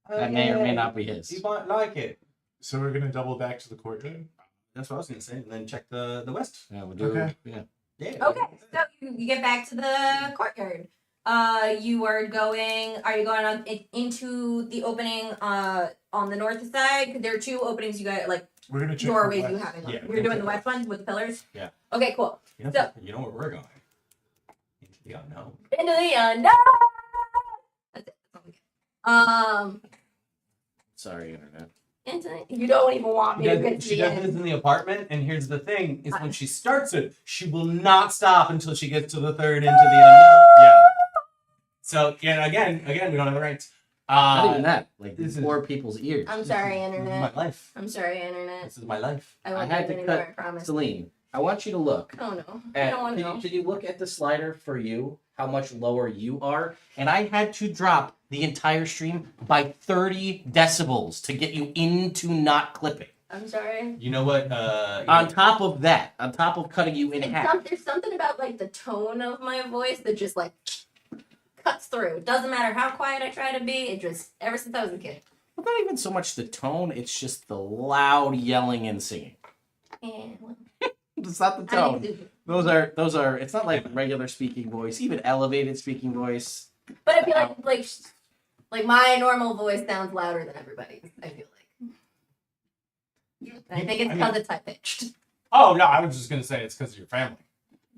Oh, That may or may yeah. not be his. You might like it. So we're gonna double back to the courtyard. That's what I was gonna say, and then check the west. Yeah, we'll do. Okay. Yeah. Yeah. Okay, so you get back to the courtyard. You are going. Are you going on into the opening on the north side? 'Cause there are two openings. You got like We're gonna check doorways the you west. have. Yeah, We're doing the west one with the pillars. Yeah. Okay, cool. You know, So- you know where we're going. Into the unknown. Into the unknown. That's it. That's all we get. Sorry, internet. You don't even want me to get to She the does this end. in the apartment, and here's the thing: is when she starts it, she will not stop until she gets to the third into the unknown. Yeah. So yeah, again, we don't have the rights. Not even that. Like this these is- poor people's ears. I'm sorry, This is my internet. life. I'm sorry, internet. This is my life. I won't I had get to anywhere, I cut promise. Celine, I want you to look. Oh no. I At, don't want to know. Can you look at the slider for you? How much lower you are? And I had to drop the entire stream by 30 decibels to get you into not clipping. I'm sorry. You know what? On top of that, on top of cutting you in half. There's something about like the tone of my voice that just like cuts through. It doesn't matter how quiet I try to be. It just ever since I was a kid. Well, not even so much the tone, it's just the loud yelling and singing. And well, It's not the I need tone. to- Those are it's not like regular speaking voice, even elevated speaking voice. But I feel like my normal voice sounds louder than everybody's. I feel like. And I think it's because it's high pitched. Oh no, I was just gonna say it's because of your family.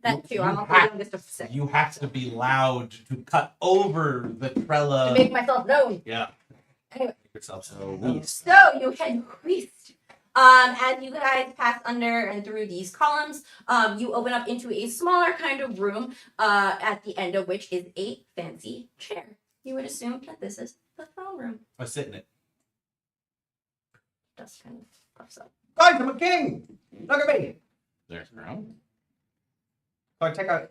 That too. You I'm also have- youngest of six. You have to be loud to cut over the trella. To make myself known. Yeah. Anyway. Make yourself So known. we So you head west. As you guys pass under and through these columns, you open up into a smaller kind of room, at the end of which is a fancy chair. You would assume that this is the throne room. I sit in it. Dust kind of puffs up. Guys, I'm a king. Look at me. there's room. Go take a.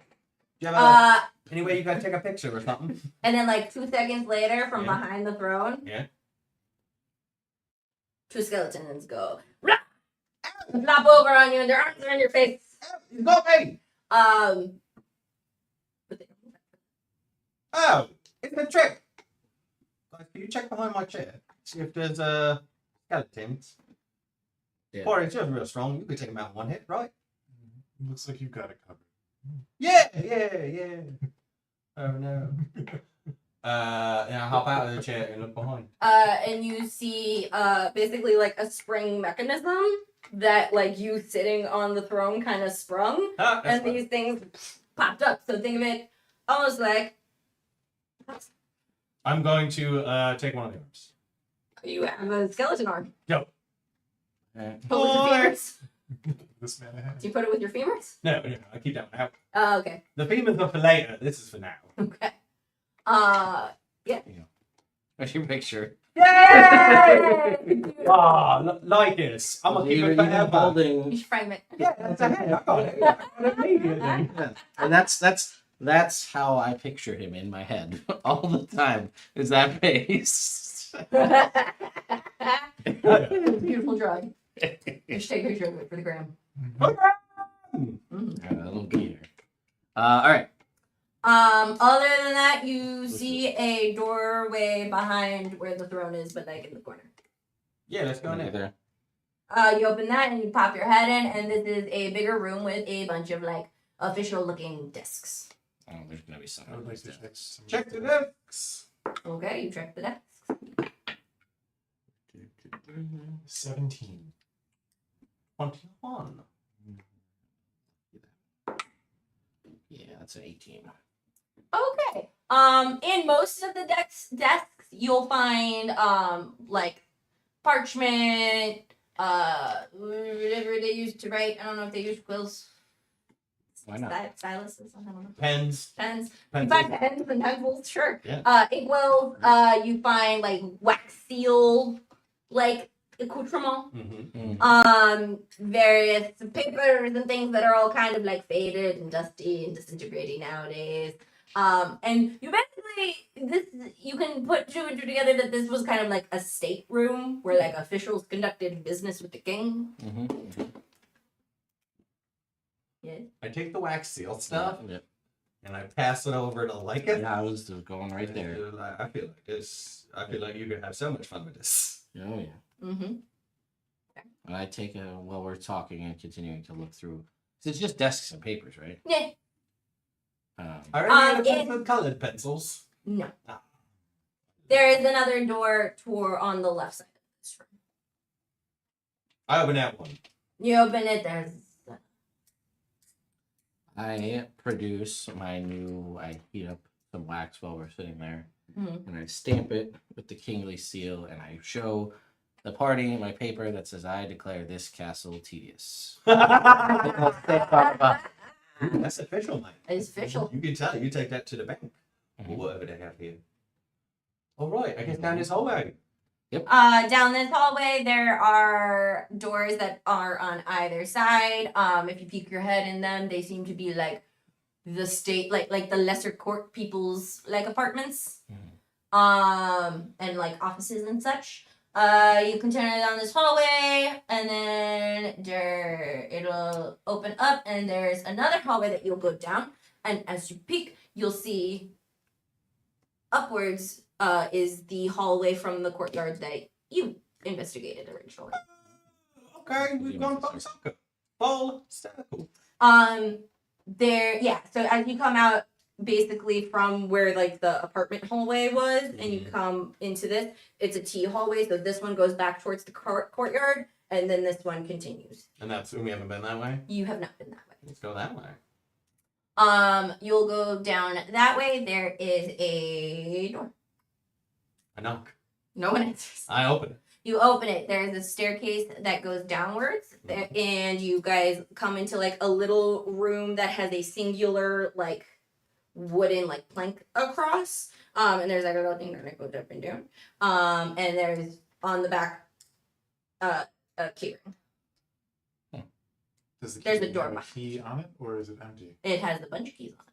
Do you have a, Uh, any way you gotta take a picture or something? and then like 2 seconds later, from Yeah. behind the throne, Yeah. 2 skeletons go, "Rah!" and flop over on you, and their arms are in your face. He's got me. But they don't move. Oh, it's a trick. Guys, can you check behind my chair? See if there's skeletons. Yeah. Or it's just real strong. You could take them out in one hit, right? Looks like you've got it covered. Yeah. Oh no. And I hop out of the chair and look behind. And you see basically like a spring mechanism that like you sitting on the throne kind of sprung, Ah, that's and fine. these things popped up. So think of it almost like I'm going to take one of the arms. you have a skeleton arm. Yo. Put with your femurs. This man ahead. Do you put it with your femurs? No, I keep that one out. Oh, okay. The femurs are for later. This is for now. Okay. Where's your picture? Yay! Ah, like this. I'm gonna keep it You're even forever. You holding. should frame it. Yeah, that's a head. I got it. I got it immediately. Yeah. And that's how I picture him in my head all the time. Is that face? Beautiful drawing. You should take a picture of it for the gram. A little beer. All right. Other than that, you see a doorway behind where the throne is, but like in the corner. Yeah, let's go in there. there. You open that and you pop your head in, and this is a bigger room with a bunch of like official-looking desks. Oh, there's gonna be something. I would like to there. check some. Check the decks. Okay, you check the desks. 17. 21. Yeah, that's an 18. Okay. In most of the desks, you'll find like parchment, whatever they use to write. I don't know if they use quills. Why not? Styluses. I don't know. Pens. Pens. You Pencils. find pens and pencils, sure. Yeah. Inkwells. You find like wax seal, like accoutrement. Various papers and things that are all kind of like faded and dusty and disintegrating nowadays. And you basically you can put two and two together that this was kind of like a state room where like officials conducted business with the king. Yeah. I take the wax seal stuff Yeah. and I pass it over to Lycan. Yeah, I was going right there. I feel like this. I feel like you could have so much fun with this. Oh yeah. Mm-hmm. And I take while we're talking and continuing to look through. So it's just desks and papers, right? Yeah. Are any of them colored pencils? No. Ah. There is another door on the left side of this room. I open that one. You open it, there's I produce my new. I heat up some wax while we're sitting there, and I stamp it with the kingly seal, and I show the party my paper that says, "I declare this castle tedious." That's official, Mike. It's official. You can tell. You take that to the bank. Or whatever they have here. All right. I guess down this hallway. Down this hallway, there are doors that are on either side. If you peek your head in them, they seem to be like the state, like the lesser court people's like apartments, and like offices and such. You continue down this hallway, and then it'll open up, and there's another hallway that you'll go down. And as you peek, you'll see upwards is the hallway from the courtyard that you investigated originally. Okay, we've gone full circle. Full circle. So as you come out basically from where like the apartment hallway was, and you come into this, it's a T hallway, so this one goes back towards the courtyard, and then this one continues. And that's we haven't been that way. You have not been that way. Let's go that way. You'll go down that way. There is a door. I knock. No one answers. I open it. You open it. There's a staircase that goes downwards, and you guys come into like a little room that has a singular like wooden like plank across. And there's like a little thing that goes up and down. And there's on the back a key ring. Does the There's key a door have a behind key on it, or is it empty? It has a bunch of keys on it.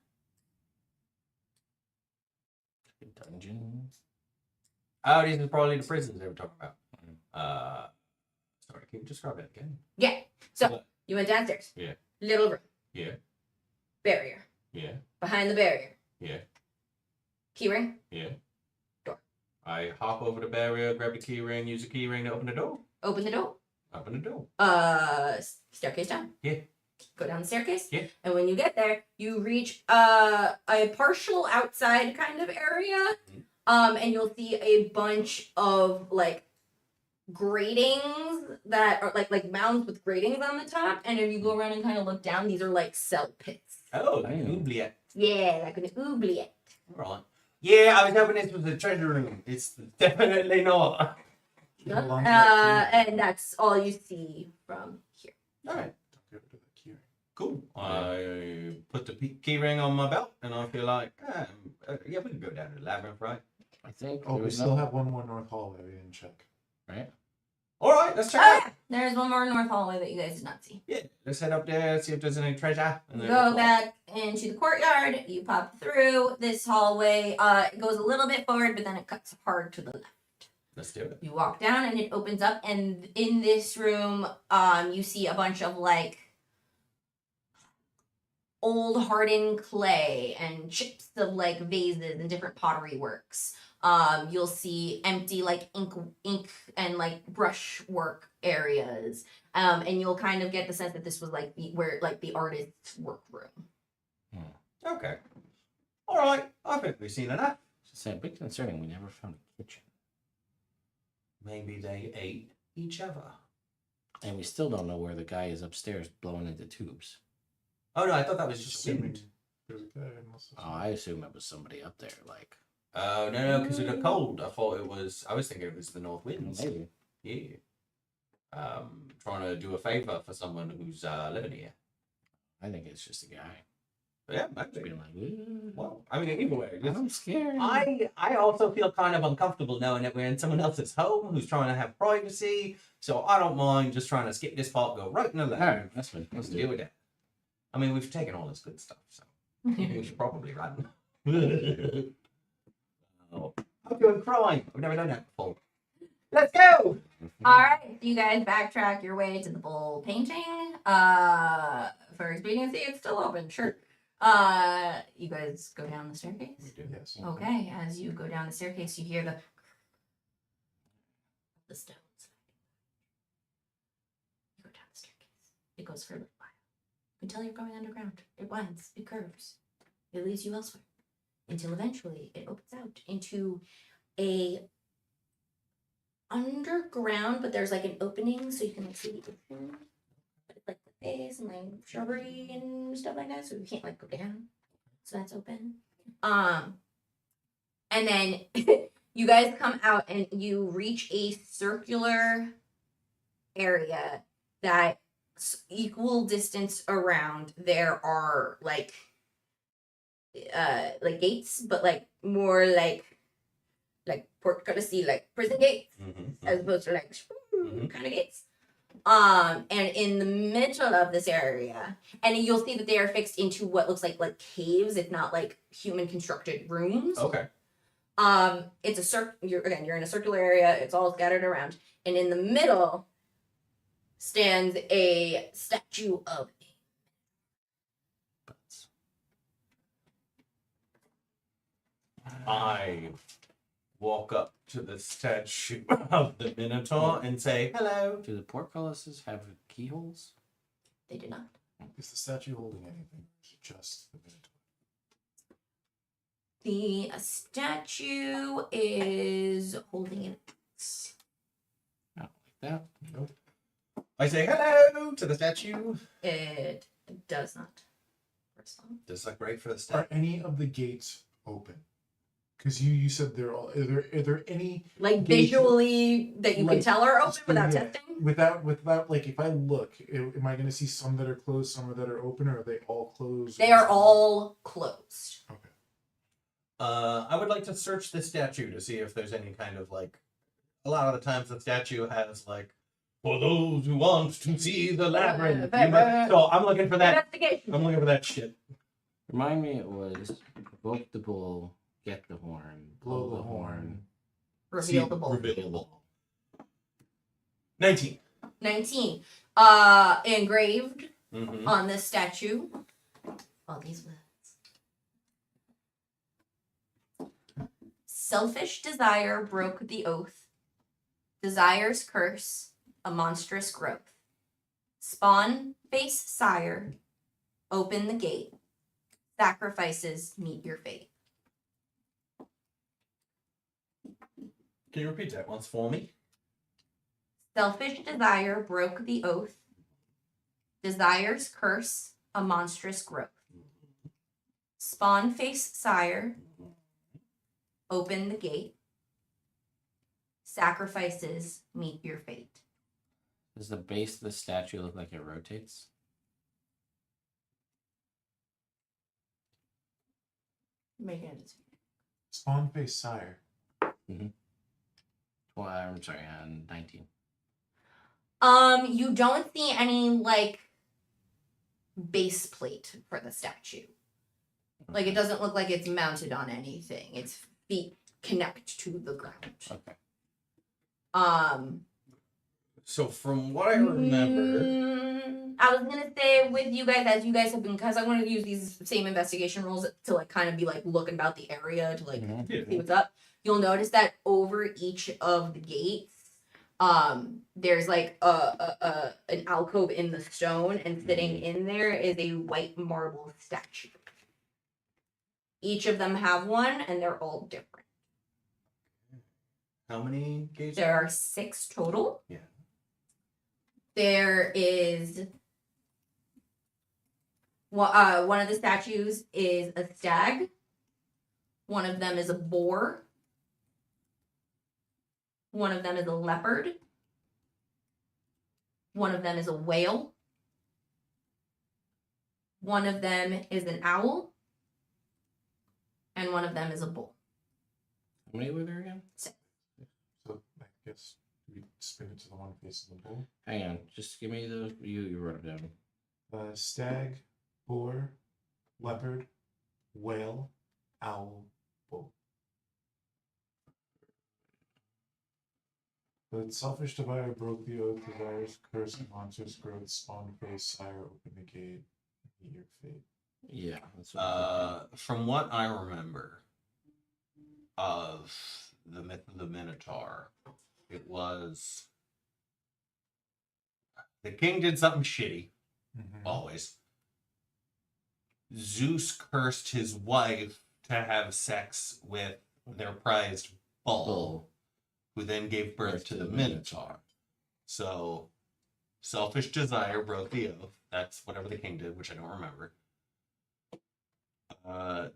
Dungeon. Oh, these are probably the prisons they were talking about. Sorry, can you describe it again? Yeah. So you went downstairs. Yeah. Little room. Yeah. Barrier. Yeah. Behind the barrier. Yeah. Key ring. Yeah. Door. I hop over the barrier, grab the key ring, use the key ring to open the door. Open the door. Open the door. Staircase down. Yeah. Go down the staircase. Yeah. And when you get there, you reach a partial outside kind of area. And you'll see a bunch of like gratings that are like mounds with gratings on the top. And if you go around and kind of look down, these are like cell pits. Oh, like an oubliette. Yeah, like an oubliette. All right. Yeah, I was hoping this was a treasure room. It's definitely not. You belong to that key ring. And that's all you see from here. All right. Don't go to the key ring. Cool. I put the key ring on my belt, and I feel like, yeah, we can go down to the labyrinth, right? I think. Oh, there we was still no- have one more north hallway we didn't check. right. All right, let's check Oh, it out. yeah. There's one more north hallway that you guys did not see. Yeah, let's head up there, see if there's any treasure. And You then go we'll- back into the courtyard. You pop through this hallway. It goes a little bit forward, but then it cuts hard to the left. Let's do it. You walk down, and it opens up. And in this room, you see a bunch of like old hardened clay and chips of like vases and different pottery works. You'll see empty like ink and like brush work areas. And you'll kind of get the sense that this was like the artist's workroom. Okay. All right. I think we've seen enough. It's a bit concerning. We never found a kitchen, Maybe they ate each other. and we still don't know where the guy is upstairs blowing into tubes. Oh no, I thought that was just Assuming wind. there's a guy in this. Oh, I assume it was somebody up there. Like Oh no, because it got cold. I was thinking it was the north winds. maybe. Yeah. Trying to do a favor for someone who's living here. I think it's just a guy. But yeah, Just maybe. being like, "Ooh, Well, I mean, either way, I'm scared. I also feel kind of uncomfortable knowing that we're in someone else's home who's trying to have privacy. So I don't mind just trying to skip this part, go right in the All left. right, that's fine. Let's do Deal it. with that. I mean, we've taken all this good stuff, so we should probably run. Oh, I'm doing crime. I've never done that before. Let's go. All right, you guys backtrack your way to the bull painting. For expediency, it's still open. Sure. You guys go down the staircase. Yes. Okay, as you go down the staircase, you hear the stones. You go down the staircase. It goes for a little while. You can tell you're going underground. It winds. It curves. It leads you elsewhere. Until eventually it opens out into a underground, but there's like an opening so you can like see the ocean. But it's like the face and like shrubbery and stuff like that, so you can't like go down. So that's open. And then you guys come out and you reach a circular area that equal distance around there are like gates, but like more like portcullis, like prison gates, as opposed to like kind of gates. And in the middle of this area, and you'll see that they are fixed into what looks like caves, if not like human constructed rooms. Okay. It's a you're in a circular area. It's all scattered around, and in the middle stands a statue of I walk up to the statue of the Minotaur and say, hello. Do the portcullises have keyholes? They did not. Is the statue holding anything? Is it just the Minotaur? The statue is holding an axe. Not like that. Nope. I say hello to the statue. It does not respond. Does that great for the Are statue? any of the gates open? Because you said they're all. Are there any Like gates- visually that you can like, tell are open without yeah, testing? without like if I look, am I going to see some that are closed, some that are open, or are they all closed? They are all closed. Okay. I would like to search the statue to see if there's any kind of like. A lot of the times the statue has like, for those who want to see the labyrinth. So I'm looking for that. Investigation. I'm looking for that shit. Remind me, it was evoke the bull, get the horn, blow the horn. Reveal the bull. Reveal the bull. 19. 19. Engraved Mm-hmm. on this statue. All these words. Selfish desire broke the oath. Desire's curse, a monstrous growth. Spawn face sire, open the gate. Sacrifices meet your fate. Can you repeat that once for me? Selfish desire broke the oath. Desire's curse, a monstrous growth. Spawn face sire, open the gate. Sacrifices meet your fate. Does the base of the statue look like it rotates? Make it. Spawn face sire. Well, I'm sorry, 19. You don't see any like base plate for the statue. Like it doesn't look like it's mounted on anything. Its feet connect to the ground. Okay. So from what I remember, I was gonna say with you guys, as you guys have been, because I wanted to use these same investigation rules to like kind of be like looking about the area to like see what's up. You'll notice that over each of the gates, there's like an alcove in the stone, and sitting in there is a white marble statue. Each of them have one, and they're all different. how many gates? There are 6 total. Yeah. There is one of the statues is a stag. One of them is a boar. One of them is a leopard. One of them is a whale. One of them is an owl. And one of them is a bull. How many were there again? So I guess we spin it to the one face of the bull. Hang on, just give me the you wrote it down. Stag, boar, leopard, whale, owl, bull. The selfish devourer broke the oath, desires curse monsters growth, spawn face, sire, open the gate, meet your fate. Yeah, that's what From what I remember of the myth of the Minotaur, it was the king did something shitty, always. Zeus cursed his wife to have sex with their prized bull, who then gave birth to the Minotaur. So, selfish desire broke the oath. That's whatever the king did, which I don't remember.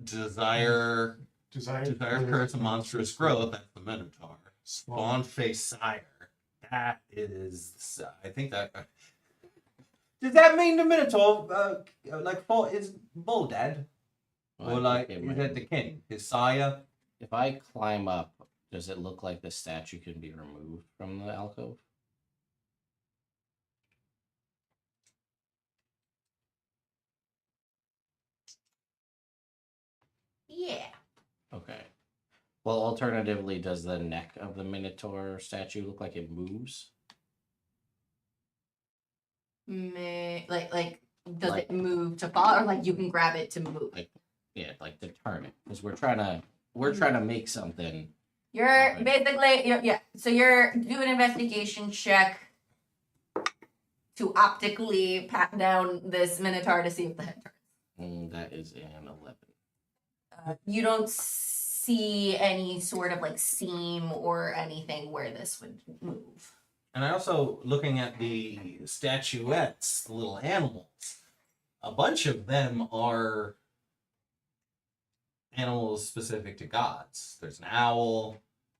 Desire curse a monstrous growth. That's the Minotaur. Spawn face sire. That is, I think that. Does that mean the Minotaur, is bull dead, or like is that the king, his sire? If I climb up, does it look like the statue can be removed from the alcove? Yeah. Okay. Well, alternatively, does the neck of the Minotaur statue look like it moves? Like does it move to fall, or like you can grab it to move? Yeah, like to turn it, because we're trying to make something. You're basically yeah. So you're do an investigation check to optically pat down this Minotaur to see if the head turns. That is an 11. You don't see any sort of like seam or anything where this would move. And I also, looking at the statuettes, the little animals, a bunch of them are animals specific to gods. There's an owl,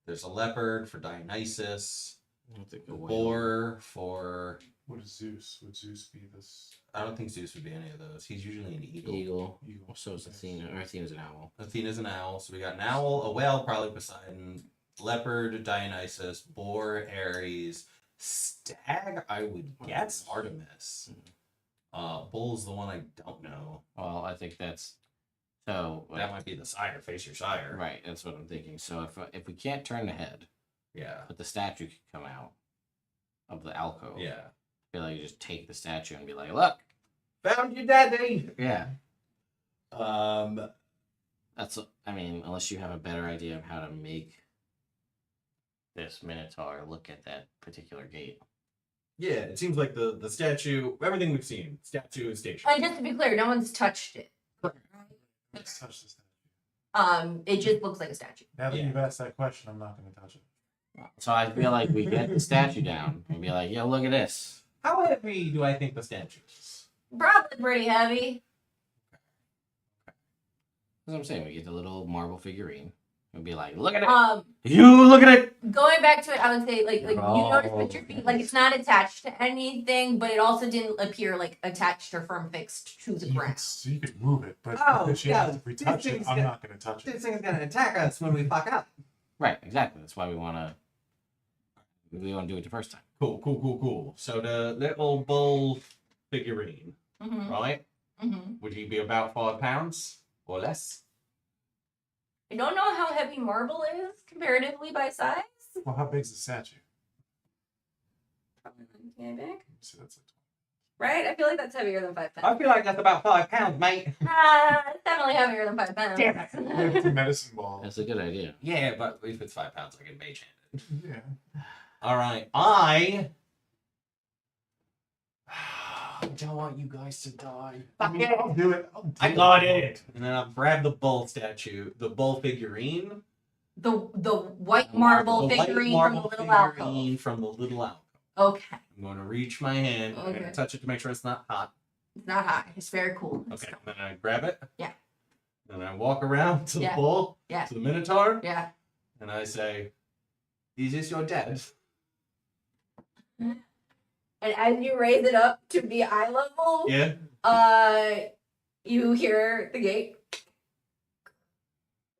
there's a leopard for Dionysus, a boar for... What is Zeus? Would Zeus be this? I don't think Zeus would be any of those. He's usually an eagle. Eagle. So is Athena. Or Athena's an owl. Athena's an owl. So we got an owl, a whale, probably Poseidon, leopard, Dionysus, boar, Ares, stag, I would guess Artemis. Bull's the one I don't know. Well, I think that's so. That might be the sire. Face your sire. Right. That's what I'm thinking. So if we can't turn the head, Yeah. but the statue could come out of the alcove. Yeah. I feel like you just take the statue and be like, look, Found your daddy. yeah. That's. I mean, unless you have a better idea of how to make this Minotaur look at that particular gate. Yeah, it seems like the statue, everything we've seen, statue is stationary. And just to be clear, no one's touched it. Let's touch the statue. It just looks like a statue. Now that Yeah. you've asked that question, I'm not going to touch it. So I feel like we get the statue down and be like, yo, look at this. How heavy do I think the statue is? Probably pretty heavy. That's what I'm saying. We get the little marble figurine and be like, look at it. You Look at it. Going back to it, I would say like you Oh. notice with your feet, like it's not attached to anything, but it also didn't appear like attached or firm fixed to the ground. So you could move it, but Oh, if you yeah, have to retouch this it, thing's I'm got- not going to touch it. This thing is gonna attack us when we fuck up. Right, exactly. That's why we want to do it the first time. Cool. So the little bull figurine, Mm-hmm. right? Mm-hmm. Would he be about 5 pounds or less? I don't know how heavy marble is comparatively by size. Well, how big's the statue? probably not. Yeah, back. So that's like Right? I feel like that's heavier than 5 I pounds. feel like that's about 5 pounds, mate. It's definitely heavier than 5 pounds. Damn it. 20. Medicine ball. That's a good idea. Yeah, but if it's 5 pounds, I can mage hand it. Yeah. All right, I don't want you guys to die. I mean, I'll do it. I got it. And then I'll grab the bull statue, the bull figurine. The white marble The white figurine marble from the little alcove. figurine from the little alcove. Okay. I'm going to reach my hand. I'm going Okay. to touch it to make sure it's not hot. It's not hot. It's very cool. Let's Okay. go. Then I grab it. Yeah. Then I walk around to the Yeah. bull, Yeah. to the minotaur, Yeah. and I say, "Is this your dad?" And as you raise it up to be eye level, Yeah. you hear the gate,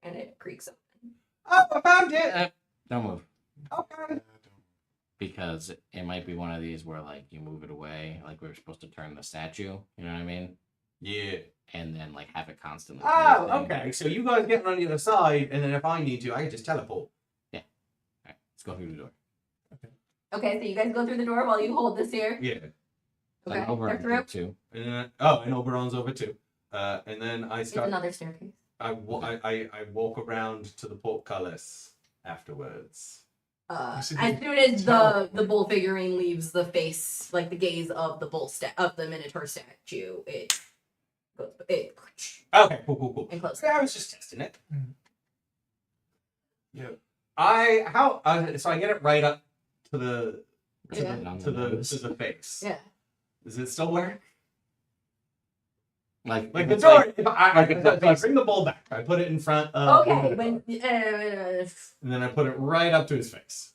and it creaks open. Oh, I found it. Don't move. Okay. Because it might be one of these where like you move it away, like we were supposed to turn the statue, you know what I mean? Yeah. And then like have it constantly. Oh, do the thing. okay. So you guys get on the other side, and then if I need to, I can just teleport. Alright, let's go through the door. Okay, so you guys go through the door while you hold this here. Yeah. Okay, Then over they're and through. too. And then, and Oberon's over too. And then I It's start. another staircase. I walk around to the portcullis afterwards. As said soon you as teleport. the bull figurine leaves the face, like the gaze of the of the minotaur statue, it goes, it Okay, cool. and closes. Yeah, I was just testing it. Yeah. So I get it right up to the Yeah. On to the nose. to the face. Yeah. Does it still work? Like Like if the it's door. like- If I, like if the I face- bring the bowl back. I put it in front of. the Okay, minotaur, when and then I put it right up to his face.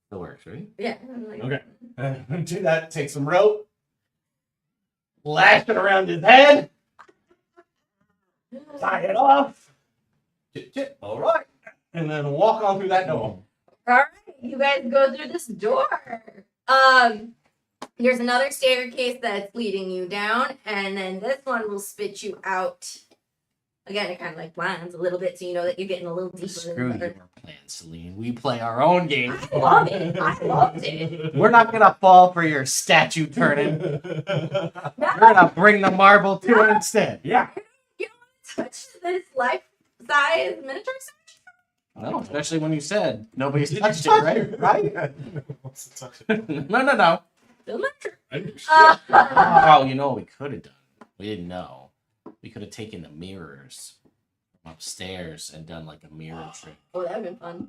Still works, right? yeah, I'm like, Okay. Do that. Take some rope. Lash it around his head. Tie it off. All right. And then walk on through that door. All right, you guys go through this door. Here's another staircase that's leading you down, and then this one will spit you out. Again, it kind of like blinds a little bit, so you know that you're getting a little deeper. Screw your plan, Celine. We play our own game. I love it. I loved it. We're not gonna fall for your statue turning. We're gonna bring the marble to it instead. Yeah. Touch this life-size miniature statue. No, especially when you said nobody's Did you touched it, touch right? it, right? What's the touch? No. Still miniature. Oh, you know what we could have done? We didn't know. We could have taken the mirrors from upstairs and done like a mirror trick Oh, that would have been fun.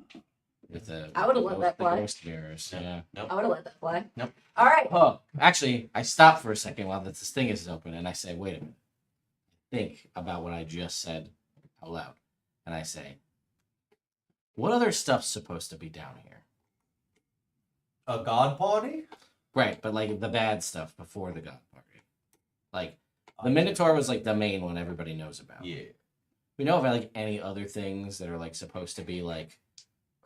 with the. I would've let with that the fly. ghost mirrors. Yeah. I would have let that fly. Nope. All right. Oh, actually, I stopped for a second while this thing is open, and I say, "Wait a minute. Think about what I just said out loud." And I say, "What other stuff's supposed to be down here?" A god party? Right, but like the bad stuff before the god party. Like the Minotaur was like the main one everybody knows about. Yeah. We know about like any other things that are like supposed to be like,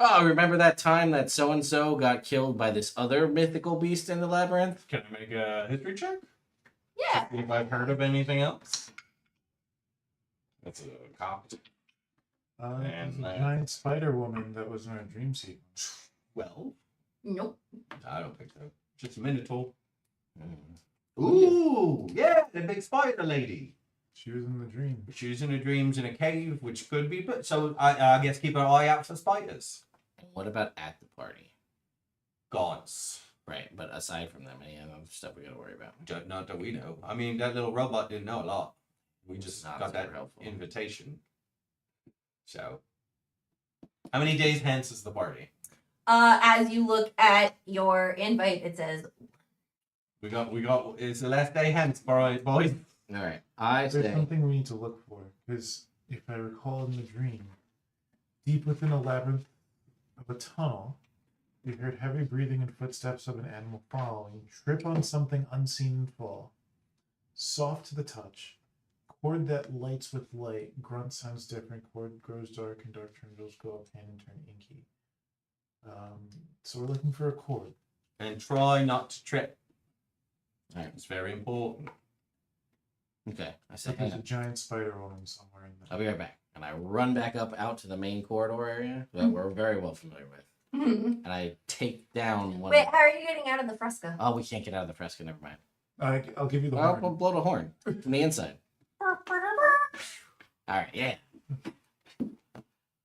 oh, remember that time that so and so got killed by this other mythical beast in the labyrinth? Can I make a history check? Yeah. See if I've heard of anything else. That's a cop. There's a giant spider woman that was in our dream sequence. Well, Nope. I don't think so. Just a minotaur. Mm. Ooh, yeah, the big spider lady. She was in the dream. She was in her dreams in a cave, which could be, but so I guess keep an eye out for spiders. And what about at the party? Gods. Right, but aside from them, any other stuff we gotta worry about? Not that we know. I mean, that little robot didn't know a lot. We just Not got that super helpful. invitation. So, how many days hence is the party? As you look at your invite, it says We got. It's the last day hence, boys. All right, I There's say something we need to look for, because if I recall in the dream, deep within a labyrinth of a tunnel, you heard heavy breathing and footsteps of an animal following. Trip on something unseen and fall. Soft to the touch. Cord that lights with light. Grunt sounds different. Cord grows dark and dark triangles go up hand and turn inky. So we're looking for a cord. And try not to trip. All right. It's very important. Okay, I say Like there's hang a on. giant spider woman somewhere in I'll there. be right back. And I run back up out to the main corridor area that we're very well familiar with. and I take down one. Wait, how are you getting out of the fresco? Oh, we can't get out of the fresco. Never mind. I'll give you the I'll horn. blow the horn from the inside. All right, yeah.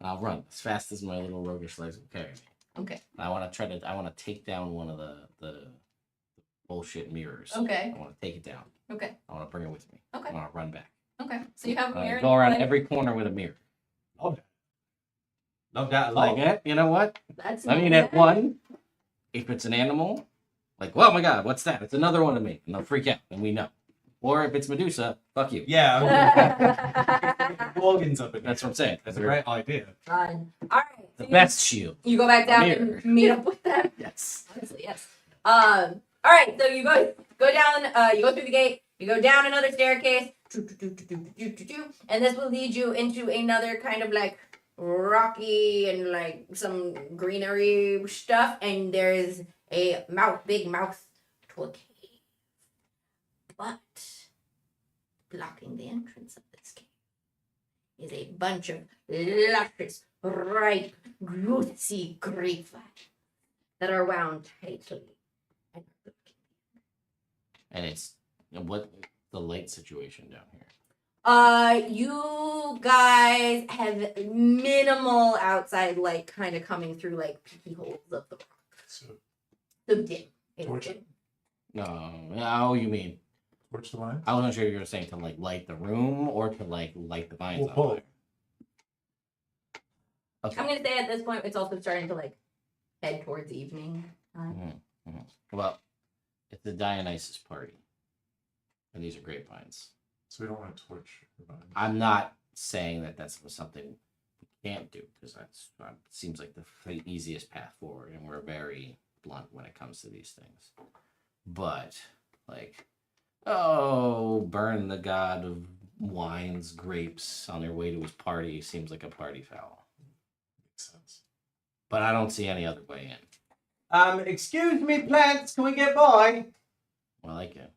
I'll run as fast as my little roguish legs will carry me. Okay. I want to take down one of the bullshit mirrors. Okay. I want to take it down. Okay. I want to bring it with me. Okay. I want to run back. Okay. So you have a mirror. Go around like- every corner with a mirror. Love that a Like lot. it. You know what? That's I mean, at one, if it's an animal, like, oh my god, what's that? It's another one of me, and they'll freak out, and we know. Or if it's Medusa, fuck you. Yeah. Organs up in That's what I'm saying. That's a great idea. Fun. All right. The so best shield. You go back down Mirror. and meet up with them. Yes. Honestly, yes. All right. So you go down. You go through the gate. You go down another staircase, and this will lead you into another kind of like rocky and like some greenery stuff. And there's a big mouth to a cave. But blocking the entrance of this cave is a bunch of luscious, ripe, juicy grapevines that are wound tightly. And it's what the light situation down here. You guys have minimal outside light kind of coming through like peeky holes of the rock. So So dim. It's Torch. dim. No, oh, you mean? torch the vine. I wasn't sure if you were saying to like light the room or to like light the vines. We'll on pull. fire. Okay. I'm gonna say at this point it's also starting to like head towards evening time. Well, it's the Dionysus party, and these are grapevines. So we don't want to torch the vine. I'm not saying that that's something we can't do because that seems like the easiest path forward, and we're very blunt when it comes to these things. But like, oh, burn the god of wines, grapes on their way to his party seems like a party foul. Makes sense. But I don't see any other way in. Excuse me, plants, can we get by? Well, I like it.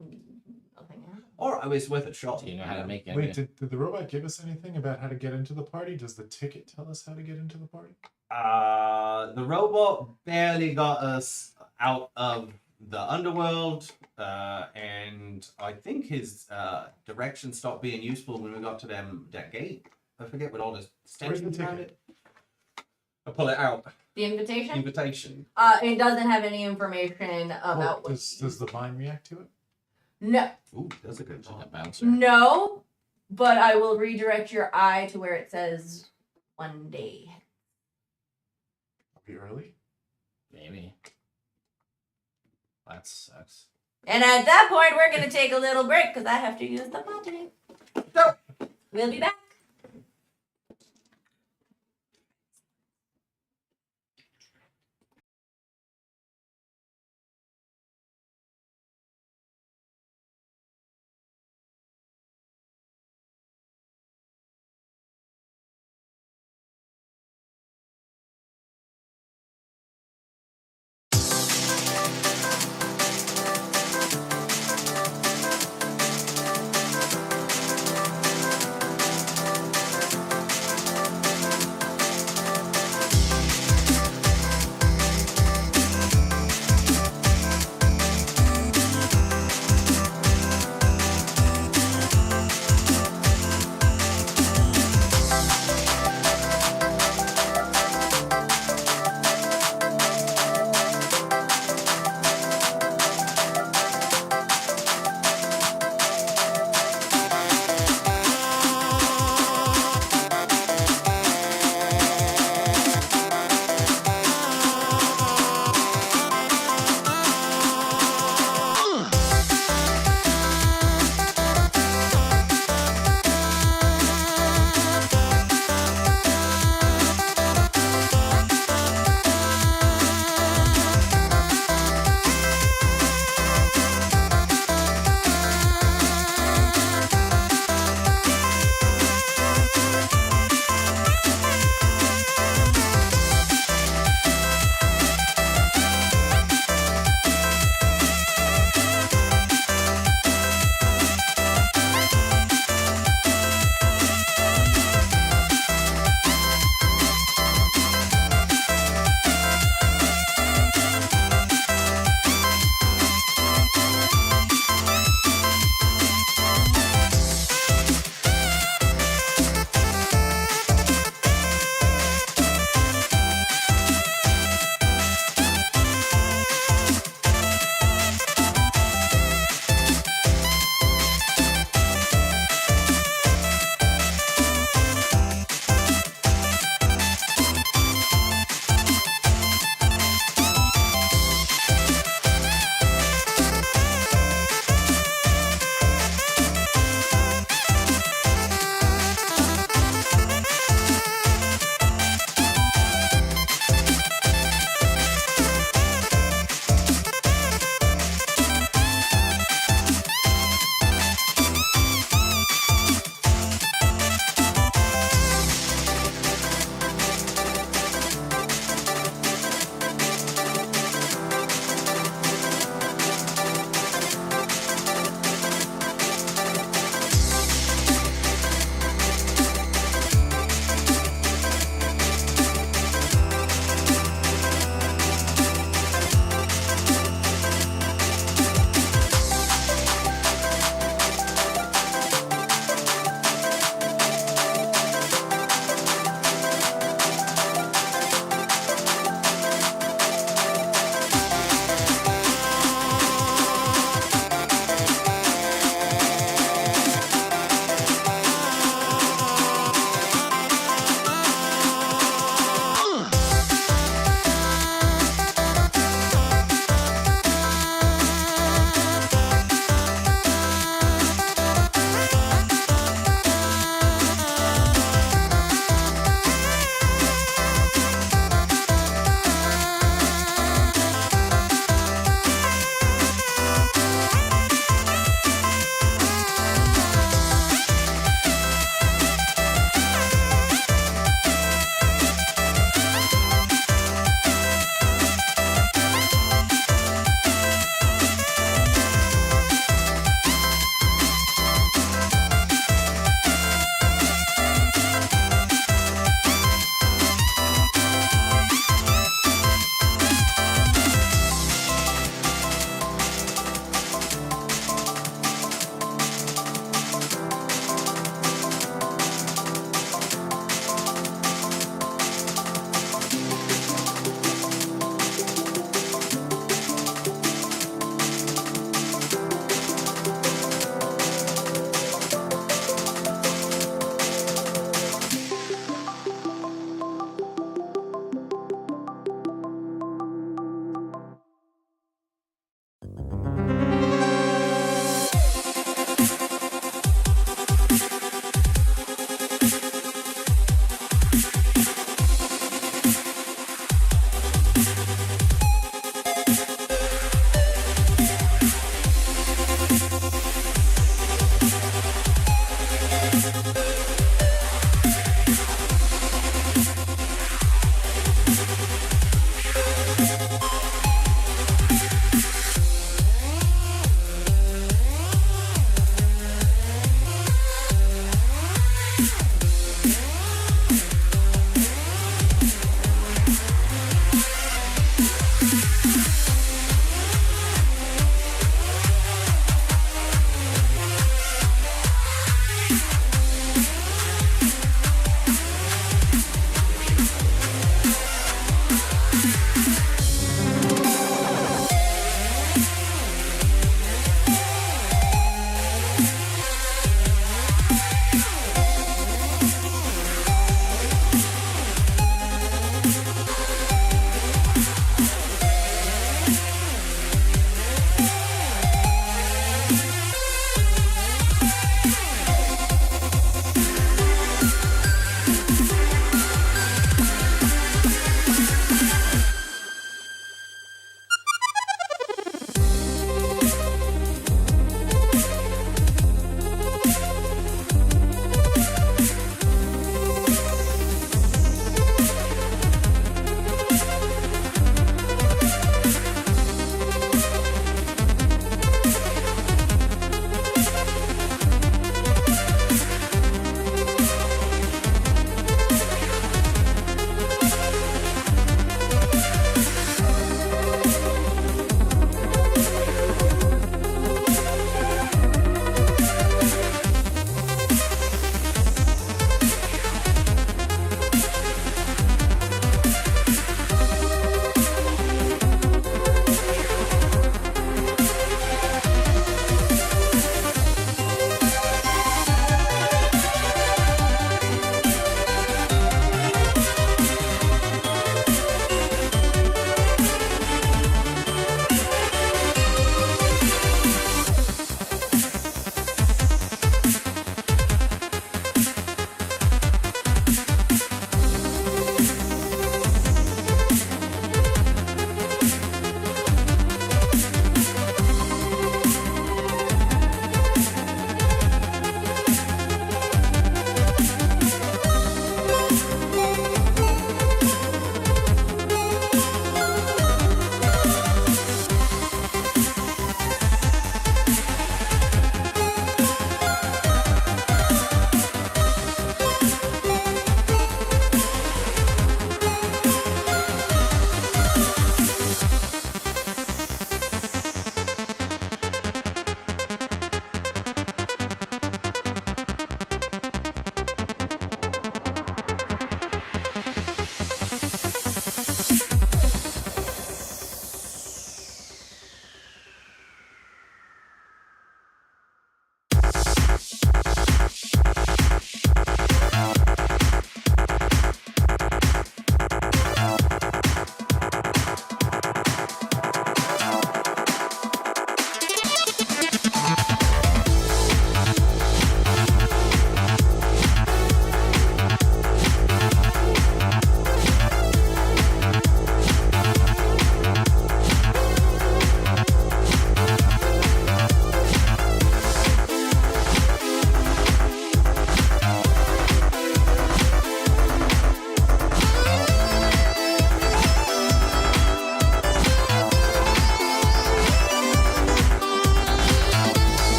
Nothing else. Or I was worth a shot. Do you know how to make it? Wait, did the robot give us anything about how to get into the party? Does the ticket tell us how to get into the party? The robot barely got us out of the underworld, and I think his direction stopped being useful when we got to that gate. I forget what all the Where's the stanchions around ticket? it. I pull it out. The invitation? Invitation. It doesn't have any information Well, about what. does the vine react to it? No, Ooh, that's a good It's like one. a bouncer. no, but I will redirect your eye to where it says one day. Are we early? Maybe. That sucks. And at that point, we're gonna take a little break because I have to use the potty. So we'll be back.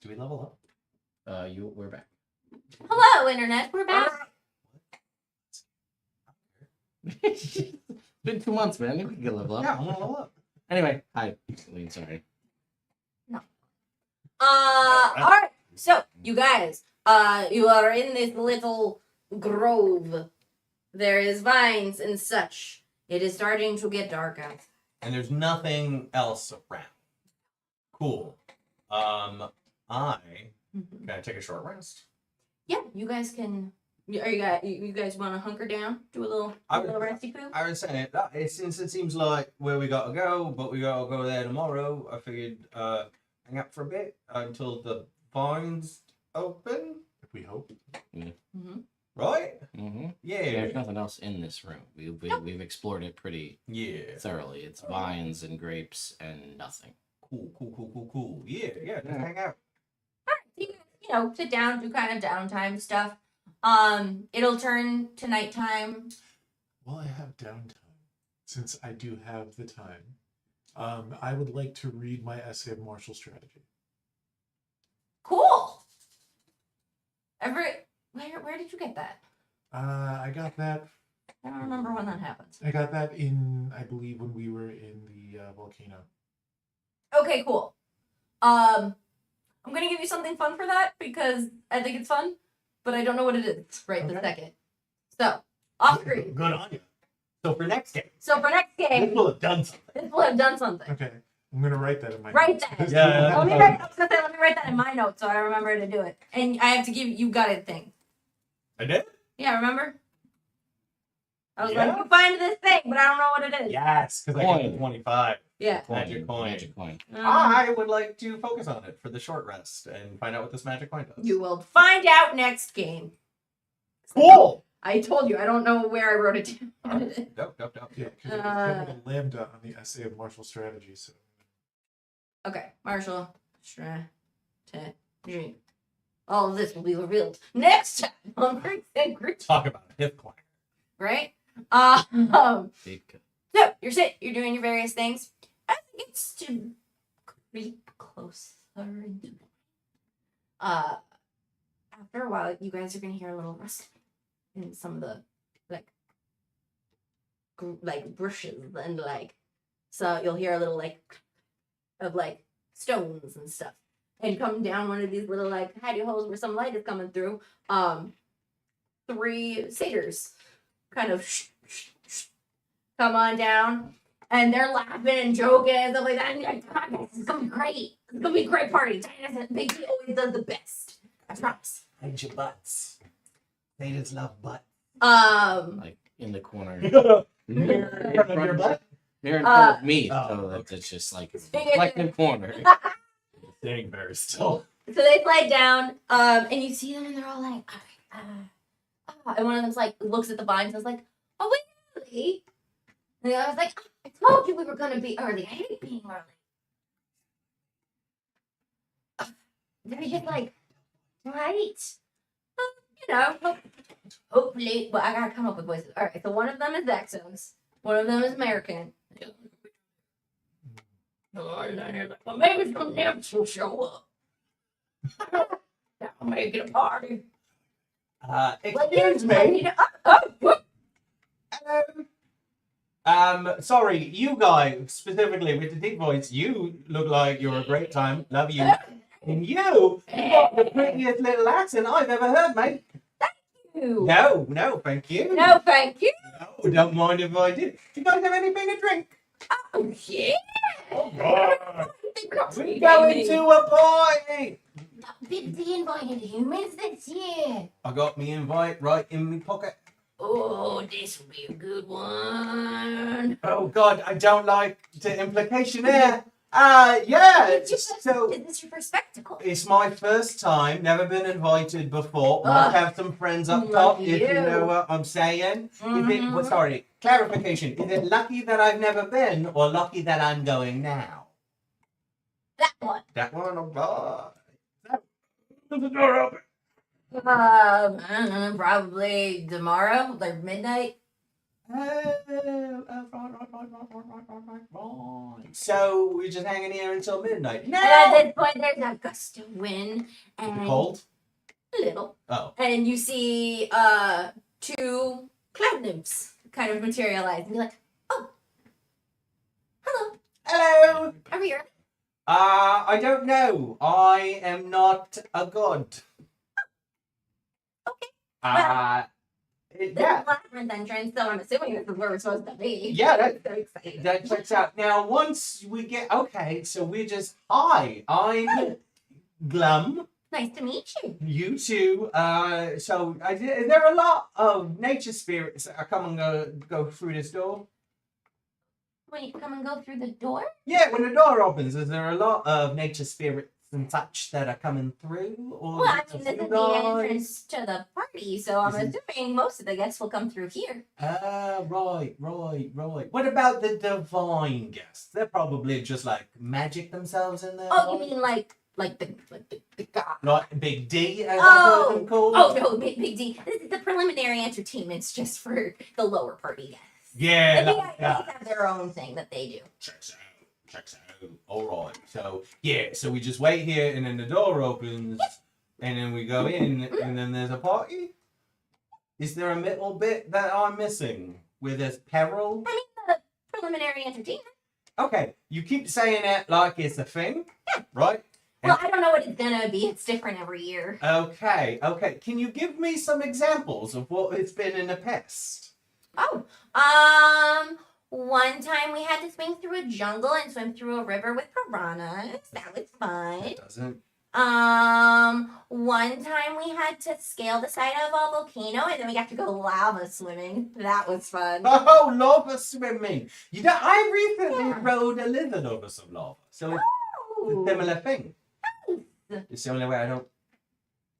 Do we level up? We're back. Hello, internet. We're back. It's been 2 months, man. We can get a level up. Yeah, I want to level up. Anyway, hi, Celine. Sorry. All right. So, you guys, you are in this little grove. There is vines and such. It is starting to get dark out. And there's nothing else around. Cool. Can I take a short rest? Yeah, you guys can. Are you guys want to hunker down, do a little resty poo? I was saying since it seems like where we gotta go, but we gotta go there tomorrow. I figured hang out for a bit until the vines open. If we hope. Mm-hmm. Right? Mm-hmm. Yeah. There's nothing else in this room. We've explored it pretty Yeah. thoroughly. It's vines and grapes and nothing. Cool. Yeah. Just hang out. You know, sit down, do kind of downtime stuff. It'll turn to nighttime. While I have downtime, since I do have the time, I would like to read my essay of martial strategy. Cool. Where did you get that? I got that. I don't remember when that happens. I got that in, I believe, when we were in the volcano. Okay, cool. I'm gonna give you something fun for that because I think it's fun, but I don't know what it is right this second. So, off screen. Good on you. So for next game. This We'll have done something. will have done something. Okay, I'm gonna write that in my Write notes. that. Yeah. Let me write that in my notes so I remember to do it. And I have to give you got it thing. I did? Yeah, remember? I was Yeah. like, you find this thing, but I don't know what it is. Yes, because I got Coin. the 25. Yeah. Magic coin. Magic coin. I would like to focus on it for the short rest and find out what this magic coin does. You will find out next game. Cool! I told you, I don't know where I wrote it down. Dope. Yeah, because it was capital lambda on the essay of martial strategy. So Okay, martial strategy. All of this will be revealed next time on Greeks and Greeks, Talk about a hip climber. right? Big. So you're doing your various things. I think it's to creep closer into after a while, you guys are gonna hear a little rustling in some of the like bushes and so you'll hear a little of stones and stuff. And come down one of these little hidey holes where some light is coming through. 3 satyrs kind of come on down, and they're laughing and joking and stuff like that. And you're like, "God, this is gonna be great. It's gonna be a great party. Big D always does the best. I promise." Hide your butts. Satyrs love butt. Like in the corner. In front of your butt? They're in front of me, oh, so okay. it's just like Figured- like in the corner. Staying very still. So they slide down, and you see them, and they're all like, and one of them's like, looks at the vines and is like, "Oh, wait, really?" And the other's like, "I told you we were gonna be early. I hate being early." They're just like, right? Hopefully, but I gotta come up with voices. All right, so one of them is Exos, one of them is American. Well, maybe some nymphs will show up. That'll make it a party. Excuse me. Hello. Sorry, you guys, specifically with the deep voice, you look like you're a great time. Love you. And you got the prettiest little accent I've ever heard, mate. No, thank you. No, thank you. No, don't mind if I do. Do you guys have anything to drink? Oh, yeah. We're going to a party. Big D invited humans this year. I got me invite right in my pocket. Oh, this will be a good one. Oh God, I don't like the implication there. Yeah. Is this your first spectacle? It's my first time, never been invited before. Might have some friends up top, lucky if you you. know what I'm saying. Is Mhm. it, well, sorry, clarification. Is it lucky that I've never been or lucky that I'm going now? That one. That one, oh, There's the door open. I don't know, probably tomorrow, like midnight. Right. So we're just hanging here until midnight. And at this point, there's a gust of wind, Is and it cold? a little. Oh. And you see two cloud nymphs kind of materialize and be like, "Oh, hello, Hello. are we here?" I don't know. I am not a god. Okay. Yeah. This is labyrinth entrance, so I'm assuming this is where we're supposed to be. Yeah, So excited. that checks out. Now, once we get so we're just hi. I'm Glum. Nice to meet you. You too. Is there a lot of nature spirits that are come and go through this door? Wait, come and go through the door? Yeah, when the door opens, is there a lot of nature spirits and such that are coming through? Or Well, I mean, just this you is the guys? entrance to the party, so I'm Is assuming most of the guests will come through here. Right. What about the divine guests? They're probably just like magic themselves in there. Oh, you mean like the god? Like Big D, as I've Oh. heard them called? Oh no, big D. This is the preliminary entertainment's just for the lower party guests. Yeah, The like VIPs that. have their own thing that they do. Checks out. All right. So we just wait here, and then the door opens, and then we go in, and then there's a party. Is there a middle bit that I'm missing where there's peril? I mean, the preliminary entertainment. Okay, you keep saying it like it's a thing, right? Well, I don't know what it's gonna be. It's different every year. Okay. Can you give me some examples of what it's been in the past? Oh, one time we had to swing through a jungle and swim through a river with piranhas. That was fun. It doesn't. One time we had to scale the side of a volcano and then we got to go lava swimming. That was fun. Oh, lava swimming. You know, I recently Yeah. rode a lizard over some lava, so it's a Ooh. similar thing. It's the only way I don't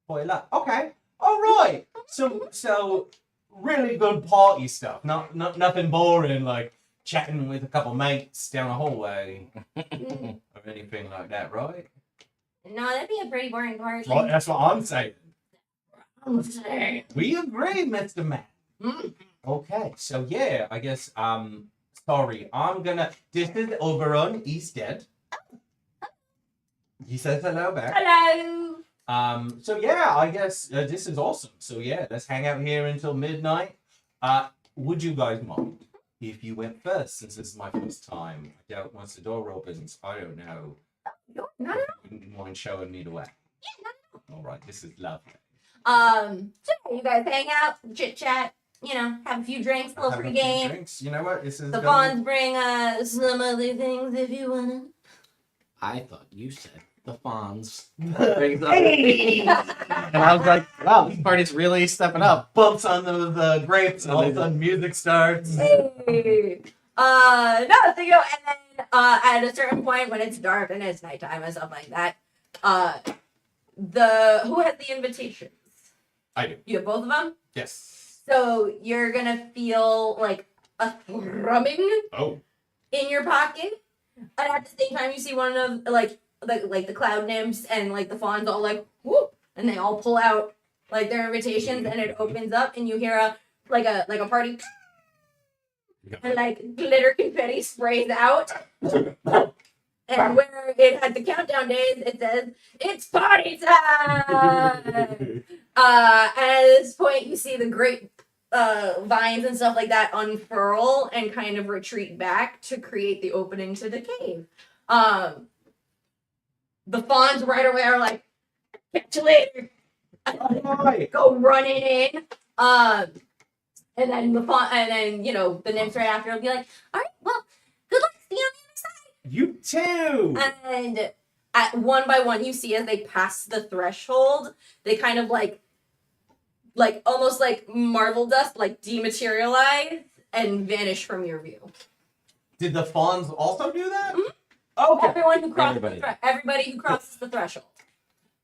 boil up. Okay. All right. So really good party stuff. Not nothing boring like chatting with a couple mates down a hallway or anything like that, right? No, that'd be a pretty boring party. Right. That's what I'm saying. Okay. We agree, Mr. Man. Okay. So yeah, I guess sorry. This is Oberon. He's dead. He says hello back. Hello. So yeah, I guess this is awesome. So yeah, let's hang out here until midnight. Would you guys mind if you went first, since this is my first time? I doubt once the door opens, I don't know. No. Wouldn't mind showing me the way. Yeah, All right, this is lovely. So you guys hang out, chit chat, have a few drinks, a little Have free a few game. drinks. You know what? This is The gonna Fawns bring some other things if you wanna. I thought you said the Fawns. And I was like, wow, this party's really stepping up. bumps on those grapes, and all of a sudden music starts. Hey. No, so and then at a certain point when it's dark and it's nighttime and stuff like that, who has the invitations? I do. You have both of them? Yes. So you're gonna feel like a thrumming Oh. in your pocket, and at the same time you see one of the cloud nymphs and like the fawns all like whoop, and they all pull out like their invitations, and it opens up, and you hear a party, and like glitter confetti sprays out, and where it had the countdown days, it says it's party time. At this point, you see the grape vines and stuff like that unfurl and kind of retreat back to create the opening to the cave. The fawns right away are like, catch you later. Go running in. And then the nymphs right after will be like, all right, well, good luck. See you on the other side. You too. And at one by one, you see as they pass the threshold, they kind of like almost like marble dust, like dematerialize and vanish from your view. Did the fawns also do that? Mhm. Okay. Everybody who crosses the threshold.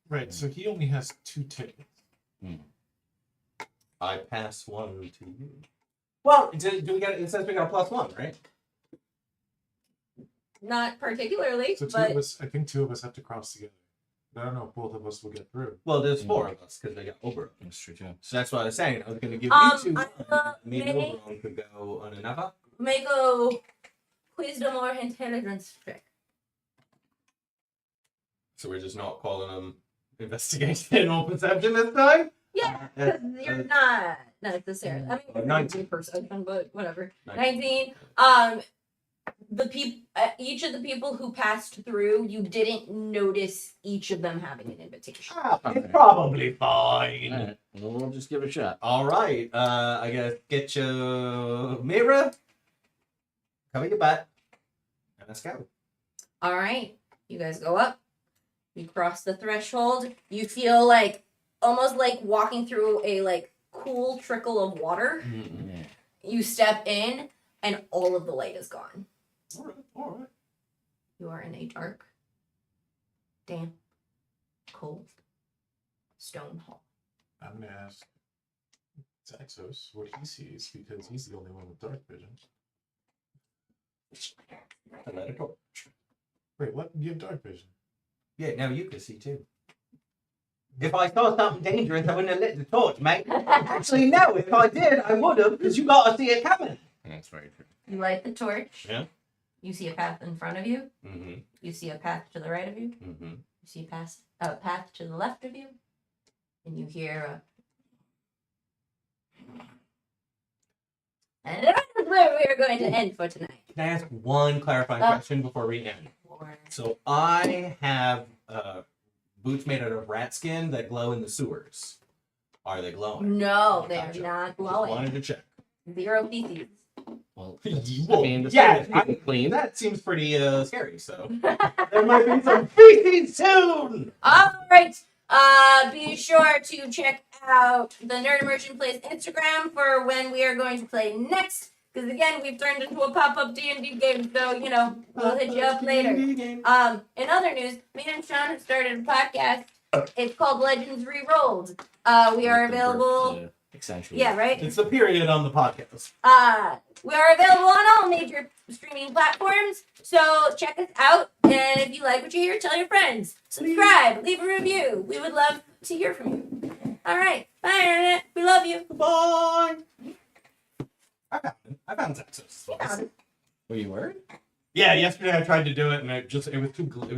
Right, so he only has 2 tickets. I pass one to you. Well, do we get? It says we got a +1, right? Not particularly, So 2 but of us, I think 2 of us have to cross together. I don't know if both of us will get through. Well, there's 4 of us because they got Oberon. That's true too. So that's what I was saying. I was going to give you 2. I will Me and make- Oberon could go on another. make a wisdom or intelligence check. So we're just not calling them investigation or perception this time? Yeah, because you're not necessarily. I mean, you're 19. perception, but whatever. 19. 19. The people, each of the people who passed through, you didn't notice each of them having an invitation. It's probably fine. Alright, well, we'll just give it a shot. All right. I guess get your mirror, cover your butt, and let's go. All right, you guys go up. You cross the threshold. You feel like almost like walking through a like cool trickle of water. Yeah. You step in, and all of the light is gone. All right. You are in a dark, damp, cold stone hall. I'm gonna ask Zaxos what he sees because he's the only one with dark vision. And let it go. Wait, what? You have dark vision? Yeah, now you can see too. If I saw something dangerous, I wouldn't have lit the torch, mate. Actually, no. If I did, I would have, because you got to see it coming. That's very true. You light the torch. Yeah. You see a path in front of you. Mm-hmm. You see a path to the right of you. Mm-hmm. You see a path to the left of you. And you hear And that is where we are going to end for tonight. Can I ask one clarifying question before we end? So I have boots made out of rat skin that glow in the sewers. Are they glowing? No, they are Gotcha. not Just glowing. wanted to check. 0 feces. Well, Well, the yeah, sewers are clean. That seems pretty scary. So there might be some feces soon. All right. Be sure to check out the Nerd Immersion Plays Instagram for when we are going to play next. Because again, we've turned into a pop-up D&D game, so we'll hit you up later. In other news, me and Sean have started a podcast. It's called Legends Rerolled. We are available. Accentuate. Yeah, right. It's the period on the podcast. We are available on all major streaming platforms, so check us out. And if you like what you hear, tell your friends. Subscribe, leave a review. We would love to hear from you. All right, bye, Internet. We love you. Goodbye. I found Zaxos. Found it. Were you worried? Yeah, yesterday I tried to do it and it was too.